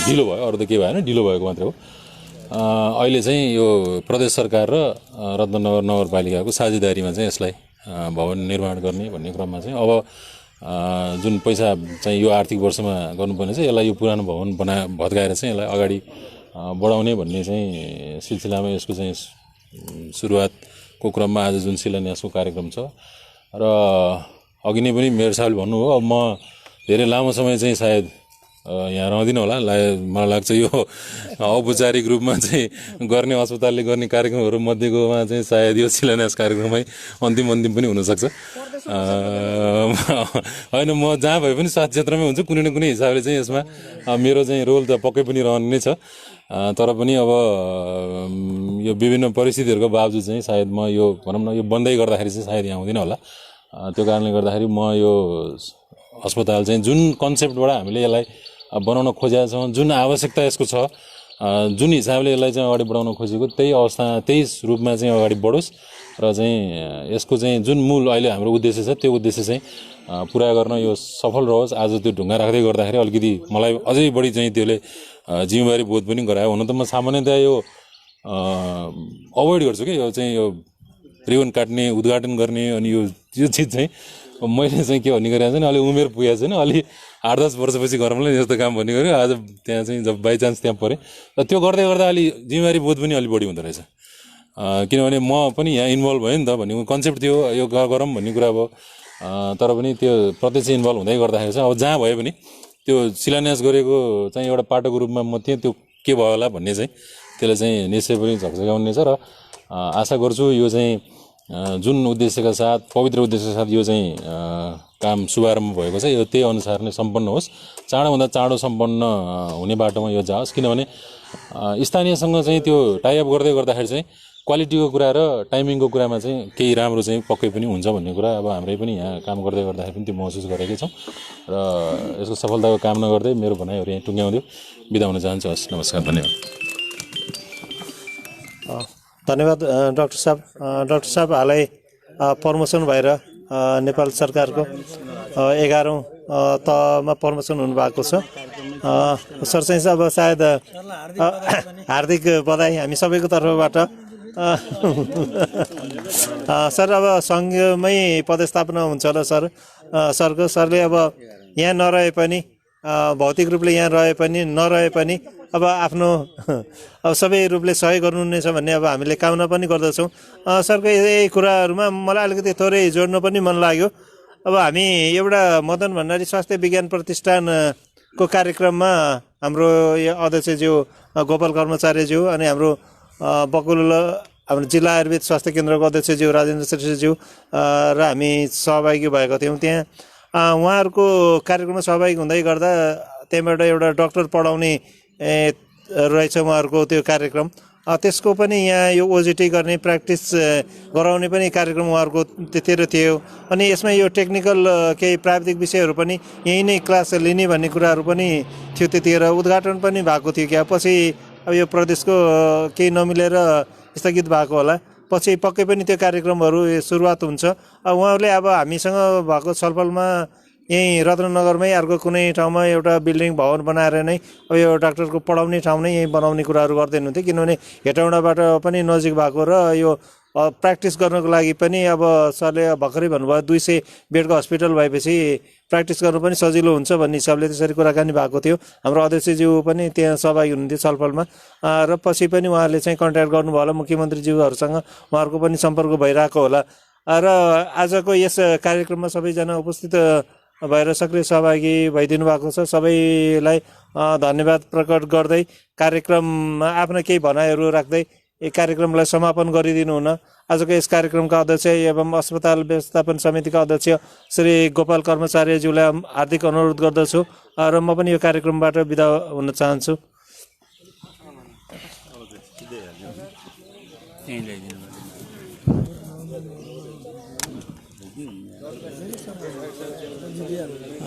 ढिलो भयो, अरू त के भएन, ढिलो भएको मात्रै हो। अहिले चाहिँ यो प्रदेश सरकार र रत्नगर नगरपालिकाको साझेदारीमा चाहिँ यसलाई भवन निर्माण गर्ने भन्ने क्रममा चाहिँ अब जुन पैसा चाहिँ यो आर्थिक वर्षमा गर्नुपर्ने छ यसलाई यो पुरानो भवन भत्काएर चाहिँ यसलाई अगाडि बढाउने भन्ने चाहिँ सिलसिलामा यसको चाहिँ सुरुवातको क्रममा आज जुन शिलान्यासको कार्यक्रम छ र अघि नै पनि मेयर साहबले भन्नुभयो अब म धेरै लामो समय चाहिँ सायद यहाँ रहँदिनँ होला। मलाई लाग्छ यो औपचारिक रूपमा चाहिँ गर्ने अस्पतालले गर्ने कार्यक्रमहरू मध्येकोमा चाहिँ सायद यो शिलान्यास कार्यक्रममै अन्तिम पनि हुनसक्छ होइन। म जहाँ भए पनि स्वास्थ्य क्षेत्रमै हुन्छु, कुनै न कुनै हिसाबले चाहिँ यसमा मेरो चाहिँ रोल त पक्कै पनि रहने नै छ। तर पनि अब यो विभिन्न परिस्थितिहरूको बावजुद चाहिँ सायद म यो भनौँ न यो बन्दै गर्दाखेरि चाहिँ सायद यहाँ आउँदिनँ होला। त्यो कारणले गर्दाखेरि म यो अस्पताल चाहिँ जुन कन्सेप्टबाट हामीले यसलाई बनाउन खोजेका छौँ, जुन आवश्यकता यसको छ, जुन हिसाबले यसलाई चाहिँ अगाडि बढाउन खोजेको त्यही अवस्था त्यही रूपमा चाहिँ अगाडि बढोस् र चाहिँ यसको चाहिँ जुन मूल अहिले हाम्रो उद्देश्य छ त्यो उद्देश्य चाहिँ पुरा गर्न यो सफल रहोस्। आज त्यो ढुङ्गा राख्दै गर्दाखेरि अलिकति मलाई अझै बढी चाहिँ त्यसले जिम्मेवारी बोध पनि गरायो। हुन त म सामान्यतया यो अभोइड गर्छु कि यो चाहिँ यो रिबन काट्ने उद्घाटन गर्ने अनि यो चिज चाहिँ मैले चाहिँ के भन्ने गरेको छैन, अलि उमेर पुगेको छैन, अलि 8-10 वर्षपछि गरौँला यस्तो काम भन्ने गऱ्यो। आज त्यहाँ चाहिँ जब बाइचान्स त्यहाँ परेँ र त्यो गर्दै गर्दा अलि जिम्मेवारी बोध पनि अलि बढी हुँदो रहेछ किनभने म पनि यहाँ इन्भल्भ भयो नि त भन्ने कन्सेप्ट थियो, यो गरौँ भन्ने कुरा भयो। तर पनि त्यो प्रत्यक्ष इन्भल्भ हुँदै गर्दाखेरि चाहिँ अब जहाँ भयो पनि त्यो शिलान्यास गरेको चाहिँ एउटा पाटोको रूपमा म थिएँ, त्यो के भयो होला भन्ने चाहिँ त्यसले चाहिँ निश्चय पनि झकझकाउने छ। र आशा गर्छु यो चाहिँ जुन उद्देश्यका साथ, पवित्र उद्देश्यका साथ यो चाहिँ काम शुभारम्भ भएको छ, यो त्यही अनुसार नै सम्पन्न होस्, चाँडोभन्दा चाँडो सम्पन्न हुने बाटोमा यो जाओस्। किनभने स्थानीयसँग चाहिँ त्यो टाइअप गर्दै गर्दाखेरि चाहिँ क्वालिटीको कुरा र टाइमिङको कुरामा चाहिँ केही राम्रो चाहिँ पक्कै पनि हुन्छ भन्ने कुरा अब हाम्रै पनि यहाँ काम गर्दै गर्दाखेरि पनि त्यो महसुस गरेकै छौँ। र यसको सफलताको कामना गर्दै मेरो भनाइहरू यहाँ टुङ्ग्याउँदै बिदा हुन चाहन्छु। हस्, नमस्कार, धन्यवाद।
धन्यवाद डाक्टर साहब। डाक्टर साहब हालै प्रमोसन भएर नेपाल सरकारको 11औं तहमा प्रमोसन हुनुभएको छ। सर चाहिँ अब सायद हार्दिक बधाई हामी सबैको तर्फबाट। सर अब सङ्घमै पदस्थापना हुन्छ होला सर, सरको। सरले अब यहाँ नरहे पनि, भौतिक रूपले यहाँ रहे पनि नरहे पनि अब आफ्नो अब सबै रूपले सहयोग गर्नुहुनेछ भन्ने अब हामीले कामना पनि गर्दछौँ। सरको यही कुराहरूमा मलाई अलिकति थोरै जोड्न पनि मन लाग्यो। अब हामी एउटा मदन भण्डारी स्वास्थ्य विज्ञान प्रतिष्ठानको कार्यक्रममा हाम्रो अध्यक्षज्यू गोपाल कर्मचारीज्यू अनि हाम्रो बकुल हाम्रो जिल्ला आयुर्वेद स्वास्थ्य केन्द्रको अध्यक्षज्यू राजेन्द्र श्रेष्ठज्यू र हामी सहभागी भएको थियौँ। त्यहाँ उहाँहरूको कार्यक्रममा सहभागी हुँदै गर्दा त्यहाँबाट एउटा डाक्टर पढाउने रहेछ उहाँहरूको त्यो कार्यक्रम। त्यसको पनि यहाँ यो ओजिटी गर्ने, प्र्याक्टिस गराउने पनि कार्यक्रम उहाँहरूको त्यतिर थियो। अनि यसमा यो टेक्निकल केही प्राविधिक विषयहरू पनि यहीँ नै क्लास लिने भन्ने कुराहरू पनि थियो। त्यतिखेर उद्घाटन पनि भएको थियो क्या, पछि अब यो प्रदेशको केही नमिलेर स्थगित भएको होला। पछि पक्कै पनि त्यो कार्यक्रमहरू सुरुवात हुन्छ। उहाँहरूले अब हामीसँग भएको छलफलमा यहीँ रत्नगरमै अर्को कुनै ठाउँमा एउटा बिल्डिङ भवन बनाएर नै अब यो डाक्टरको पढाउने ठाउँ नै यहीँ बनाउने कुराहरू गर्दै हुनुहुन्थ्यो। किनभने हेटौँडाबाट पनि नजिक भएको र यो प्र्याक्टिस गर्नको लागि पनि अब सरले भर्खरै भन्नुभयो 200 बेडको हस्पिटल भएपछि प्र्याक्टिस गर्नु पनि सजिलो हुन्छ भन्ने हिसाबले त्यसरी कुराकानी भएको थियो। हाम्रो अध्यक्षज्यू पनि त्यहाँ सहभागी हुनुहुन्थ्यो छलफलमा। र पछि पनि उहाँहरूले चाहिँ कन्ट्याक्ट गर्नुभयो होला मुख्यमन्त्रीज्यूहरूसँग, उहाँहरूको पनि सम्पर्क भइरहेको होला। र आजको यस कार्यक्रममा सबैजना उपस्थित भएर सक्रिय सहभागी भइदिनु भएको छ। सबैलाई धन्यवाद प्रकट गर्दै कार्यक्रममा आफ्ना केही भनाइहरू राख्दै यो कार्यक्रमलाई समापन गरिदिनु हुन आजको यस कार्यक्रमका अध्यक्ष एवं अस्पताल व्यवस्थापन समितिका अध्यक्ष श्री गोपाल कर्मचारीज्यूलाई हार्दिक अनुरोध गर्दछु। र म पनि यो कार्यक्रमबाट बिदा हुन चाहन्छु।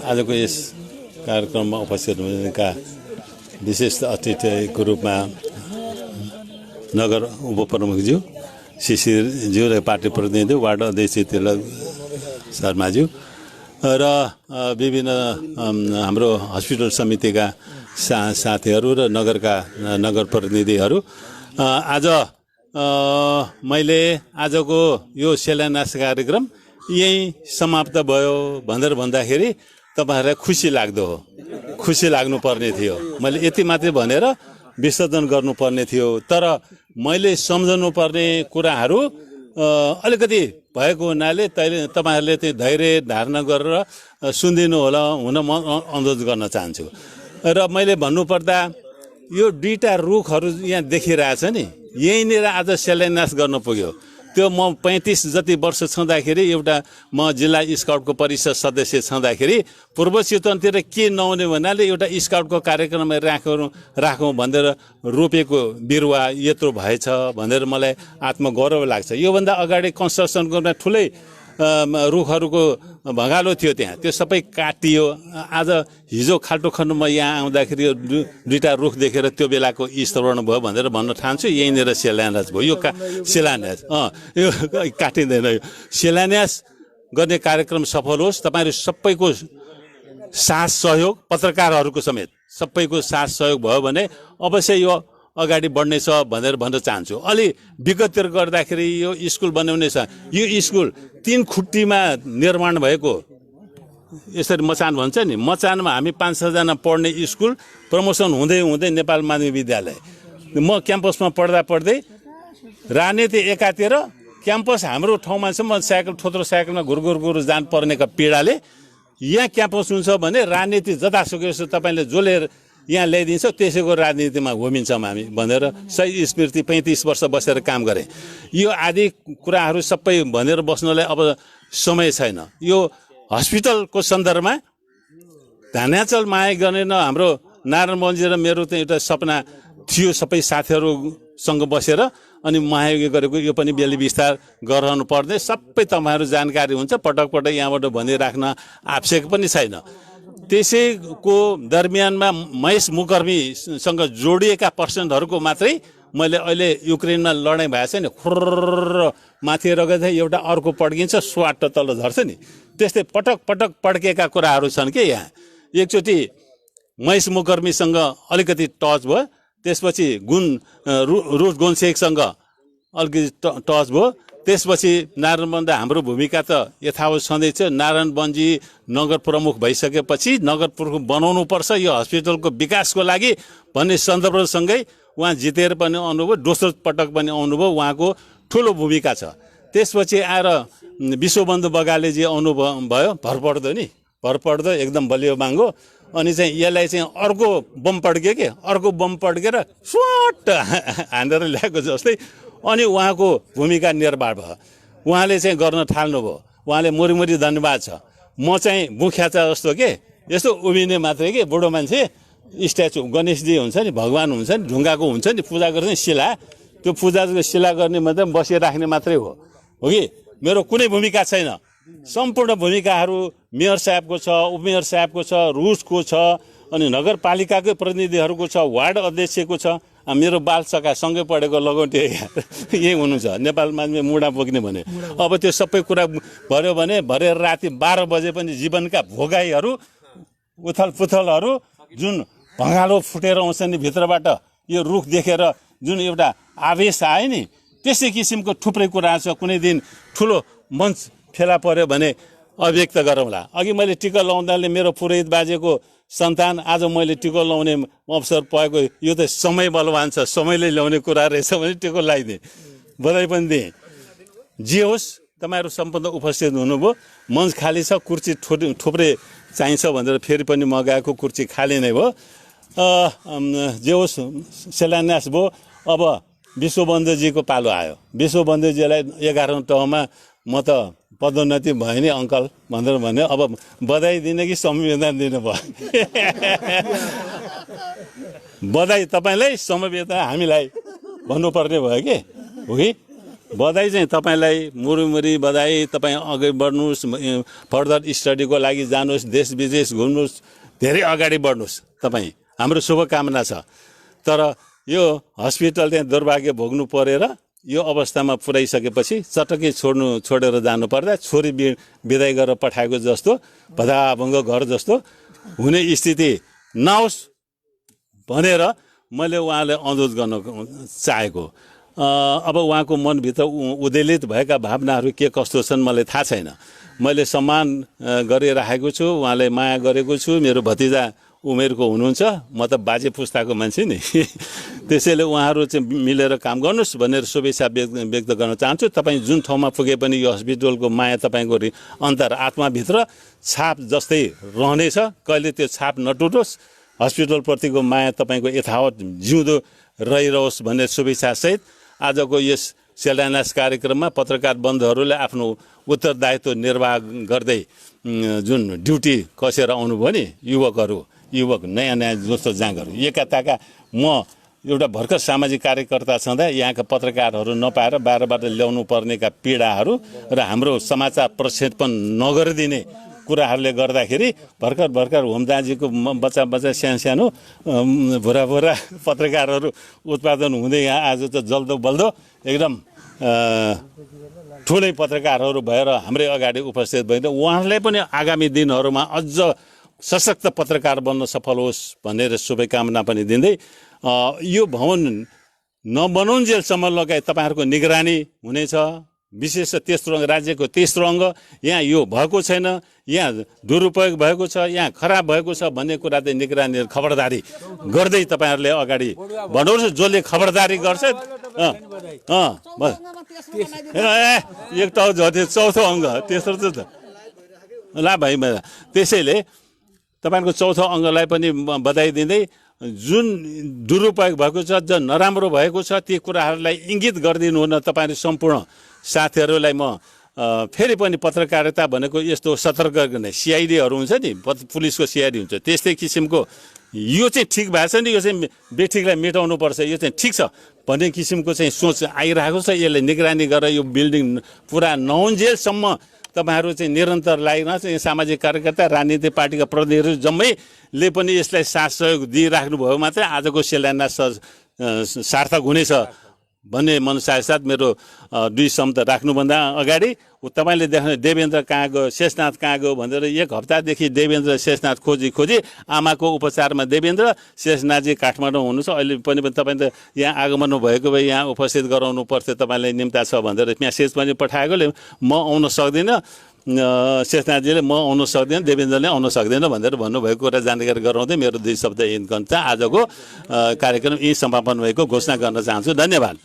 आजको यस कार्यक्रममा उपस्थित हुनेका विशेष अतिथिको रूपमा नगर उपप्रमुखज्यू शिशिरज्यू र पार्टी प्रतिनिधि वार्ड अध्यक्ष तिलक शर्माज्यू र विभिन्न हाम्रो हस्पिटल समितिका साथीहरू र नगरका नगर प्रतिनिधिहरू, आज मैले आजको यो शिलान्यास कार्यक्रम यही समाप्त भयो भनेर भन्दाखेरि तपाईँहरूलाई खुसी लाग्दो हो, खुसी लाग्नुपर्ने थियो। मैले यति मात्रै भनेर विसर्जन गर्नुपर्ने थियो। तर मैले सम्झनु पर्ने कुराहरू अलिकति भएको हुनाले तपाईँहरूले त्यो धैर्य धारणा गरेर सुनिदिनु होला हुन म अनुरोध गर्न चाहन्छु। र मैले भन्नुपर्दा यो दुईटा रुखहरू यहाँ देखिरहेछ नि, यहीँनिर आज शिलान्यास गर्न पुग्यो। त्यो म 35 जति वर्ष छँदाखेरि एउटा म जिल्ला स्काउटको परिषद सदस्य छँदाखेरि पूर्व चितवनतिर के नहुने भन्नाले एउटा स्काउटको कार्यक्रममा राखौँ भनेर रोपेको बिरुवा यत्रो भएछ भनेर मलाई आत्मगौरव लाग्छ। योभन्दा अगाडि कन्स्ट्रक्सन गर्न ठुलै रुखहरूको भँगालो थियो, त्यहाँ त्यो सबै काटियो। आज हिजो खाल्टो खण्डमा यहाँ आउँदाखेरि यो दुईटा रुख देखेर त्यो बेलाको स्तरण भयो भनेर भन्न ठान्छु। यहीँनिर शिलान्यास भयो। यो शिलान्यास यो काटिँदैन। यो शिलान्यास गर्ने कार्यक्रम सफल होस्। तपाईँहरू सबैको साथ सहयोग, पत्रकारहरूको समेत सबैको साथ सहयोग भयो भने अवश्य यो अगाडि बढ्नेछ भनेर भन्न चाहन्छु। अलि विगततिर गर्दाखेरि यो स्कुल बनाउने छ। यो स्कुल 3 खुट्टीमा निर्माण भएको, यसरी मचान भन्छ नि, मचानमा हामी 5-6 जना पढ्ने स्कुल प्रमोसन हुँदै हुँदै नेपाल माध्यमिक विद्यालय। म क्याम्पसमा पढ्दै राजनीति एकातिर, क्याम्पस हाम्रो ठाउँमा छ, म साइकल थोत्रो साइकलमा घुर जानुपर्नेका पीडाले यहाँ क्याम्पस हुन्छ भने राजनीति जतासुकै तपाईँले जसले यहाँ ल्याइदिन्छ त्यसैको राजनीतिमा होमिन्छौँ हामी भनेर सही स्मृति 35 वर्ष बसेर काम गरेँ। यो आदि कुराहरू सबै भनेर बस्नलाई अब समय छैन। यो हस्पिटलको सन्दर्भमा धन्याचल माया गर्ने न हाम्रो नारायण बन्जी र मेरो चाहिँ एउटा सपना थियो, सबै साथीहरूसँग बसेर अनि महायोग गरेको यो पनि बेली विस्तार गराउनु पर्ने सबै तपाईँहरू जानकारी हुन्छ। पटक पटक यहाँबाट भनिराख्न आवश्यक पनि छैन। त्यसैको दरमियानमा महेश मुकर्मीसँग जोडिएका पर्सनहरूको मात्रै मैले अहिले युक्रेनमा लडाइँ भएको छ नि, खुर्र माथि गएको एउटा अर्को पड्किन्छ, स्वाट तल झर्छ नि, त्यस्तै पटक पटक पड्केका कुराहरू छन् कि यहाँ। एकचोटि महेश मुकर्मीसँग अलिकति टच भयो, त्यसपछि रुस गोन्सेकसँग अलिकति टच भयो, त्यसपछि नारायण बन्द हाम्रो भूमिका त यथावत छँदैछ। नारायण बन्जी नगर प्रमुख भइसकेपछि नगर प्रमुख बनाउनुपर्छ यो हस्पिटलको विकासको लागि भन्ने सन्दर्भसँगै उहाँ जितेर पनि आउनुभयो, दोस्रो पटक पनि आउनुभयो, उहाँको ठुलो भूमिका छ। त्यसपछि आएर विश्वबन्धु बगालेजी आउनुभयो, भरपर्दो नि, भरपर्दो एकदम बलियो बाङ्गो। अनि चाहिँ यसलाई चाहिँ अर्को बम पड्क्यो कि, अर्को बम पड्केर स्वाट हानेर ल्याएको जस्तै अनि उहाँको भूमिका निर्वाह भयो, उहाँले चाहिँ गर्न थाल्नुभयो। उहाँले मुरी धन्यवाद छ। म चाहिँ मुख्याचा जस्तो के यस्तो उभिने मात्रै के, बुढो मान्छे स्ट्याचु गणेशजी हुन्छ नि, भगवान् हुन्छ नि, ढुङ्गाको हुन्छ नि, पूजा गर्ने शिला, त्यो पूजाको शिला गर्ने मात्रै बसिराख्ने मात्रै हो कि मेरो कुनै भूमिका छैन। सम्पूर्ण भूमिकाहरू मेयर साहेबको छ, उपमेयर साहेबको छ, रुसको छ, अनि नगरपालिकाकै प्रतिनिधिहरूको छ, वार्ड अध्यक्षको छ। मेरो बालसका सँगै पढेको लगौटे यही हुनुहुन्छ, नेपालमा मुढा बोक्ने भने। अब त्यो सबै कुरा भर्यो भने भरे राति 12 बजे पनि जीवनका भोगाईहरू उथल पुथलहरू जुन भँगालो फुटेर आउँछ नि भित्रबाट, यो रुख देखेर जुन एउटा आवेश आयो नि, त्यसै किसिमको थुप्रै कुराहरू छ। कुनै दिन ठुलो मञ्च फेला पर्यो भने अभिव्यक्त गरौँला। अघि मैले टिका लाउँदाले मेरो पुरोहित बाजेको सन्तान आज मैले टिको लाउने अवसर पाएको, यो त समय बलवान छ, समयले ल्याउने कुरा रहेछ भने टिको लगाइदिएँ, बधाई पनि दिएँ। जे होस् तपाईँहरू सम्पूर्ण उपस्थित हुनुभयो, मञ्च खाली छ, कुर्सी थुप्रै चाहिन्छ भनेर फेरि पनि मगाएको कुर्सी खाली नै भयो। जे होस् शिलान्यास भयो। अब विश्वबन्धुजीको पालो आयो। विश्वबन्धुजीलाई 11औं तहमा म त पदोन्नति भयो नि अङ्कल भनेर भन्यो। अब बधाई दिने कि संविधान दिनु भयो? बधाई तपाईँलाई, संविधान हामीलाई भन्नुपर्ने भयो कि हो कि? बधाई चाहिँ तपाईँलाई, मुरी बधाई। तपाईँ अगाडि बढ्नुहोस्, फर्दर स्टडीको लागि जानुहोस्, देश विदेश घुम्नुहोस्, धेरै अगाडि बढ्नुहोस्। तपाईँ हाम्रो शुभकामना छ। तर यो हस्पिटल त्यहाँ दुर्भाग्य भोग्नु परेर यो अवस्थामा पुर्याइसकेपछि चटक्कै छोडेर जानु पर्दा छोरी बिदाई गरेर पठाएको जस्तो भदाभङ्ग घर जस्तो हुने स्थिति नहोस् भनेर मैले उहाँलाई अनुरोध गर्न चाहेको। अब उहाँको मनभित्र उद्वेलित भएका भावनाहरू के कस्तो छन् मलाई थाहा छैन। मैले सम्मान गरिराखेको छु, उहाँलाई माया गरेको छु। मेरो भतिजा उमेरको हुनुहुन्छ, म त बाजे पुस्ताको मान्छे नि। त्यसैले उहाँहरू चाहिँ मिलेर काम गर्नुहोस् भनेर शुभेच्छा व्यक्त गर्न चाहन्छु। तपाईँ जुन ठाउँमा पुगे पनि यो हस्पिटलको माया तपाईँको अन्तर आत्माभित्र छाप जस्तै रहनेछ, कहिले त्यो छाप नटुटोस्। हस्पिटलप्रतिको माया तपाईँको यथावत जिउँदो रहिरहोस् भन्ने शुभेच्छासहित आजको यस शिलान्यास कार्यक्रममा पत्रकार बन्धुहरूले आफ्नो उत्तरदायित्व निर्वाह गर्दै जुन ड्युटी कसेर आउनुभयो नि, युवक नयाँ जस्तो जाँगर एकाताका म एउटा भर्खर सामाजिक कार्यकर्ता छँदा यहाँका पत्रकारहरू नपाएर बार ल्याउनु पर्नेका पीडाहरू र हाम्रो समाचार प्रक्षेपण नगरिदिने कुराहरूले गर्दाखेरि भर्खर होमदाजीको बच्चा सानो भुरा पत्रकारहरू उत्पादन हुँदै यहाँ आज त जल्दो बल्दो एकदम ठुलै पत्रकारहरू भएर हाम्रै अगाडि उपस्थित भइदिनु। उहाँहरूलाई पनि आगामी दिनहरूमा अझ सशक्त पत्रकार बन्न सफल होस् भनेर शुभकामना पनि दिँदै यो भवन नबनाउन्जेलसम्म लगायत तपाईँहरूको निगरानी हुनेछ। विशेष तेस्रो अङ्ग, राज्यको तेस्रो अङ्ग यहाँ यो भएको छैन, यहाँ दुरुपयोग भएको छ, यहाँ खराब भएको छ भन्ने कुरा चाहिँ निगरानी खबरदारी गर्दै तपाईँहरूले अगाडि बढाउनुहोस्। जसले खबरदारी गर्छ एक त जति चौथो अङ्ग तेस्रो त ल भाइ त्यसैले तपाईँको चौथो अङ्गलाई पनि बधाई दिँदै जुन दुरुपयोग भएको छ जुन नराम्रो भएको छ ती कुराहरूलाई इङ्गित गरिदिनु हुन तपाईँहरू सम्पूर्ण साथीहरूलाई म फेरि पनि पत्रकारिता भनेको यस्तो सतर्क गर्ने सिआइडीहरू हुन्छ नि पुलिसको सिआइडी हुन्छ त्यस्तै किसिमको यो चाहिँ ठिक भएको छ नि यो चाहिँ बेठिकलाई मेटाउनुपर्छ यो चाहिँ ठिक छ भन्ने किसिमको चाहिँ सोच आइरहेको छ यसले निगरानी गरेर यो बिल्डिङ पुरा नहुन्जेलसम्म तपाईँहरू चाहिँ निरन्तर लागिरहन्छ यहाँ सामाजिक कार्यकर्ता राजनीतिक पार्टीका प्रतिनिधिहरू जम्मैले पनि यसलाई साथ सहयोग दिइराख्नु भयो मात्रै आजको शिलान्यास सार्थक हुनेछ भन्ने मनसाय साथ मेरो दुई सम्मत राख्नुभन्दा अगाडि तपाईँले देख्नु देवेन्द्र कहाँ गयो शेषनाथ कहाँ गयो भनेर एक हप्तादेखि देवेन्द्र शेषनाथ खोजी आमाको उपचारमा देवेन्द्र शेषनाथजी काठमाडौँ हुनुहुन्छ अहिले पनि तपाईँ त यहाँ आगमन भएको भए यहाँ उपस्थित गराउनु पर्थ्यो तपाईँलाई निम्ता छ भनेर म्यासेज पनि पठाएकोले म आउन सक्दिनँ शेषनाथजीले म आउन सक्दिनँ देवेन्द्रले आउन सक्दैन भनेर भन्नुभएको कुरा जानकारी गराउँदै मेरो दुई शब्द यिन आजको कार्यक्रम यही समापन भएको घोषणा गर्न चाहन्छु धन्यवाद।